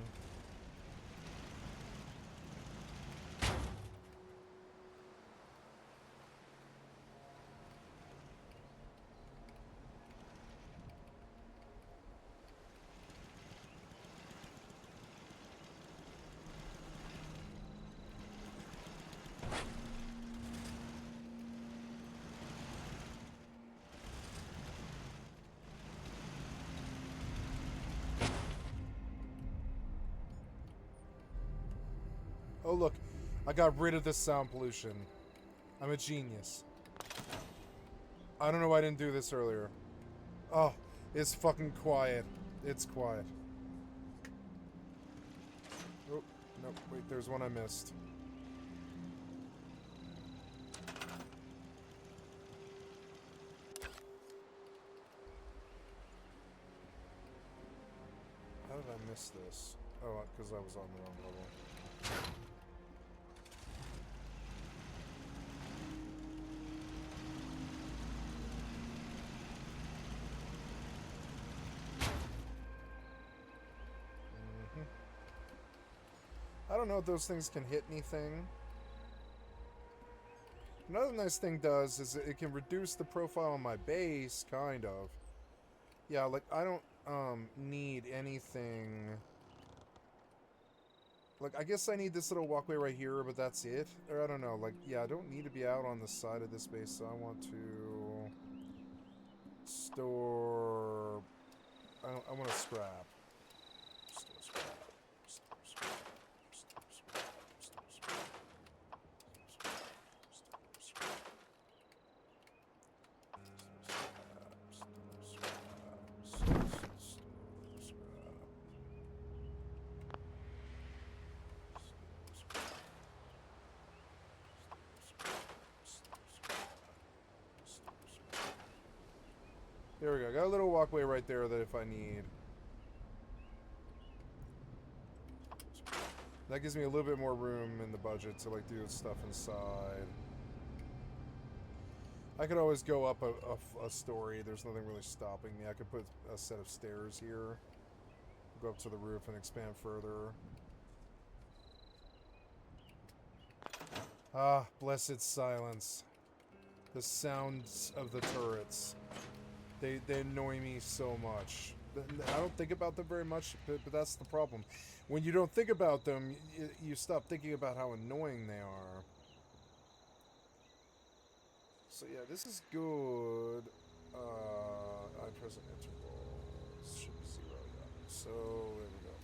Oh look, I got rid of the sound pollution. I'm a genius. I don't know why I didn't do this earlier. Oh, it's fucking quiet. It's quiet. Oh, no, wait, there's one I missed. How did I miss this? Oh, because I was on the wrong level. I don't know if those things can hit anything. Another nice thing does is it can reduce the profile on my base, kind of. Yeah, like, I don't, need anything. Like, I guess I need this little walkway right here, but that's it. Or, I don't know, like, yeah, I don't need to be out on the side of this base, so I want to store... I want to scrap. Store scrap. Store scrap. Store scrap. Store scrap. There we go. Got a little walkway right there that if I need. That gives me a little bit more room in the budget to like do stuff inside. I could always go up a story. There's nothing really stopping me. I could put a set of stairs here. Go up to the roof and expand further. Ah, blessed silence. The sounds of the turrets. They annoy me so much. I don't think about them very much, but that's the problem. When you don't think about them, you stop thinking about how annoying they are. So yeah, this is good. I present intervals should be 0, yeah. So there we go.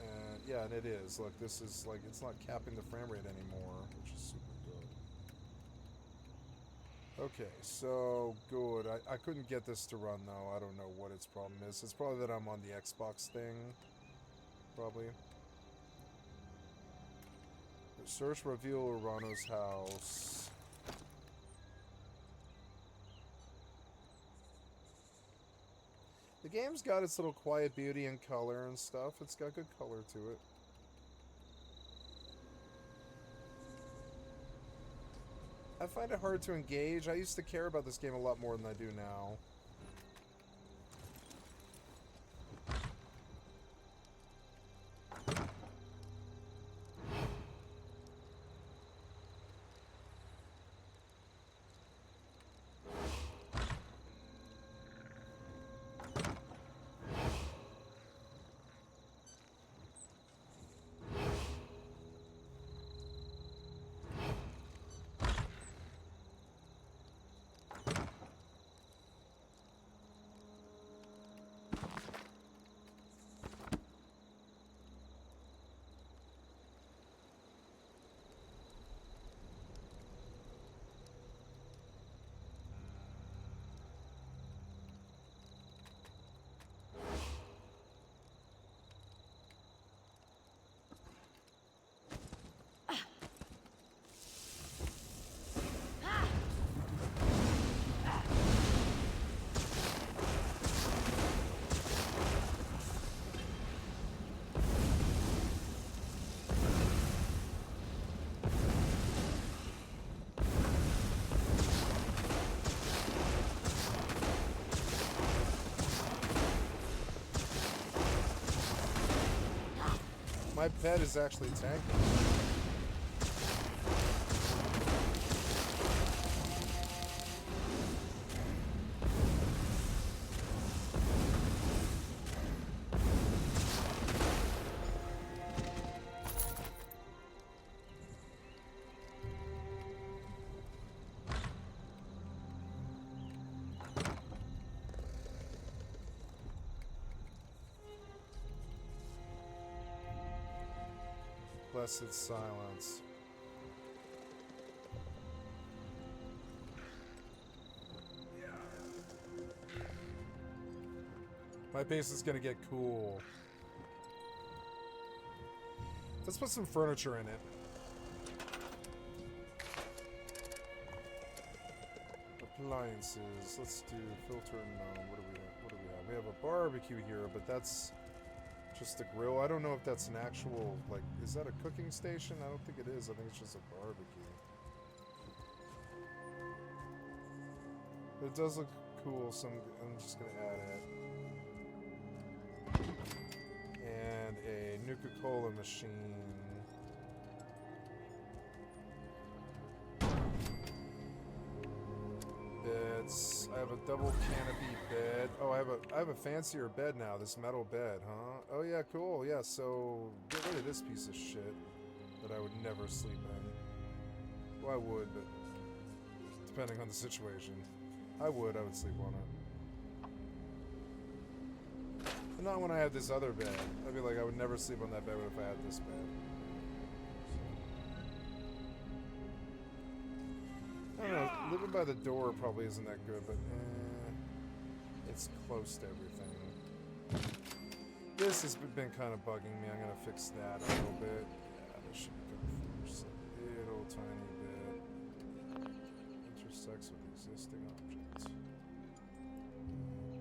And yeah, and it is. Look, this is like, it's not capping the frame rate anymore, which is super good. Okay, so good. I couldn't get this to run though. I don't know what its problem is. It's probably that I'm on the Xbox thing. Probably. Search reveal Urano's house. The game's got its little quiet beauty and color and stuff. It's got good color to it. I find it hard to engage. I used to care about this game a lot more than I do now. My bed is actually tanking. Blessed silence. My base is gonna get cool. Let's put some furniture in it. Appliances. Let's do filter. No. What do we have? What do we have? We have a barbecue here, but that's just a grill. I don't know if that's an actual, like, is that a cooking station? I don't think it is. I think it's just a barbecue. But it does look cool, so I'm just gonna add it. And a Nuka-Cola machine. Beds. I have a double canopy bed. Oh, I have a fancier bed now. This metal bed, huh? Oh yeah, cool. Yeah, so get rid of this piece of shit that I would never sleep in. Well, I would, but depending on the situation, I would sleep on it. But not when I had this other bed. I'd be like, I would never sleep on that bed if I had this bed. I don't know, living by the door probably isn't that good, but it's close to everything. This has been kind of bugging me. I'm going to fix that a little bit. Yeah, this should be good first. A little tiny bit. Intersects with existing objects.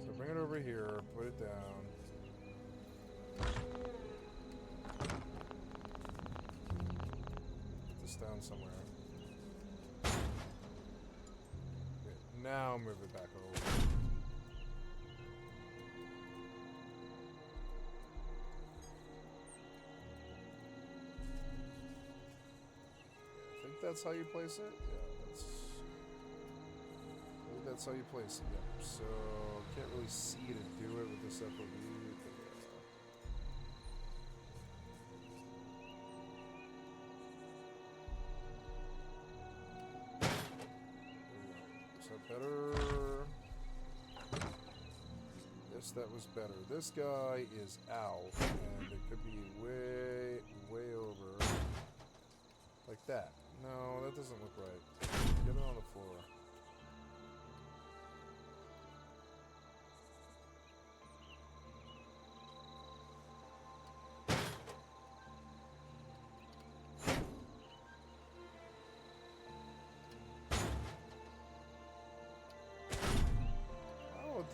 So bring it over here, put it down. Put this down somewhere. Now move it back over. I think that's how you place it? Yeah, I think that's how you place it, yeah. So, can't really see to do it with this FOV. Better. Yes, that was better. This guy is out, and it could be way, way over. Like that. No, that doesn't look right. Get it on the floor.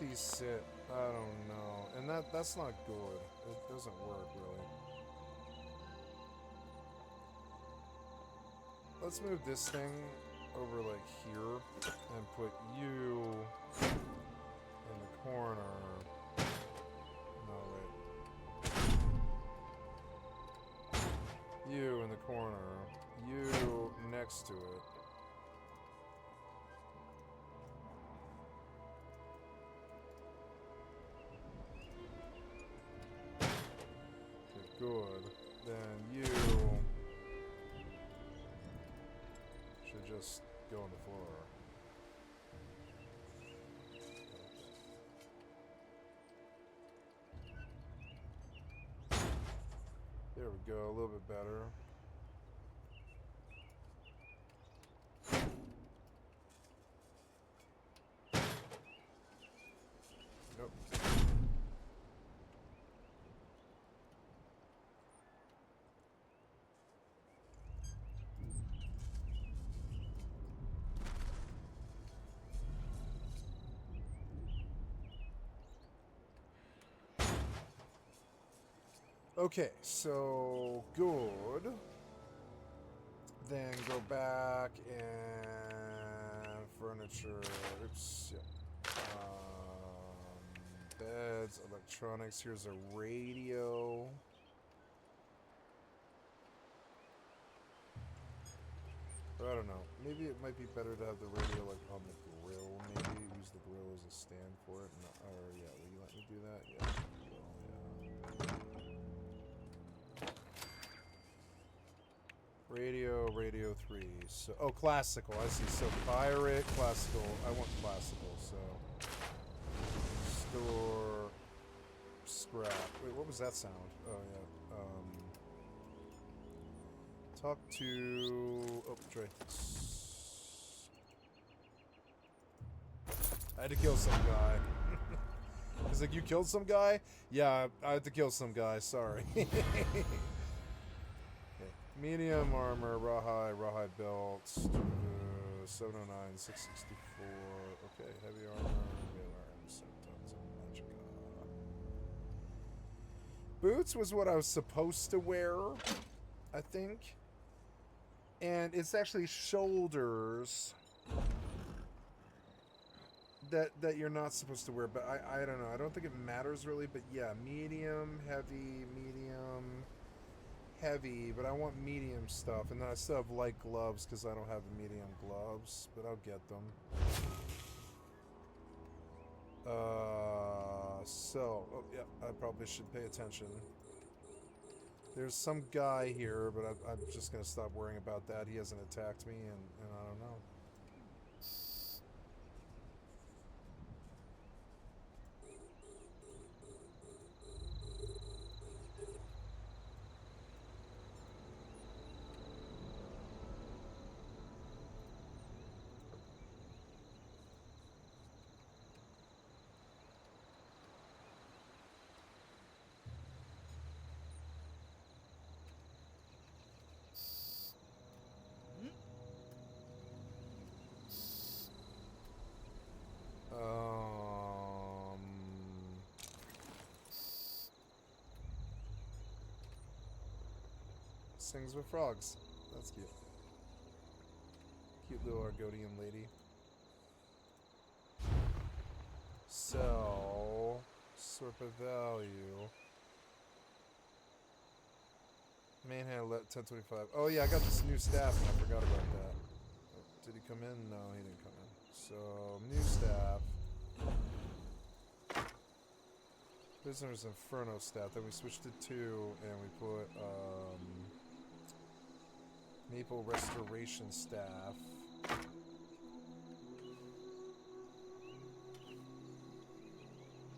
These sit, I don't know, and that's not good. It doesn't work really. Let's move this thing over like here and put you in the corner. No, wait. You in the corner. You next to it. Good. Then you should just go on the floor. There we go, a little bit better. Nope. Okay, so good. Then go back and furniture. Oops, yeah. Beds, electronics. Here's a radio. Or I don't know. Maybe it might be better to have the radio like on the grill. Maybe use the grill as a stand for it. No, or yeah, will you let me do that? Yeah. Radio 3. So, oh, classical. I see. So pirate, classical. I want classical. So store scrap. Wait, what was that sound? Oh yeah. Talk to. Oh, Dre. I had to kill some guy. He's like, you killed some guy? Yeah, I had to kill some guy. Sorry. Okay. Medium armor, rawhide belt, 709, 664. Okay, heavy armor, arms, 7 tons of magic. Boots was what I was supposed to wear, I think. And it's actually shoulders that you're not supposed to wear, but I don't know. I don't think it matters really, but yeah, medium, heavy, but I want medium stuff, and then I still have light gloves because I don't have medium gloves, but I'll get them. Oh yeah, I probably should pay attention. There's some guy here, but I'm just gonna stop worrying about that. He hasn't attacked me, and I don't know. Sings with frogs. That's cute. Cute little Argonian lady. So, sort of value. Manhandle 1025. Oh yeah, I got this new staff and I forgot about that. Oh, did he come in? No, he didn't come in. So, new staff. Prisoner's Inferno staff. Then we switched to 2 and we put Maple Restoration staff.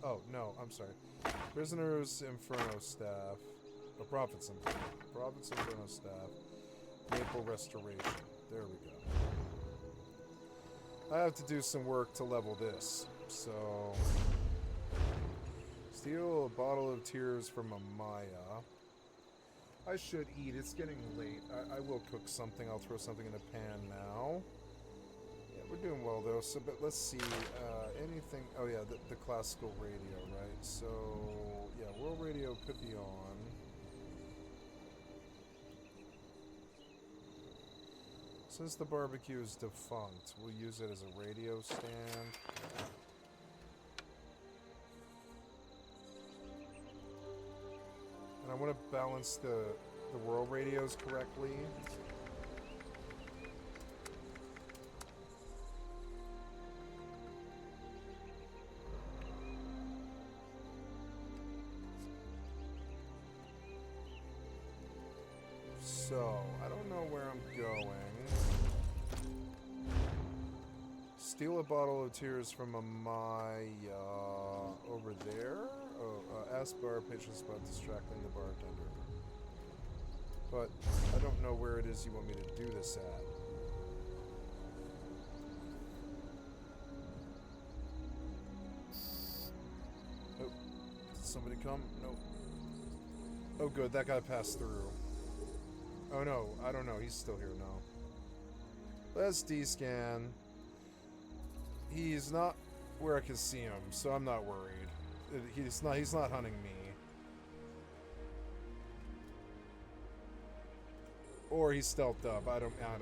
Oh, no, I'm sorry. Prisoner's Inferno staff. Oh, Prophet's Inferno staff. Maple Restoration. There we go. I have to do some work to level this. So, steal a bottle of tears from Amaya. I should eat. It's getting late. I will cook something. I'll throw something in a pan now. Yeah, we're doing well though. So, but let's see. Anything? Oh yeah, the classical radio, right? So yeah, world radio could be on. Since the barbecue is defunct, we'll use it as a radio stand. And I want to balance the world radios correctly. So, I don't know where I'm going. Steal a bottle of tears from Amaya over there. Oh, ask bar patrons about distracting the bartender. But I don't know where it is you want me to do this at. Oh, did somebody come? No. Oh good, that guy passed through. Oh no, I don't know, he's still here now. Let's D-scan. He's not where I can see him, so I'm not worried. He's not hunting me. Or he's stealthed up. I don't care.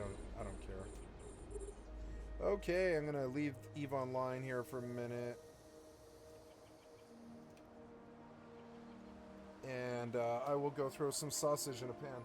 Okay, I'm gonna leave Eve online here for a minute. And I will go throw some sausage in a pan.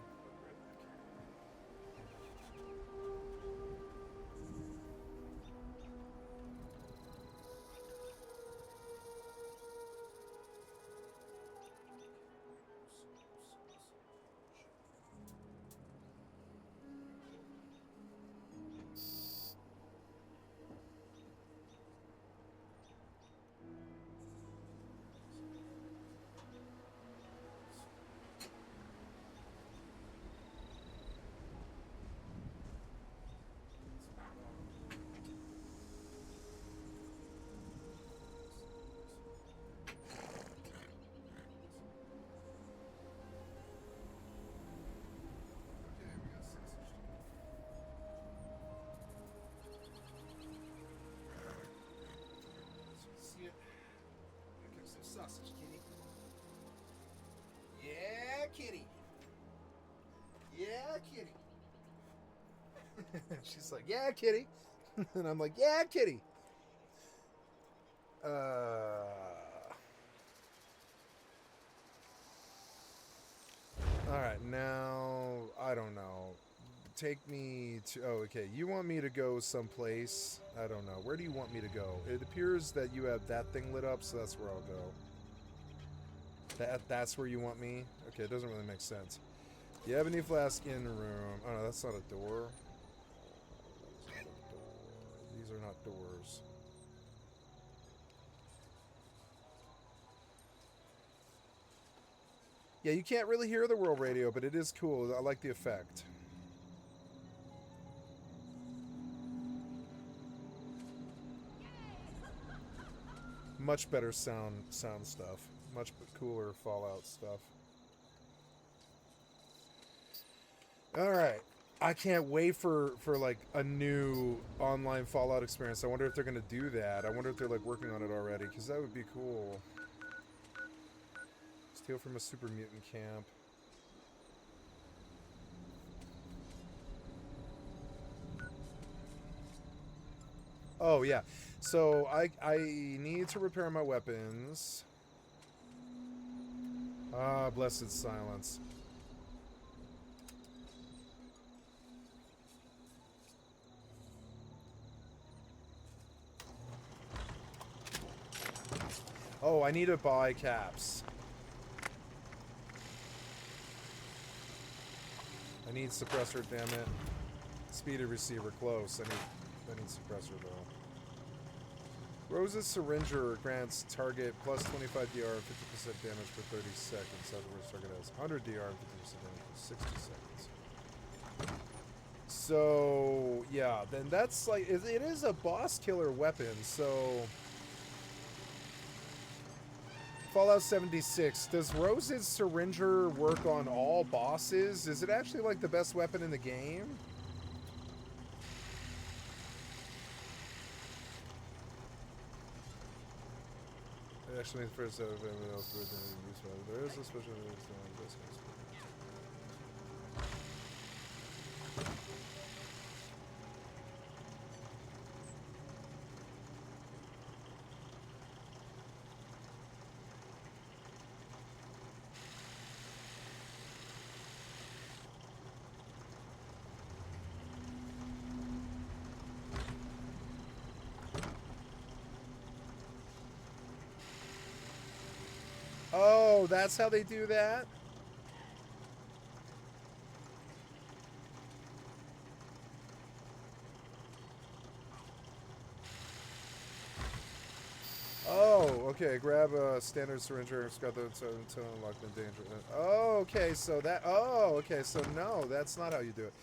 She's like, yeah, kitty. And I'm like, yeah, kitty. Alright, now, I don't know. Take me to... Oh, okay. You want me to go someplace? I don't know. Where do you want me to go? It appears that you have that thing lit up, so that's where I'll go. That's where you want me? Okay, it doesn't really make sense. The ebony flask in the room. Oh, no, that's not a door. It's not a door. These are not doors. Yeah, you can't really hear the world radio, but it is cool. I like the effect. Much better sound stuff. Much cooler Fallout stuff. Alright. I can't wait for like a new online Fallout experience. I wonder if they're gonna do that. I wonder if they're like working on it already, because that would be cool. Steal from a super mutant camp. Oh yeah. So I need to repair my weapons. Ah, blessed silence. Oh, I need to buy caps. I need suppressor, damn it. Speed of receiver, close. I need suppressor though. Rose's Syringer grants target plus 25 DR and 50% damage for 30 seconds. Otherwise, target has 100 DR and 50% damage for 60 seconds. So, yeah, then that's like, it is a boss killer weapon, so... Fallout 76, does Rose's Syringer work on all bosses? Is it actually like the best weapon in the game? It actually means first out of everyone else would be useful. There is a special Oh, that's how they do that? Oh, okay. Grab a standard syringer. It's got the until unlocked in danger. Oh, okay. So that. Oh, okay. So no, that's not how you do it.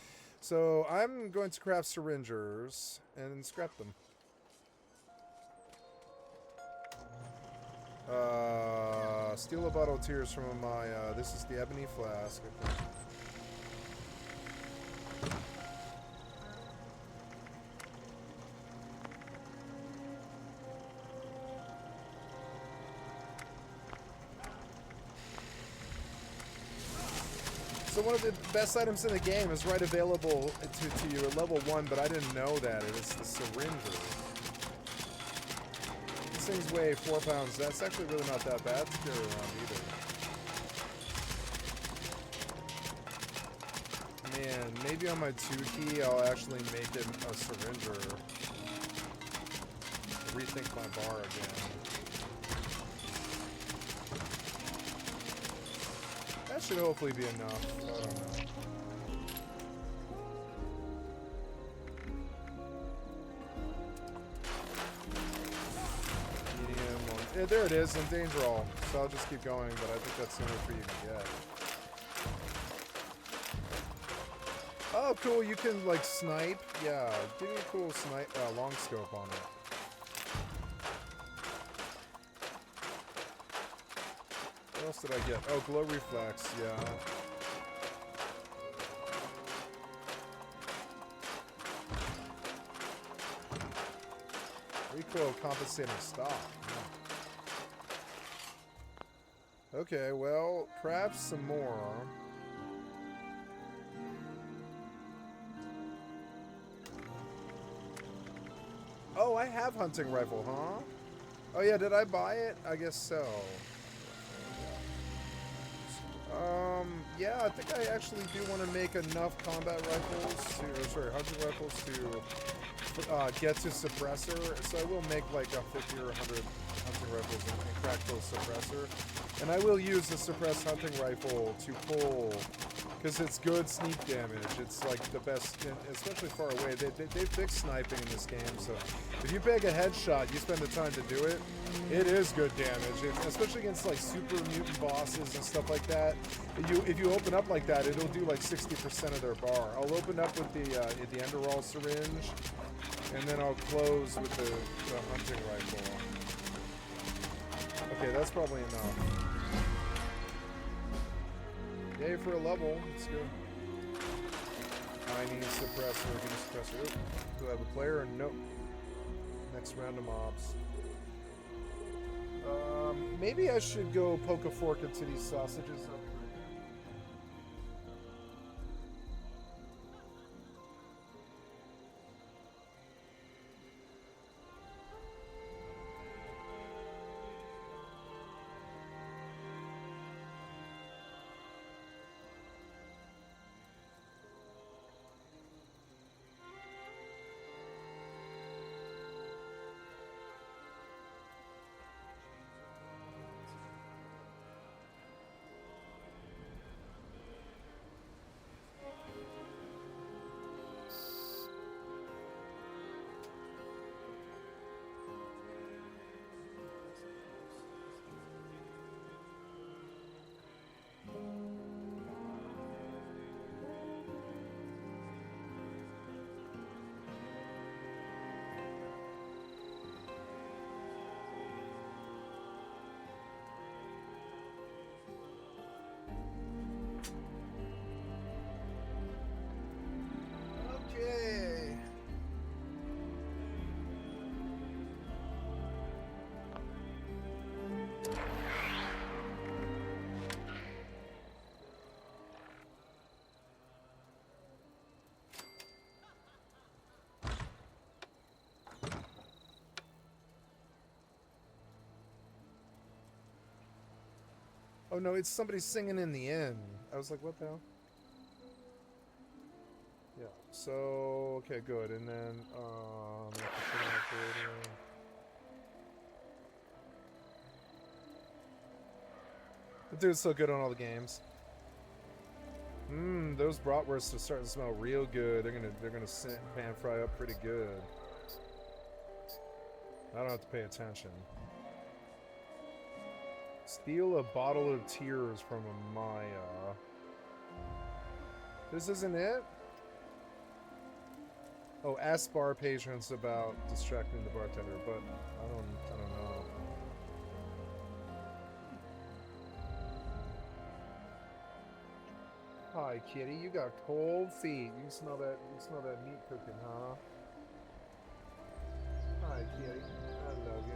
So I'm going to craft syringers and scrap them. Steal a bottle of tears from my. This is the ebony flask. Okay. So one of the best items in the game is right available to you at level 1, but I didn't know that. It is the syringer. This thing's weigh 4 pounds. That's actually really not that bad to carry around either. Man, maybe on my 2 key I'll actually make it a syringer. Rethink my bar again. That should hopefully be enough. I don't know. Medium. Yeah, there it is, in danger all. So I'll just keep going, but I think that's the only free you can get. Oh, cool. You can, like, snipe. Yeah, give me a cool snipe, long scope on it. What else did I get? Oh, glow reflex, yeah. Recoil compensating stock. Yeah. Okay, well, craft some more. Oh, I have hunting rifle, huh? Oh yeah, did I buy it? I guess so. Yeah, I think I actually do want to make enough combat rifles to, or sorry, hunting rifles to get to suppressor. So I will make like a 50 or 100 hunting rifles and crack those suppressor. And I will use the suppressed hunting rifle to pull, because it's good sneak damage. It's like the best, especially far away. They fixed sniping in this game, so if you bag a headshot, you spend the time to do it, it is good damage. Especially against like super mutant bosses and stuff like that. If you open up like that, it'll do like 60% of their bar. I'll open up with the Enderall syringe, and then I'll close with the hunting rifle. Okay, that's probably enough. Yay for a level. Let's go. I need a suppressor. Get a suppressor. Oop. Do I have a player? Nope. Next round of mobs. Maybe I should go poke a fork into these sausages. Okay. Oh no, it's somebody singing in the inn. I was like, what the hell? Yeah, so, okay, good. And then, the dude's so good on all the games. Those bratwursts are starting to smell real good. They're gonna pan fry up pretty good. I don't have to pay attention. Steal a bottle of tears from a Maya. This isn't it? Oh, ask bar patrons about distracting the bartender, but I don't know. Hi, kitty. You got cold feet. You smell that meat cooking, huh? Hi, kitty. I love you.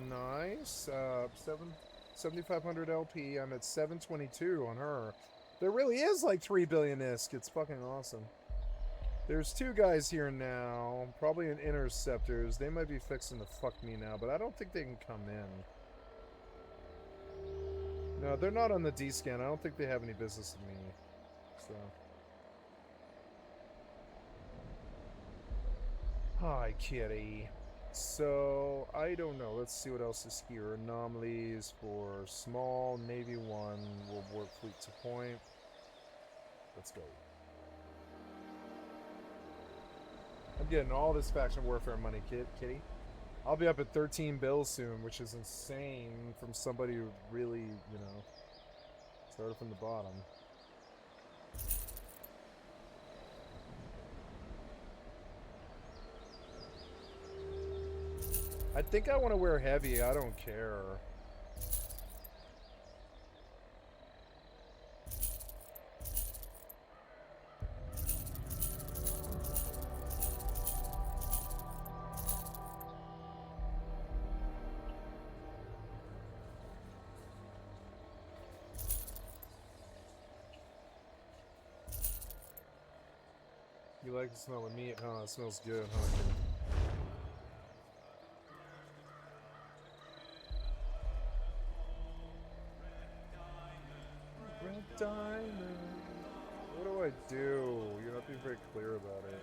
Nice. 7,500 LP. I'm at 722 on her. There really is like 3 billion ISK. It's fucking awesome. There's two guys here now. Probably in interceptors. They might be fixing to fuck me now, but I don't think they can come in. No, they're not on the D-scan. I don't think they have any business with me. So. Hi, kitty. So, I don't know. Let's see what else is here. Anomalies for small, Navy 1, World War Fleet to point. Let's go. I'm getting all this faction warfare money, kitty. I'll be up at 13 bills soon, which is insane from somebody who really, you know, started from the bottom. I think I want to wear heavy. I don't care. You like the smell of meat, huh? It smells good, huh? Red diamond. What do I do? You're not being very clear about it.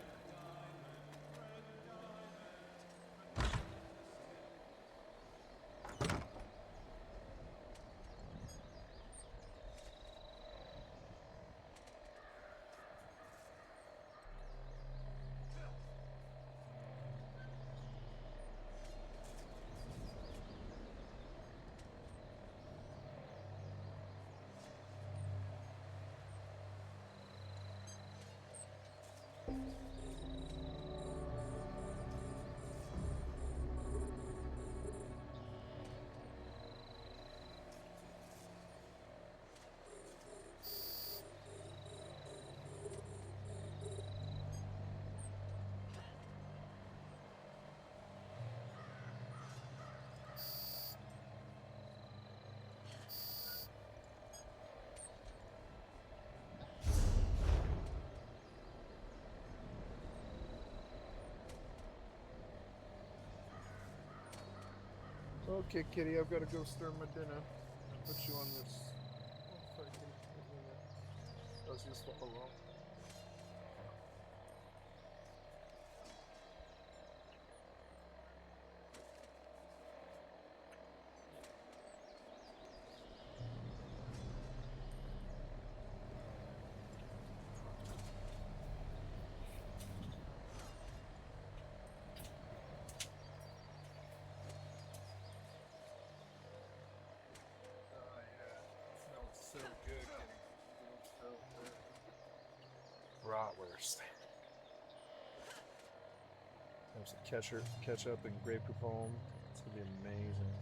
Okay, kitty, I've got to go stir my dinner. Put you on this. Oh, sorry, kitty. That was useful. Oh, well. So good, kitty. So good. Bratwurst. Have some ketchup and Grey Poupon. It's gonna be amazing.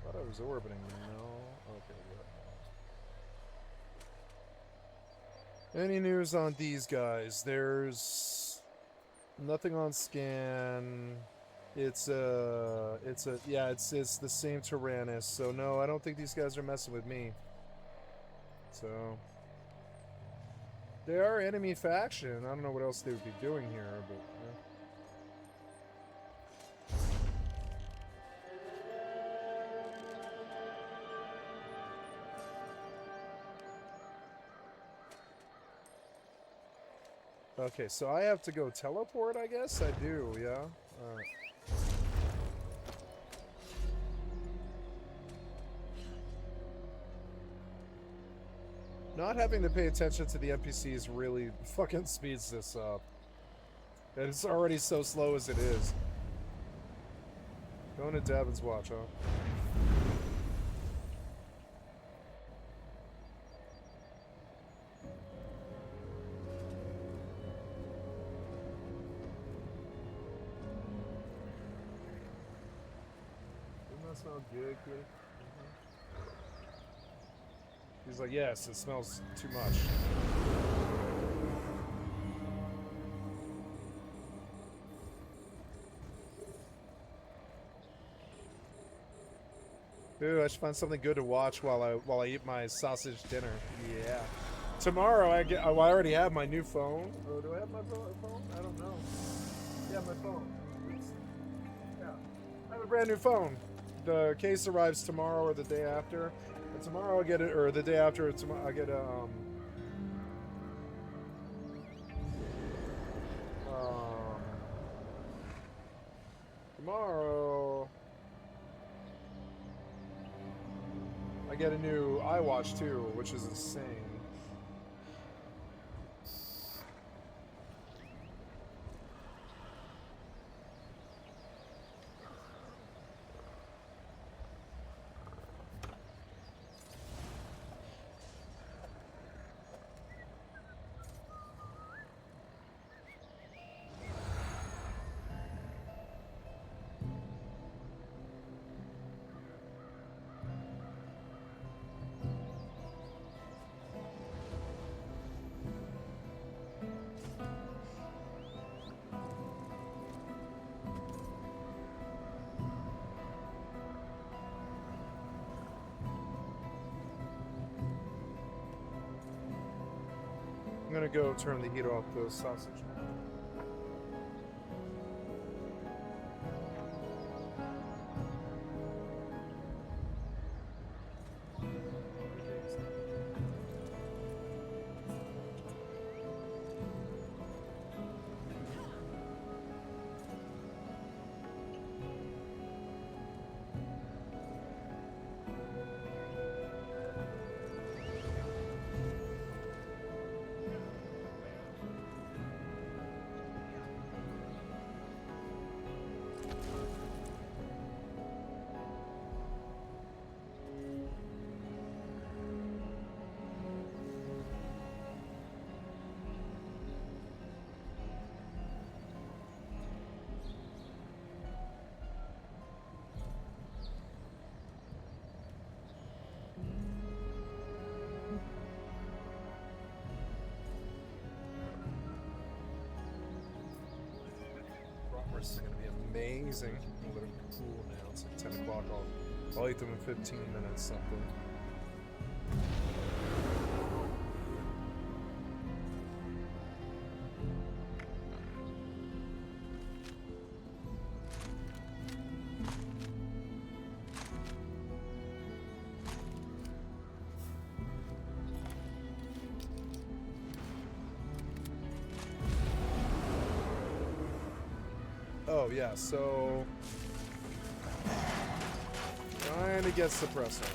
Thought I was orbiting, no. Okay, good. Any news on these guys? There's nothing on scan. It's the same Tyrannus. So no, I don't think these guys are messing with me. So they are enemy faction. I don't know what else they would be doing here, but okay, so I have to go teleport, I guess? I do, yeah? Alright. Not having to pay attention to the NPCs really fucking speeds this up. And it's already so slow as it is. Going to Davin's watch, huh? Doesn't that smell good, kid? He's like, yes, it smells too much. Ooh, I should find something good to watch while I eat my sausage dinner. Yeah. Tomorrow I already have my new phone. Oh, do I have my phone? I don't know. Yeah, my phone. Oops. Yeah. I have a brand new phone. The case arrives tomorrow or the day after. And tomorrow I'll get it, or the day after, I'll get a, tomorrow I get a new iWatch too, which is insane. I'm gonna go turn the heat off the sausage. This is going to be amazing. I'm going to cool now. It's like 10 o'clock. I'll eat them in 15 minutes, something. Oh yeah, so trying to get suppressor.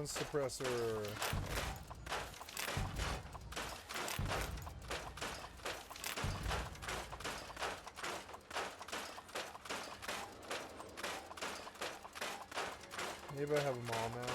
Suppressor. Maybe I have them all now.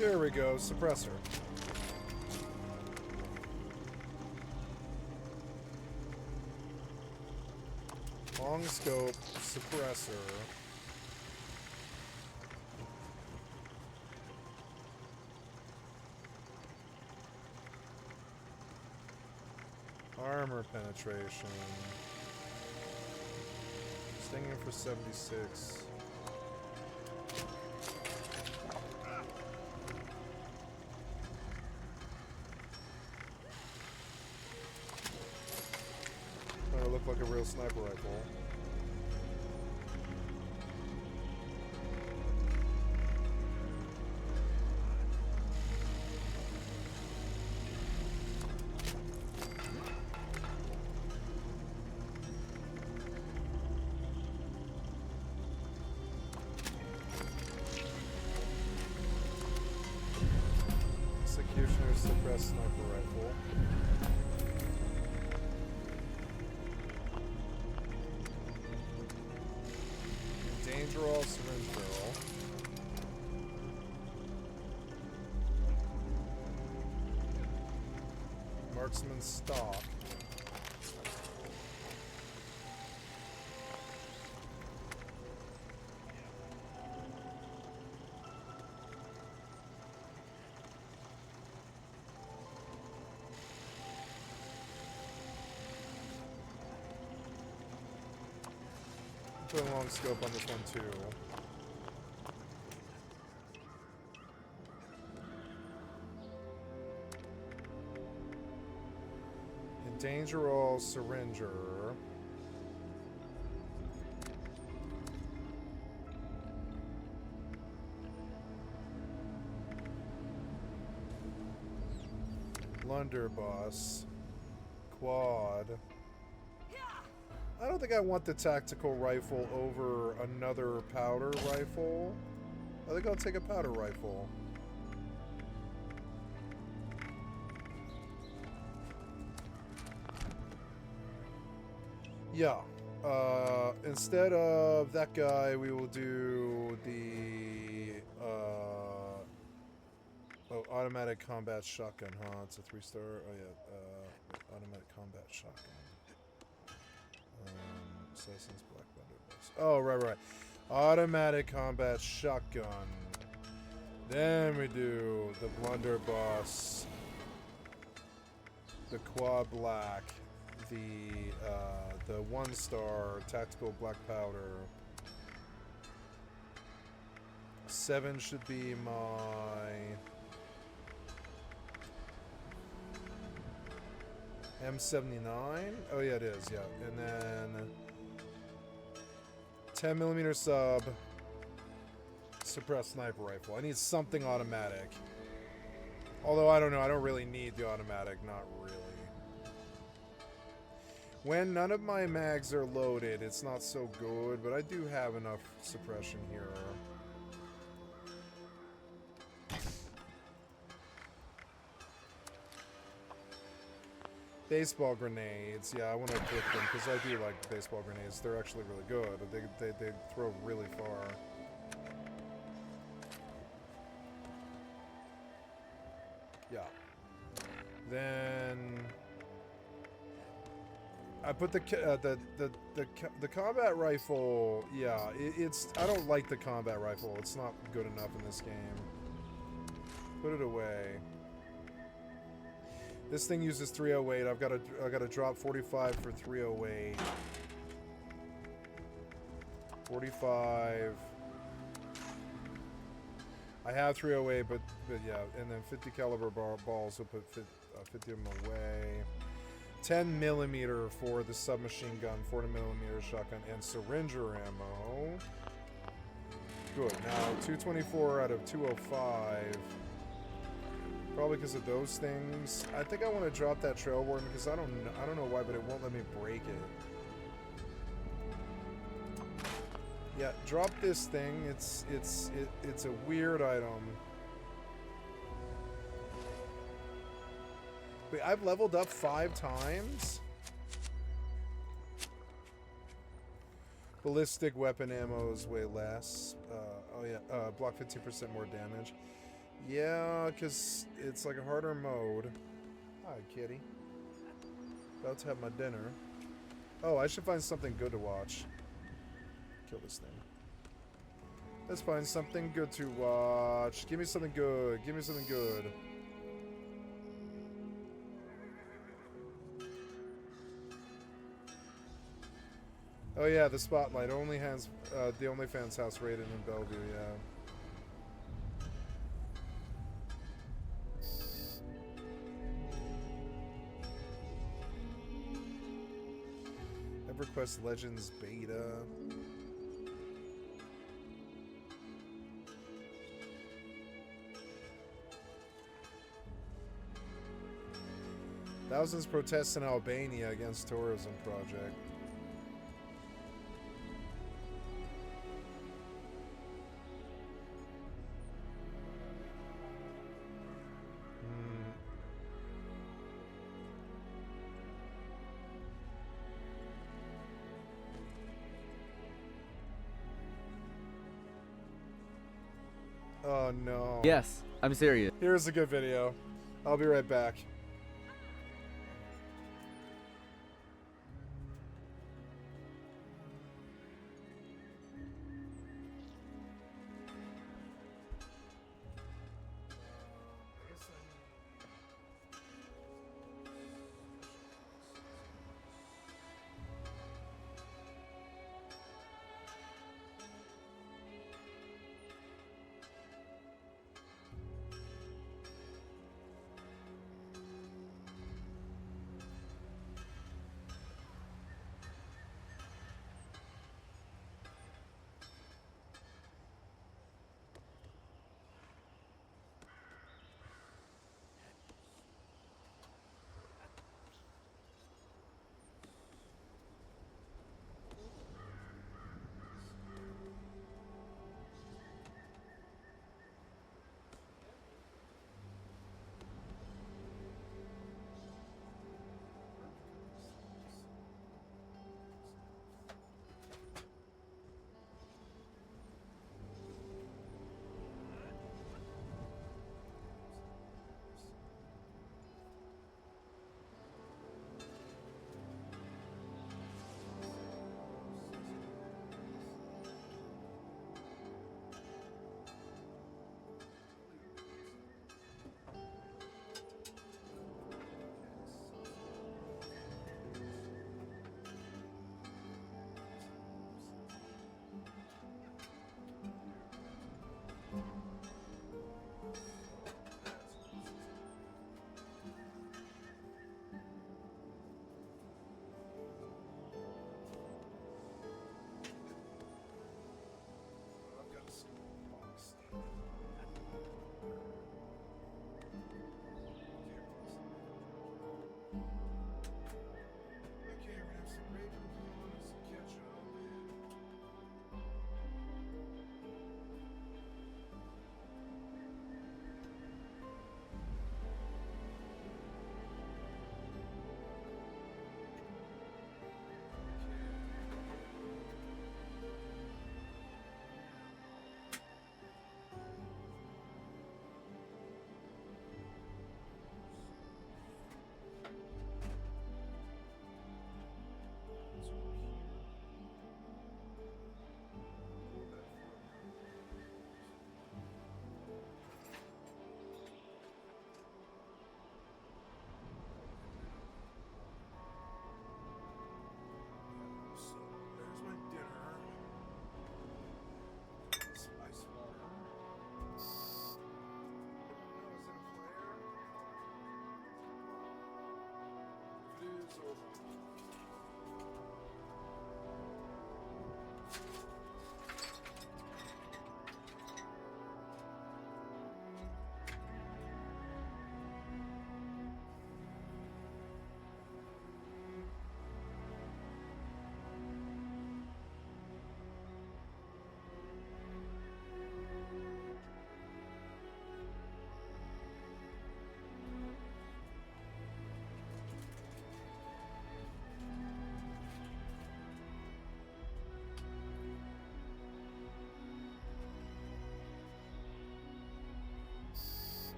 Here we go, suppressor. Long scope, suppressor. Armor penetration. Stinging for 76. That'll look like a real sniper rifle. Executioner suppressed sniper rifle. Dangerous syringe barrel. Marksman stock. Put a long scope on this one too. Dangerous syringer. Blunderbuss. Quad. I don't think I want the tactical rifle over another powder rifle. I think I'll take a powder rifle. Yeah. Instead of that guy, we will do the automatic combat shotgun, huh? It's a 3-star. Oh yeah, automatic combat shotgun. Assassin's Black Blunderbuss. Oh, right. Automatic combat shotgun. Then we do the blunderbuss, the quad black, the 1-star tactical black powder. 7 should be my M79. Oh yeah, it is. Yeah, and then 10mm sub suppressed sniper rifle. I need something automatic. Although I don't know, I don't really need the automatic. Not really. When none of my mags are loaded, it's not so good, but I do have enough suppression here. Baseball grenades. Yeah, I want to equip them because I do like baseball grenades. They're actually really good. They throw really far. Yeah. Then I put the combat rifle. Yeah, it's. I don't like the combat rifle. It's not good enough in this game. Put it away. This thing uses 308. I gotta drop 45 for 308. 45. I have 308, but yeah, and then 50 caliber balls. So put 50 of them away. 10mm for the submachine gun, 40mm shotgun, and syringer ammo. Good. Now 224 out of 205. Probably because of those things. I think I want to drop that trail warden because I don't know why, but it won't let me break it. Yeah, drop this thing. It's a weird item. Wait, I've leveled up 5 times? Ballistic weapon ammo is way less. Oh yeah, block 15% more damage. Yeah, because it's like a harder mode. Hi, kitty. About to have my dinner. Oh, I should find something good to watch. Kill this thing. Let's find something good to watch. Give me something good. Give me something good. Oh yeah, the Spotlight. Only has the OnlyFans house rated in Bellevue, yeah. EverQuest Legends Beta. Thousands protest in Albania against tourism project. Oh no. Yes, I'm serious. Here's a good video. I'll be right back.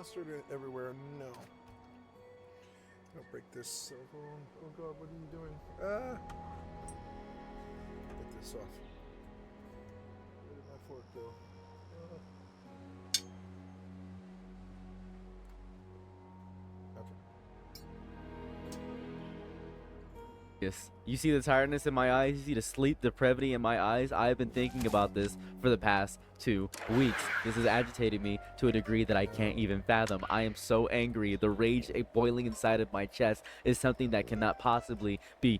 plastered everywhere. No. Don't break this cell phone. Oh god, what are you doing? Ah! Get this off. Where did my fork go? Okay. Yes. You see the tiredness in my eyes? You see the sleep depravity in my eyes? I've been thinking about this for the past 2 weeks. This has agitated me to a degree that I can't even fathom. I am so angry. The rage boiling inside of my chest is something that cannot possibly be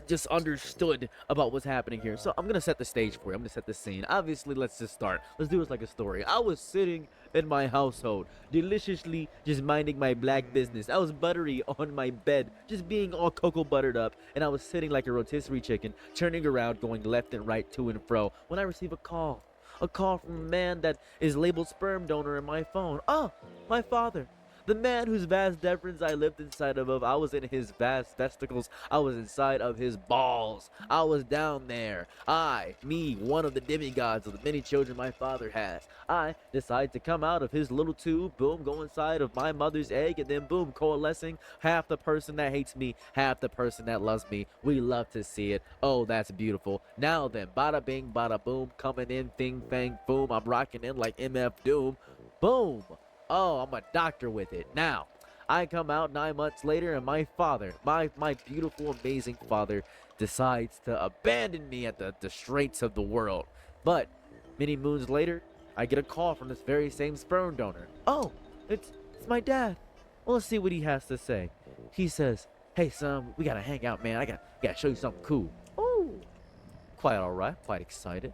just understood about what's happening here. So I'm gonna set the stage for you. I'm gonna set the scene. Obviously, let's just start. Let's do this like a story. I was sitting in my household, deliciously just minding my black business. I was buttery on my bed, just being all cocoa buttered up, and I was sitting like a rotisserie chicken, turning around, going left and right, to and fro, when I receive a call from a man that is labeled sperm donor in my phone. Oh, my father. The man whose vast deference I lived inside of. I was in his vast testicles. I was inside of his balls. I was down there. Me, one of the demigods of the many children my father has. I decide to come out of his little tube, boom, go inside of my mother's egg, and then boom, coalescing. Half the person that hates me, half the person that loves me. We love to see it. Oh, that's beautiful. Now then, bada bing, bada boom, coming in, bing, bang, boom. I'm rocking in like MF Doom. Boom. Oh, I'm a doctor with it. Now, I come out 9 months later, and my father, my beautiful, amazing father, decides to abandon me at the straits of the world. But many moons later, I get a call from this very same sperm donor. Oh, it's my dad. Well, let's see what he has to say. He says, "Hey, son, we gotta hang out, man. I gotta show you something cool." Ooh, quite all right, quite excited.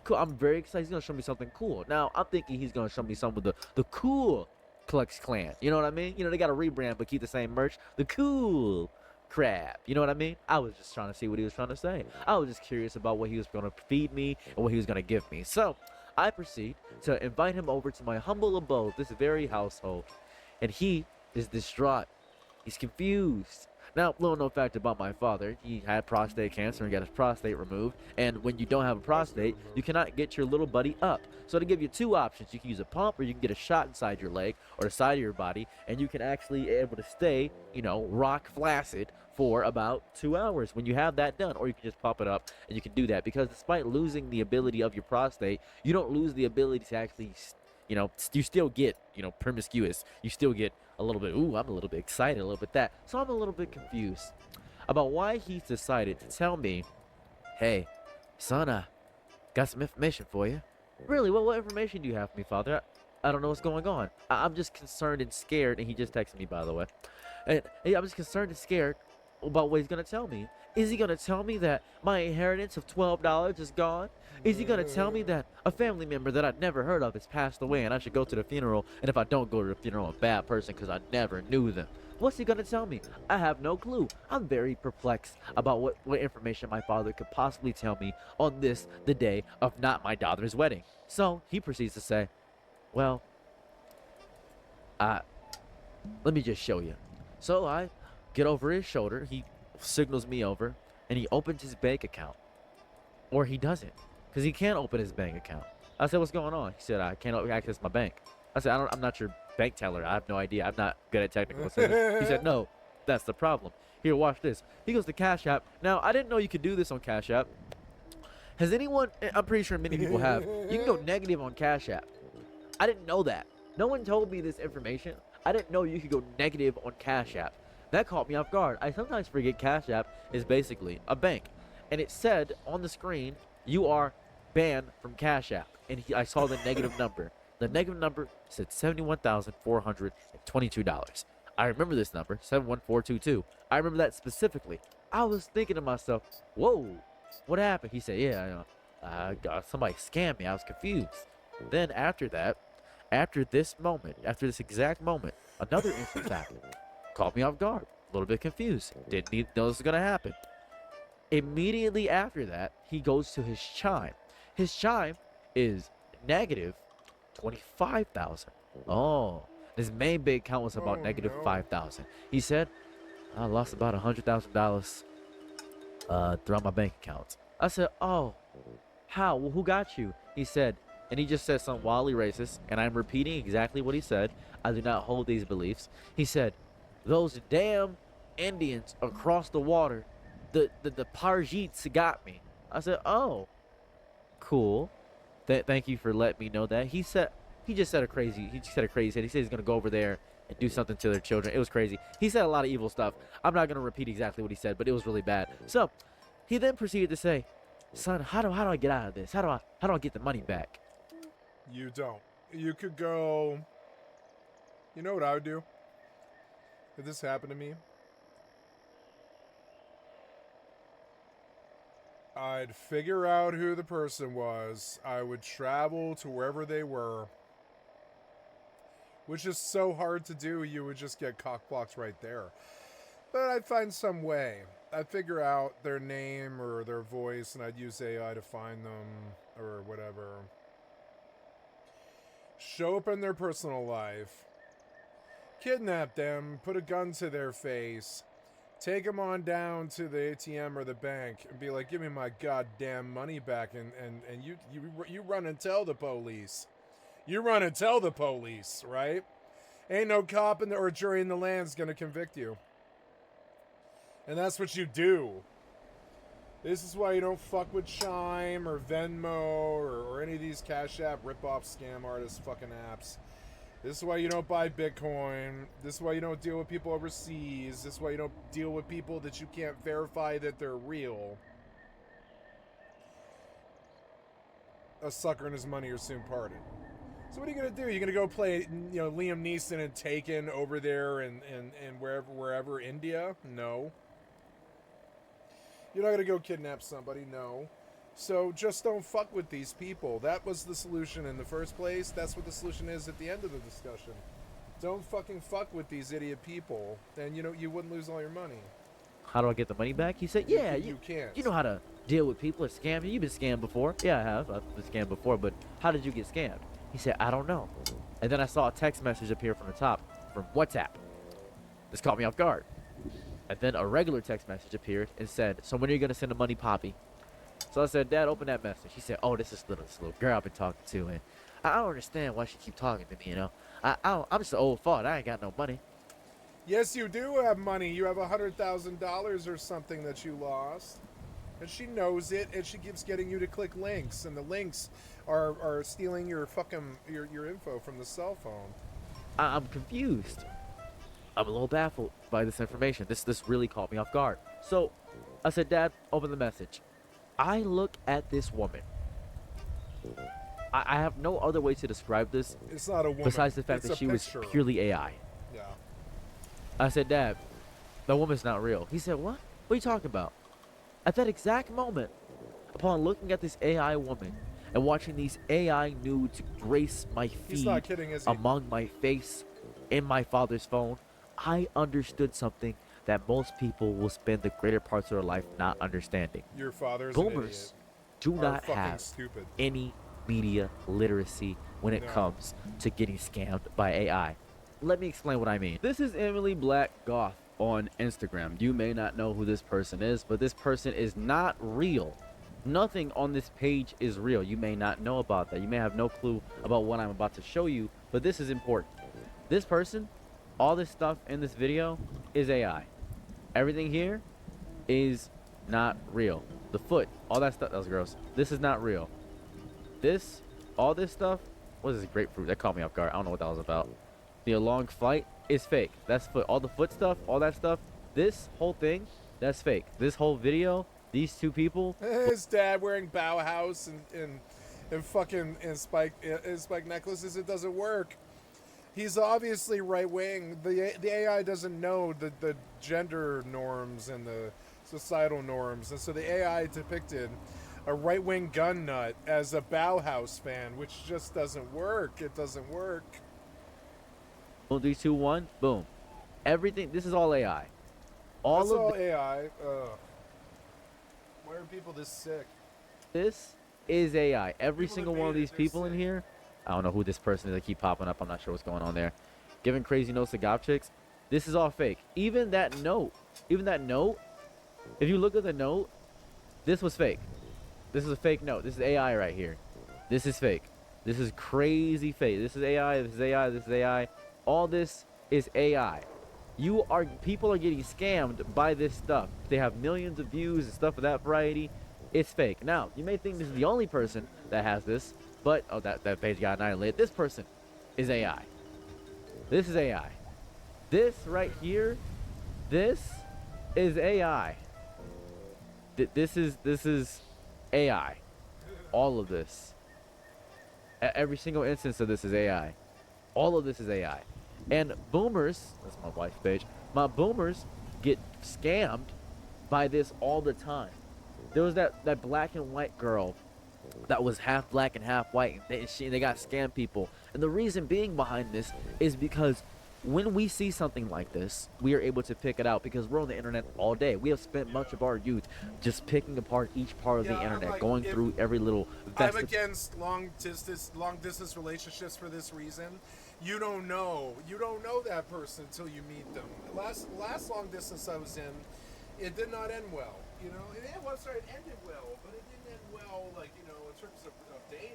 Cool. I'm very excited. He's gonna show me something cool. Now I'm thinking he's gonna show me some of the cool Klux Klan. You know what I mean? You know, they got a rebrand but keep the same merch. The cool crap. You know what I mean? I was just trying to see what he was trying to say. I was just curious about what he was gonna feed me and what he was gonna give me. So I proceed to invite him over to my humble abode, this very household, and he is distraught. He's confused. Now, little known fact about my father, he had prostate cancer and got his prostate removed. And when you don't have a prostate, you cannot get your little buddy up. So to give you 2 options, you can use a pump or you can get a shot inside your leg or the side of your body. And you can actually able to stay, you know, rock flaccid for about 2 hours when you have that done. Or you can just pop it up and you can do that. Because despite losing the ability of your prostate, you don't lose the ability to actually, you know, you still get, you know, promiscuous. You still get a little bit, ooh, I'm a little bit excited, a little bit that. So I'm a little bit confused about why he's decided to tell me, "Hey, son, got some information for you." Really, what information do you have for me, father? I don't know what's going on. I'm just concerned and scared, and he just texted me, by the way. And I'm just concerned and scared about what he's going to tell me. Is he going to tell me that my inheritance of $12 is gone? Is he going to tell me that a family member that I'd never heard of has passed away and I should go to the funeral, and if I don't go to the funeral, I'm a bad person because I never knew them? What's he going to tell me? I have no clue. I'm very perplexed about what information my father could possibly tell me on this, the day of not my daughter's wedding. So he proceeds to say, "Well, let me just show you." So I get over his shoulder. He signals me over, and he opens his bank account. Or he doesn't, because he can't open his bank account. I said, "What's going on?" He said, "I can't access my bank." I said, I'm not your bank teller. I have no idea. I'm not good at technical assistance." He said, "No, that's the problem. Here, watch this." He goes to Cash App. Now, I didn't know you could do this on Cash App. Has anyone, I'm pretty sure many people have, you can go negative on Cash App. I didn't know that. No one told me this information. I didn't know you could go negative on Cash App. That caught me off guard. I sometimes forget Cash App is basically a bank. And it said on the screen, "You are banned from Cash App." And I saw the negative number. The negative number said $71,422. I remember this number, 71422. I remember that specifically. I was thinking to myself, whoa, what happened? He said, "Yeah, somebody scammed me. I was confused." Then after that, after this exact moment, another instance happened. Caught me off guard, a little bit confused. Didn't know this was gonna happen. Immediately after that, he goes to his chime. His chime is negative 25,000. Oh, his main bank account was about negative 5,000. He said, "I lost about $100,000 throughout my bank accounts." I said, "Oh, how? Well, who got you?" He said, and he just said something wildly racist, and I'm repeating exactly what he said. I do not hold these beliefs. He said, those damn Indians across the water, the Parjeets got me. I said, oh, cool. Thank you for letting me know that. He just said a crazy thing. He said he's going to go over there and do something to their children. It was crazy. He said a lot of evil stuff. I'm not going to repeat exactly what he said, but it was really bad. So he then proceeded to say, son, how do I get out of this? How do I get the money back? You don't. You could go... You know what I would do? If this happened to me? I'd figure out who the person was. I would travel to wherever they were. Which is so hard to do, you would just get cockblocked right there. But I'd find some way. I'd figure out their name or their voice, and I'd use AI to find them, or whatever. Show up in their personal life. Kidnap them, put a gun to their face, take them on down to the ATM or the bank, and be like, give me my goddamn money back, and you run and tell the police. You run and tell the police, right? Ain't no cop or jury in the land's gonna convict you. And that's what you do. This is why you don't fuck with Chime or Venmo or any of these Cash App rip-off scam artist fucking apps. This is why you don't buy Bitcoin. This is why you don't deal with people overseas. This is why you don't deal with people that you can't verify that they're real. A sucker and his money are soon parted. So what are you gonna do? You're gonna go play, Liam Neeson and Taken over there and wherever India? No. You're not gonna go kidnap somebody? No. So just don't fuck with these people. That was the solution in the first place. That's what the solution is at the end of the discussion. Don't fucking fuck with these idiot people, and you wouldn't lose all your money. How do I get the money back? He said, yeah, you can't. You know how to deal with people that scam you. You've been scammed before. Yeah, I have. I've been scammed before, but how did you get scammed? He said, I don't know. And then I saw a text message appear from the top from WhatsApp. This caught me off guard. And then a regular text message appeared and said, so when are you going to send the money, Poppy? So I said, Dad, open that message. He said, oh, this is this little girl I've been talking to, and I don't understand why she keep talking to me, I'm just an old fart. I ain't got no money. Yes, you do have money. You have $100,000 or something that you lost. And she knows it, and she keeps getting you to click links, and the links are stealing your fucking your info from the cell phone. I'm confused. I'm a little baffled by this information. This really caught me off guard. So I said, Dad, open the message. I look at this woman. I have no other way to describe this. It's not a woman. Besides the fact that she was purely AI. Yeah. I said, Dad, the woman's not real. He said, what? What are you talking about? At that exact moment, upon looking at this AI woman and watching these AI nudes grace my feed He's not kidding, is he? among my face in my father's phone, I understood something that most people will spend the greater parts of their life not understanding. Your father's Boomers do not have stupid. any media literacy when it comes to getting scammed by AI. Let me explain what I mean. This is Emily Black Goth on Instagram. You may not know who this person is, but this person is not real. Nothing on this page is real. You may not know about that. You may have no clue about what I'm about to show you, but this is important. This person, all this stuff in this video is AI. Everything here is not real. The foot, all that stuff, that was gross. This is not real. All this stuff, what is this grapefruit? That caught me off guard. I don't know what that was about. The long flight is fake. That's foot. All the foot stuff, all that stuff, this whole thing, that's fake. This whole video, these two people. His dad wearing Bauhaus and fucking spike necklaces. It doesn't work. He's obviously right wing. The AI doesn't know the gender norms and the societal norms, and so the AI depicted a right wing gun nut as a Bauhaus fan, which just doesn't work. It doesn't work. 3, 2, 1, boom. Everything. This is all AI. All AI. Why are people this sick? This is AI. Every single one of these people in here. I don't know who this person is that keep popping up. I'm not sure what's going on there. Giving crazy notes to goth chicks. This is all fake. Even that note. If you look at the note, this was fake. This is a fake note. This is AI right here. This is fake. This is crazy fake. This is AI. This is AI. This is AI. All this is AI. People are getting scammed by this stuff. They have millions of views and stuff of that variety. It's fake. Now, you may think this is the only person that has this, but oh, that page got annihilated. This person is AI. This is AI. This right here, this is AI. This is AI. All of this. Every single instance of this is AI. All of this is AI. And boomers, that's my wife's page, my boomers get scammed by this all the time. There was that black and white girl that was half black and half white, and they got scam people. And the reason being behind this is because when we see something like this, we are able to pick it out because we're on the internet all day. We have spent much of our youth just picking apart each part of the internet, like, going through every little I'm against long distance relationships for this reason. You don't know that person until you meet them. Last long distance I was in, it did not end well. You know, it ended well, but it didn't end well, like, you know, in terms of dating.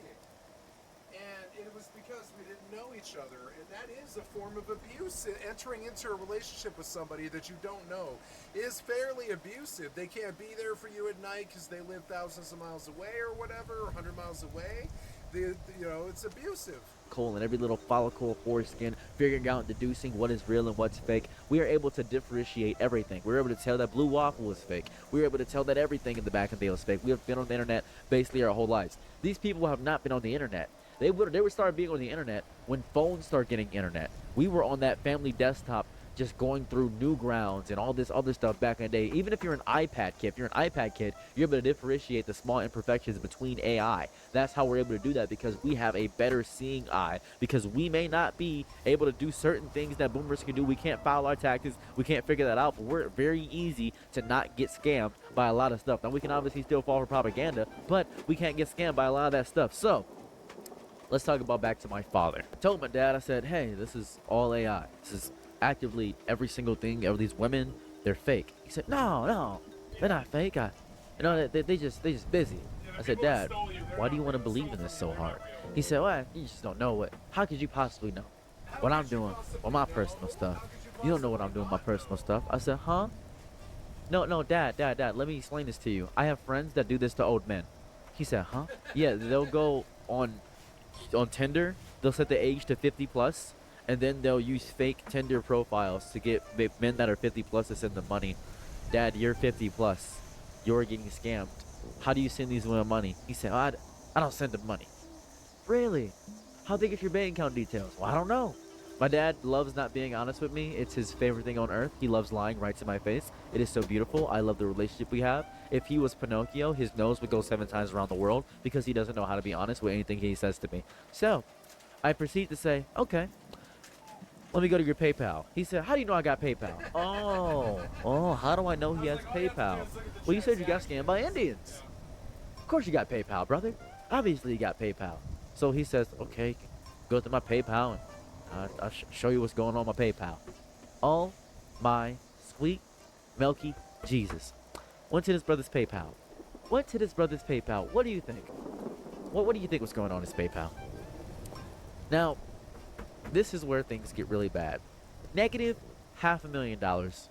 And it was because we didn't know each other, and that is a form of abuse. Entering into a relationship with somebody that you don't know is fairly abusive. They can't be there for you at night because they live thousands of miles away or whatever, or 100 miles away. It's abusive. And every little follicle of foreskin, figuring out and deducing what is real and what's fake. We are able to differentiate everything. We're able to tell that blue waffle is fake. We're able to tell that everything in the back of the is fake. We have been on the internet basically our whole lives. These people have not been on the internet. They would start being on the internet when phones start getting internet. We were on that family desktop just going through Newgrounds and all this other stuff back in the day. Even if you're an iPad kid, you're able to differentiate the small imperfections between AI. That's how we're able to do that, because we have a better seeing eye, because we may not be able to do certain things that boomers can do. We can't file our taxes. We can't figure that out, but we're very easy to not get scammed by a lot of stuff. Now, we can obviously still fall for propaganda, but we can't get scammed by a lot of that stuff. So let's talk about back to my father. I told my dad, I said, hey, this is all AI. This is actively every single thing. Of these women, they're fake. He said, no, they're not fake. They just busy. I said, Dad, why do you want to believe in this so hard? He said, well, you just don't know it. How could you possibly know what I'm doing with my personal stuff? You don't know what I'm doing with my personal stuff. I said, huh? No, Dad, let me explain this to you. I have friends that do this to old men. He said, huh? Yeah, they'll go on Tinder. They'll set the age to 50 plus, and then they'll use fake Tinder profiles to get men that are 50 plus to send them money. Dad, you're 50 plus. You're getting scammed. How do you send these women money? He said, I don't send them money. Really? How'd they get your bank account details? Well, I don't know. My dad loves not being honest with me. It's his favorite thing on earth. He loves lying right to my face. It is so beautiful. I love the relationship we have. If he was Pinocchio, his nose would go 7 times around the world because he doesn't know how to be honest with anything he says to me. So I proceed to say, okay, let me go to your PayPal. He said, how do you know I got PayPal? Oh, how do I know he has PayPal? Well, you said you got scammed by Indians. Of course you got PayPal, brother. Obviously you got PayPal. So he says, okay, go to my PayPal and I'll show you what's going on my PayPal. Oh my sweet milky Jesus. Went to this brother's PayPal. What do you think? What do you think was going on his PayPal? Now, this is where things get really bad. Negative $500,000.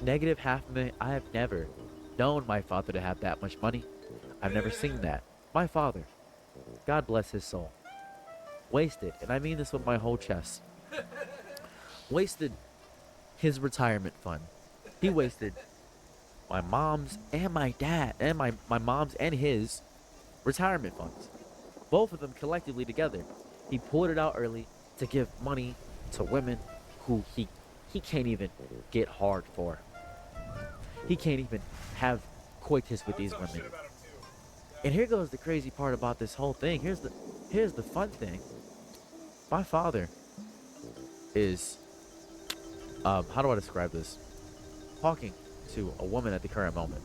Negative $500,000. I have never known my father to have that much money. I've never seen that. My father, God bless his soul, wasted, and I mean this with my whole chest, wasted his retirement fund. He wasted my mom's and my dad and my mom's and his retirement funds. Both of them collectively together. He pulled it out early to give money to women who he can't even get hard for. He can't even have coitus with these women. And here goes the crazy part about this whole thing. Here's the fun thing. My father is, how do I describe this? Talking to a woman at the current moment.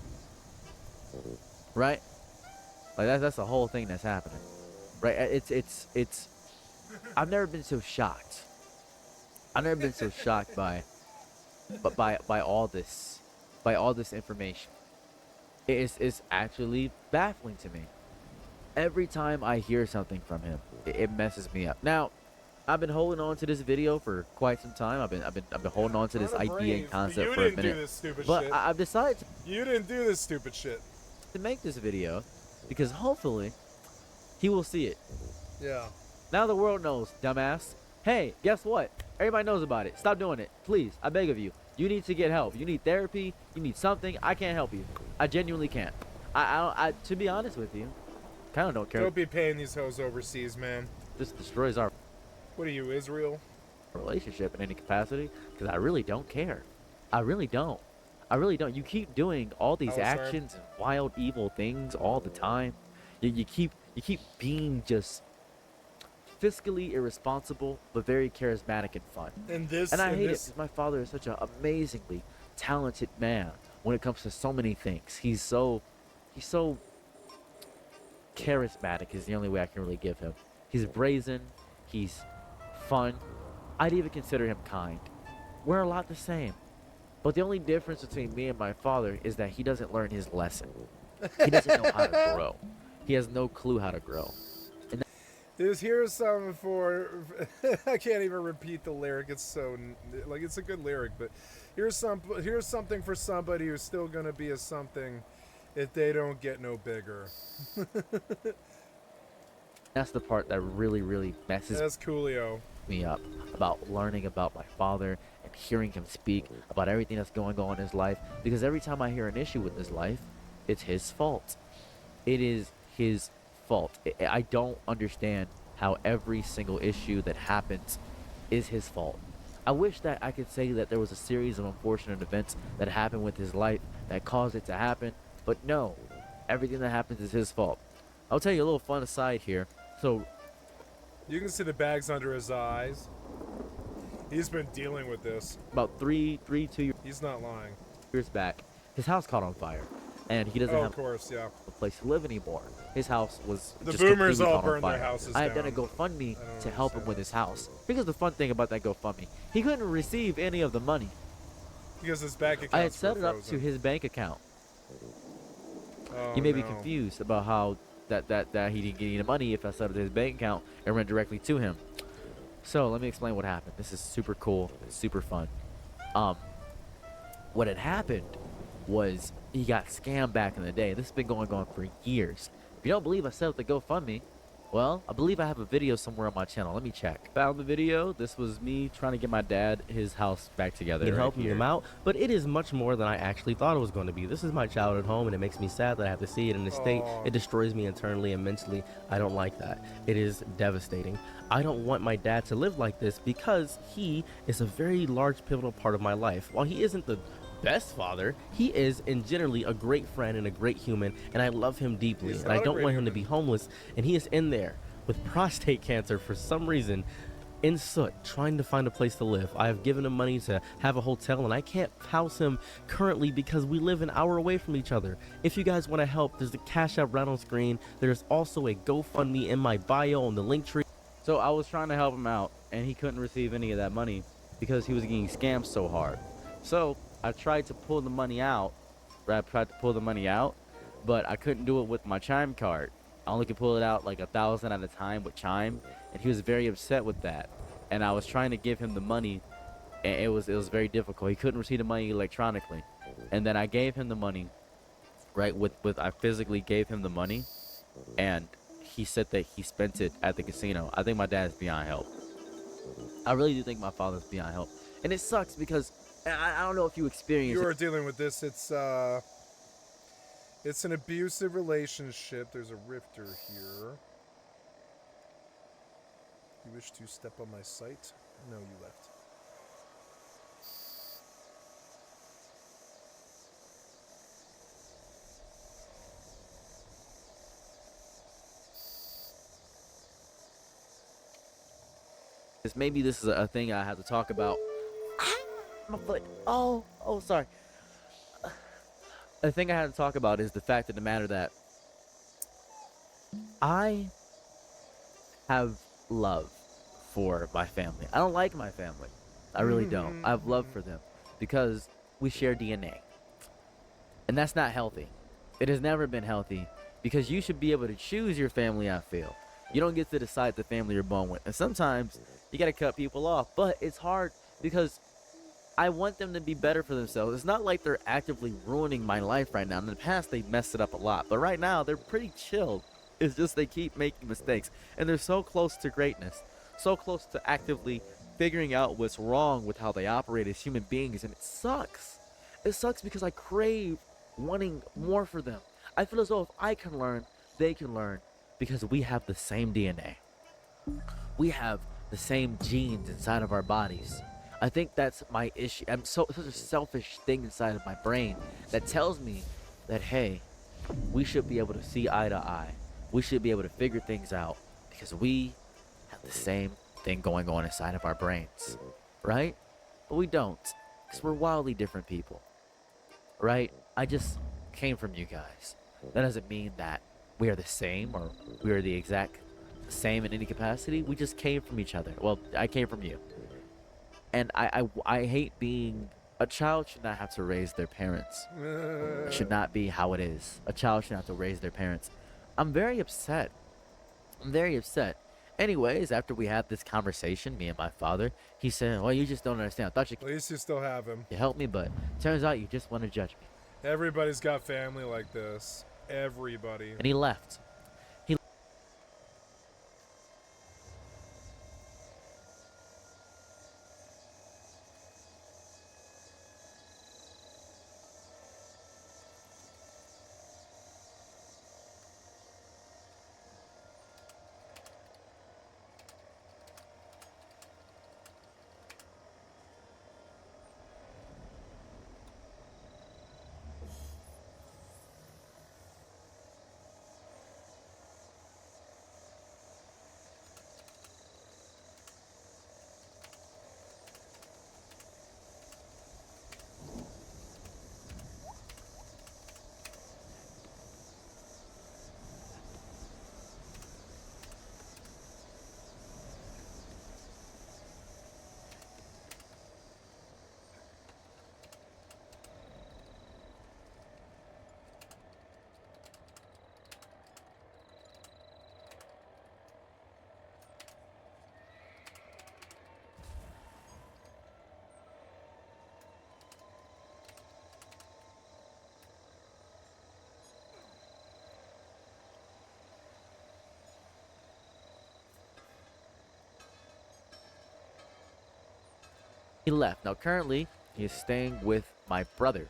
Right? Like that's the whole thing that's happening. Right? It's I've never been so shocked. I've never been so shocked by all this information. It's actually baffling to me. Every time I hear something from him, it messes me up. Now, I've been holding on to this video for quite some time. I've been holding on to this idea and concept for a minute. Do this stupid but shit. I've decided You didn't do this stupid shit. to make this video because hopefully he will see it. Yeah. Now the world knows, dumbass. Hey, guess what? Everybody knows about it. Stop doing it. Please, I beg of you. You need to get help. You need therapy. You need something. I can't help you. I genuinely can't. I to be honest with you, kind of don't care. Don't be paying these hoes overseas, man. This destroys our What are you, Israel? relationship in any capacity because I really don't care. I really don't. I really don't. You keep doing all these actions and wild, evil things all the time. You keep being just fiscally irresponsible, but very charismatic and fun. And I hate it because my father is such an amazingly talented man when it comes to so many things. He's so charismatic is the only way I can really give him. He's brazen. He's fun. I'd even consider him kind. We're a lot the same. But the only difference between me and my father is that he doesn't learn his lesson. He doesn't know how to grow. He has no clue how to grow. And Here's some for I can't even repeat the lyric. It's so like it's a good lyric, but here's something for somebody who's still gonna be a something if they don't get no bigger. that's the part that really, really messes That's Coolio. me up about learning about my father and hearing him speak about everything that's going on in his life. Because every time I hear an issue with his life, it's his fault. It is his fault. I don't understand how every single issue that happens is his fault. I wish that I could say that there was a series of unfortunate events that happened with his life that caused it to happen, but no, everything that happens is his fault. I'll tell you a little fun aside here. So You can see the bags under his eyes. He's been dealing with this. about 2 years He's not lying. back, his house caught on fire, and he doesn't Oh, have of course, yeah. a place to live anymore. His house was The just boomers completely all caught on burned their fire. houses I have done down. a GoFundMe I don't to help him understand with his house. Because the fun thing about that GoFundMe, he couldn't receive any of the money. Because his bank account. I had set it up to his bank account. Oh, You may be no. confused about how that he didn't get any money if I set up his bank account and went directly to him. So let me explain what happened. This is super cool, super fun. What had happened was he got scammed back in the day. This has been going on for years. If you don't believe I set up the GoFundMe, well, I believe I have a video somewhere on my channel. Let me check. Found the video. This was me trying to get my dad his house back together. And right helping here. him out, but it is much more than I actually thought it was going to be. This is my childhood home, and it makes me sad that I have to see it in this state. It destroys me internally and mentally. I don't like that. It is devastating. I don't want my dad to live like this because he is a very large pivotal part of my life. While he isn't the best father, he is in generally a great friend and a great human, and I love him deeply. He's And I not a don't great want him to be homeless, and he is in there with prostate cancer for some reason, in soot, trying to find a place to live. I have given him money to have a hotel, and I can't house him currently because we live an hour away from each other. If you guys want to help, there's the Cash App right on screen. There's also a GoFundMe in my bio on the link tree. So I was trying to help him out, and he couldn't receive any of that money because he was getting scammed so hard. So I tried to pull the money out, but I couldn't do it with my Chime card. I only could pull it out like 1,000 at a time with Chime, and he was very upset with that. And I was trying to give him the money, and it was very difficult. He couldn't receive the money electronically. And then I gave him the money, right? I physically gave him the money, and he said that he spent it at the casino. I think my dad's beyond help. I really do think my father's beyond help, and it sucks because I don't know if you experienced. You are dealing with this. It's an abusive relationship. There's a rifter here. You wish to step on my site? No, you left. Maybe this is a thing I have to talk about. My foot. Oh, sorry. The thing I had to talk about is the fact of the matter that I have love for my family. I don't like my family. I really don't. I have love for them because we share DNA. And that's not healthy. It has never been healthy because you should be able to choose your family. I feel you don't get to decide the family you're born with, and sometimes you gotta cut people off. But it's hard because I want them to be better for themselves. It's not like they're actively ruining my life right now. In the past, they messed it up a lot, but right now they're pretty chill. It's just they keep making mistakes, and they're so close to greatness, so close to actively figuring out what's wrong with how they operate as human beings, and it sucks. It sucks because I crave wanting more for them. I feel as though if I can learn, they can learn, because we have the same DNA. We have the same genes inside of our bodies. I think that's my issue. I'm such a selfish thing inside of my brain that tells me that, hey, we should be able to see eye to eye. We should be able to figure things out because we have the same thing going on inside of our brains, right? But we don't, because we're wildly different people, right? I just came from you guys. That doesn't mean that we are the same or we are the exact same in any capacity. We just came from each other. Well, I came from you. And I hate being... A child should not have to raise their parents. It should not be how it is. A child should not have to raise their parents. I'm very upset. I'm very upset. Anyways, after we had this conversation, me and my father, he said, well, you just don't understand. I thought you... At least you still have him. You helped me, but turns out you just want to judge me. Everybody's got family like this. Everybody. And he left. He left. Now, currently, he is staying with my brother.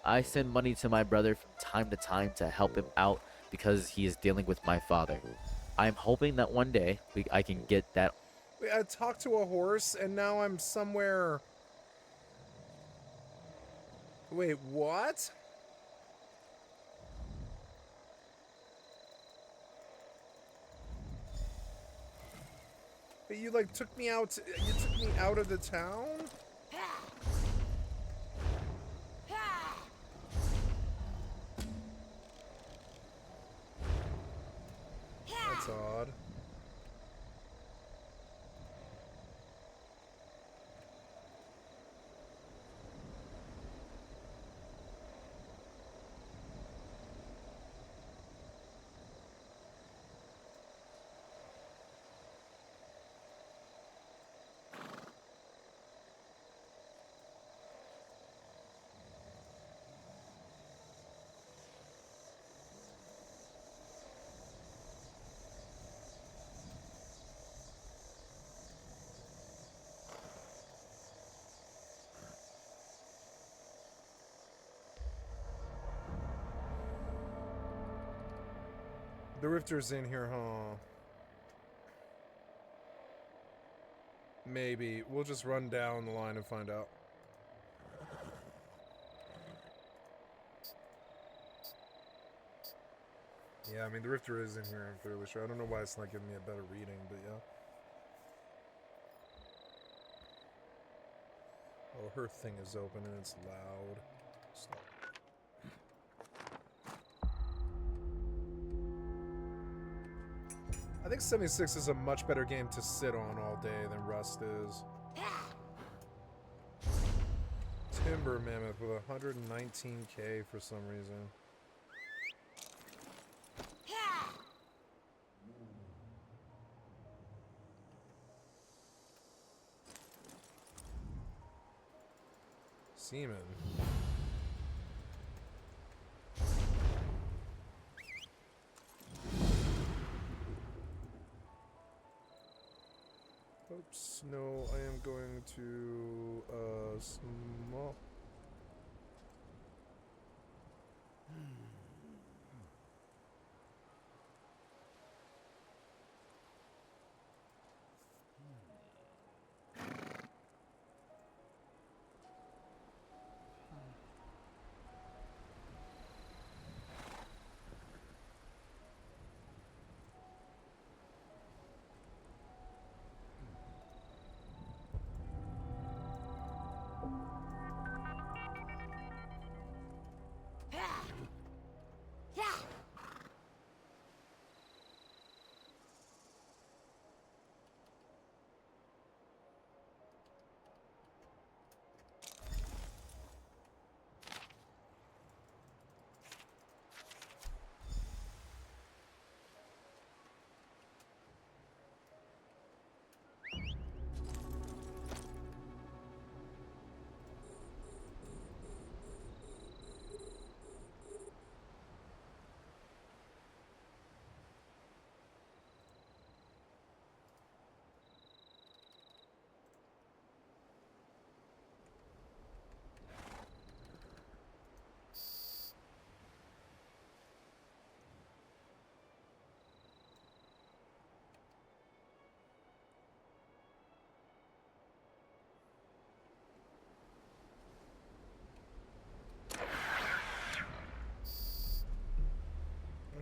I send money to my brother from time to time to help him out because he is dealing with my father. I'm hoping that one day I can get that. Wait, I talked to a horse and now I'm somewhere... Wait, what? But you like took me out, you took me out of the town? That's odd. The Rifter's in here, huh? Maybe. We'll just run down the line and find out. Yeah, I mean, the Rifter is in here, I'm fairly sure. I don't know why it's not giving me a better reading, but yeah. Oh, her thing is open and it's loud. Stop. I think 76 is a much better game to sit on all day than Rust is. Timber Mammoth with 119k for some reason. Semen. Oops, no, I am going to, small...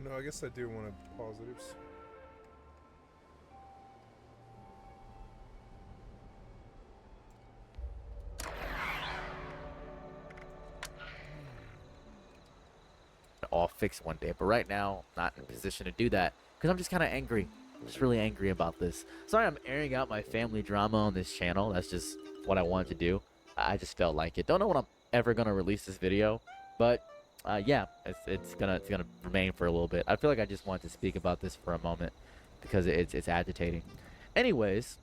No, I guess I do want to pause it. Oops. All fixed one day, but right now I'm not in a position to do that because I'm just kind of angry. I'm just really angry about this. Sorry, I'm airing out my family drama on this channel. That's just what I wanted to do. I just felt like it. Don't know when I'm ever gonna release this video, but yeah, it's gonna remain for a little bit. I feel like I just wanted to speak about this for a moment because it's agitating. Anyways,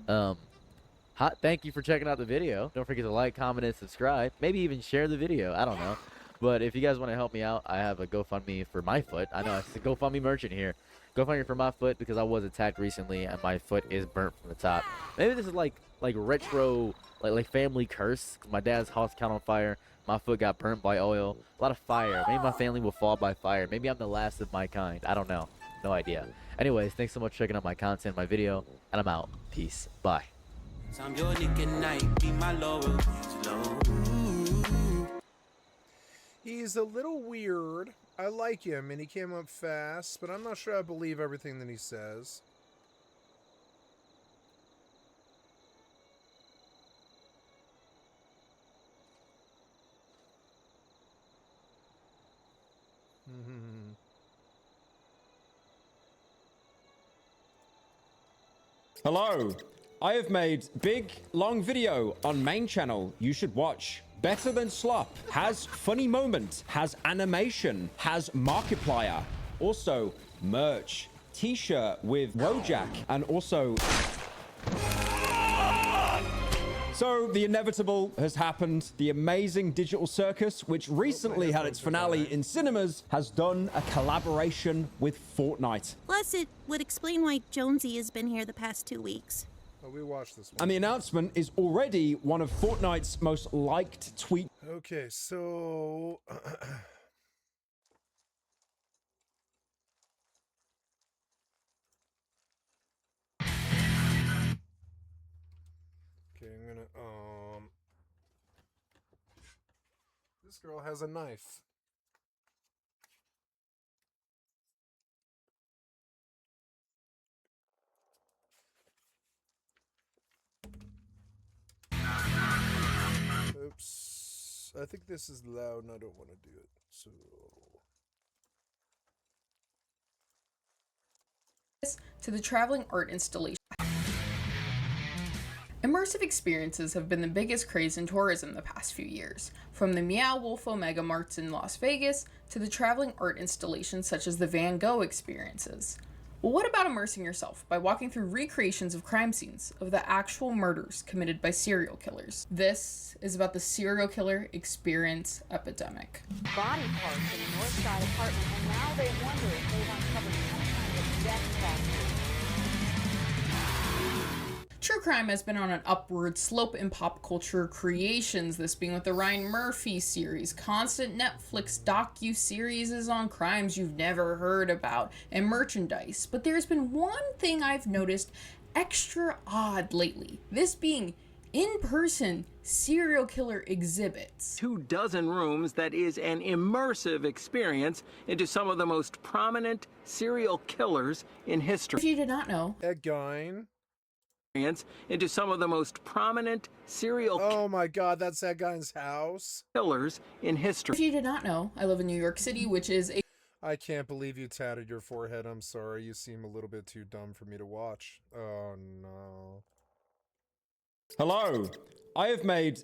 thank you for checking out the video. Don't forget to like, comment, and subscribe. Maybe even share the video. I don't know. But if you guys want to help me out, I have a GoFundMe for my foot. I know it's a GoFundMe merchant here. GoFundMe for my foot because I was attacked recently and my foot is burnt from the top. Maybe this is like retro, like family curse. My dad's house caught on fire. My foot got burnt by oil. A lot of fire. Maybe my family will fall by fire. Maybe I'm the last of my kind. I don't know. No idea. Anyways, thanks so much for checking out my content, my video, and I'm out. Peace. Bye. He's a little weird. I like him, and he came up fast, but I'm not sure I believe everything that he says. Hello, I have made big, long video on main channel you should watch. Better than Slop, has funny moment, has animation, has Markiplier, also merch, t-shirt with Wojak, and also... So the inevitable has happened. The amazing Digital Circus, which recently had its finale in cinemas, has done a collaboration with Fortnite. Plus, it would explain why Jonesy has been here the past 2 weeks. Oh, we watched this one. And the announcement is already one of Fortnite's most liked tweets. Okay, so... Okay, I'm gonna, this girl has a knife. Oops. I think this is loud and I don't want to do it, so... To the traveling art installation. Immersive experiences have been the biggest craze in tourism the past few years, from the Meow Wolf Omega Marts in Las Vegas to the traveling art installations such as the Van Gogh experiences. Well, what about immersing yourself by walking through recreations of crime scenes of the actual murders committed by serial killers? This is about the serial killer experience epidemic. Body parts in a North Side apartment, and now they wonder if they've uncovered some kind of death factory. True crime has been on an upward slope in pop culture creations, this being with the Ryan Murphy series, constant Netflix docu-series on crimes you've never heard about, and merchandise. But there's been one thing I've noticed extra odd lately, this being in-person serial killer exhibits. 24 rooms that is an immersive experience into some of the most prominent serial killers in history. If you did not know, Ed Gein. Into some of the most prominent serial Oh my god, that's that guy's house. Killers in history. If you did not know, I live in New York City, which is a... I can't believe you tatted your forehead. I'm sorry. You seem a little bit too dumb for me to watch. Oh no. Hello. I have made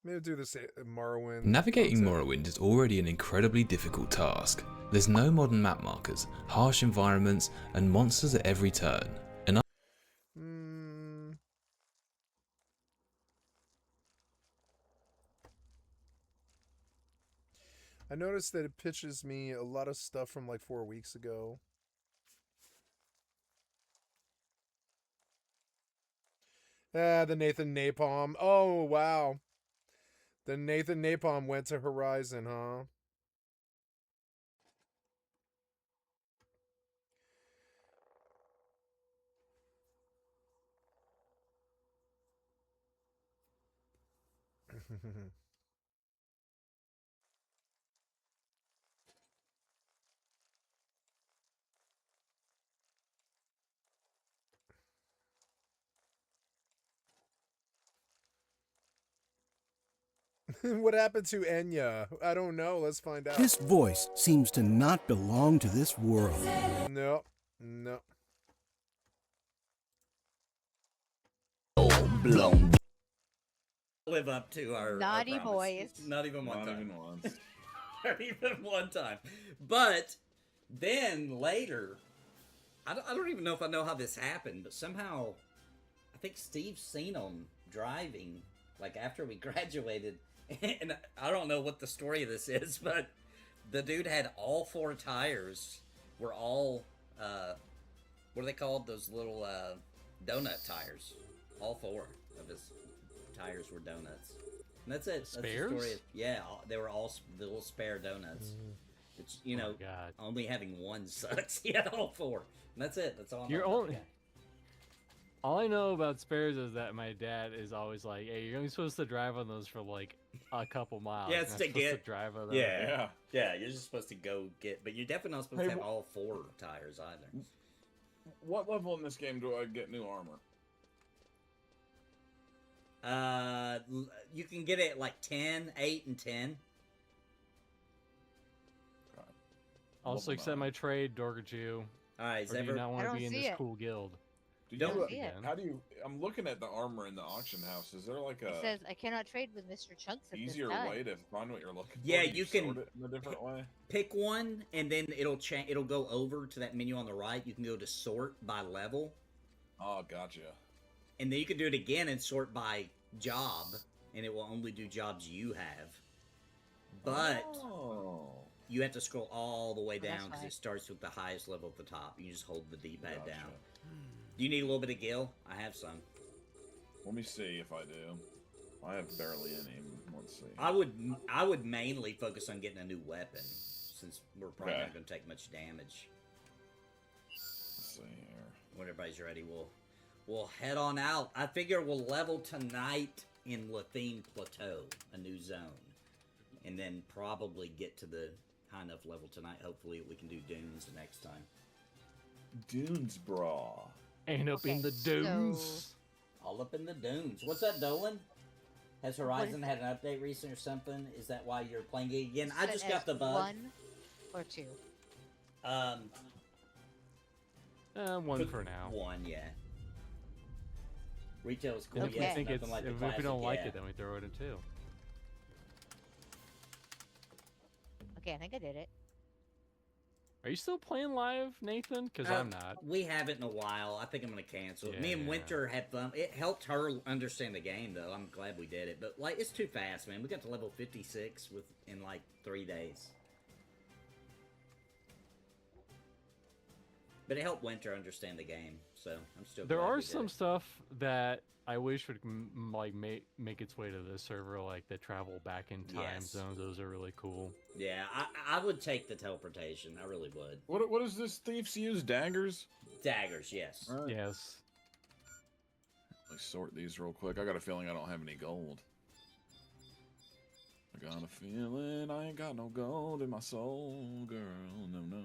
Maybe do this Morrowind. Navigating Morrowind is already an incredibly difficult task. There's no modern map markers, harsh environments, and monsters at every turn. And I noticed that it pitches me a lot of stuff from like 4 weeks ago. Ah, the Nathan Napalm. Oh, wow. The Nathan Napalm went to Horizon, huh? What happened to Enya? I don't know. Let's find out. This voice seems to not belong to this world. No. No. Blown. Live up to our Naughty our boys. Not even one Not time. even once. Not even one time. But then later, I don't even know if I know how this happened, but somehow I think Steve's seen them driving like after we graduated, and I don't know what the story of this is, but the dude had all 4 tires were all what are they called? Those little donut tires. All 4 of his tires were donuts. And that's it. That's the Spares? story. Yeah, they were all the little spare donuts. It's, you know, only having one sucks. He had all 4. And that's it. That's all I'm You're about. only. All I know about spares is that my dad is always like, "Hey, you're only supposed to drive on those for like a couple miles. Yeah, it's You're to not supposed get. to drive on those." Yeah. You're just supposed to go get, but you're definitely not supposed to have all 4 tires either. What level in this game do I get new armor? You can get it at like 10, 8, and 10. Also, accept my trade, Dorgachu. Alright, or do you not want to be in this cool guild? How do you? I'm looking at the armor in the auction house. Is there like It a says I cannot trade with Mr. Chunks at easier this time. way to find what you're looking for? Yeah, Do you can sort it in a different way. Pick one, and then it'll go over to that menu on the right. You can go to sort by level. Oh, gotcha. And then you can do it again and sort by job, and it will only do jobs you have. But you have to scroll all the way down because it starts with the highest level at the top. You just hold the D-pad down. Do you need a little bit of gil? I have some. Let me see if I do. I have barely any. Let's see. I would mainly focus on getting a new weapon, since we're probably not going to take much damage. Let's see here. When everybody's ready, we'll head on out. I figure we'll level tonight in Lathine Plateau, a new zone, and then probably get to the high enough level tonight. Hopefully, we can do dunes the next time. Dunes, brah. Ain't up in the dunes. All up in the dunes. What's up, Dolan? Has Horizon had an update recently or something? Is that why you're playing it again? I just got the bug. 1 or 2. One for now. 1, yeah. Retail is cool. If we Yes, think nothing it's, like the if we classic, don't like yeah. it, then we throw it in too. Okay, I think I did it. Are you still playing live, Nathan? Because I'm not. We haven't in a while. I think I'm gonna cancel it. Me and Yeah. Winter had fun. It helped her understand the game, though. I'm glad we did it. But like, it's too fast, man. We got to level 56 in like 3 days. But it helped Winter understand the game, so I'm still. There glad are we did some it. stuff that I wish would like make its way to this server, like the travel back in time Yes. zones. Those are really cool. Yeah, I would take the teleportation. I really would. What is this thieves use? Daggers? Daggers, yes. Alright. Yes. Let's sort these real quick. I got a feeling I don't have any gold. I got a feeling I ain't got no gold in my soul, girl. No, no.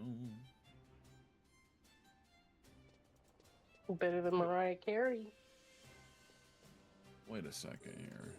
Better than Mariah Carey. Wait a second here.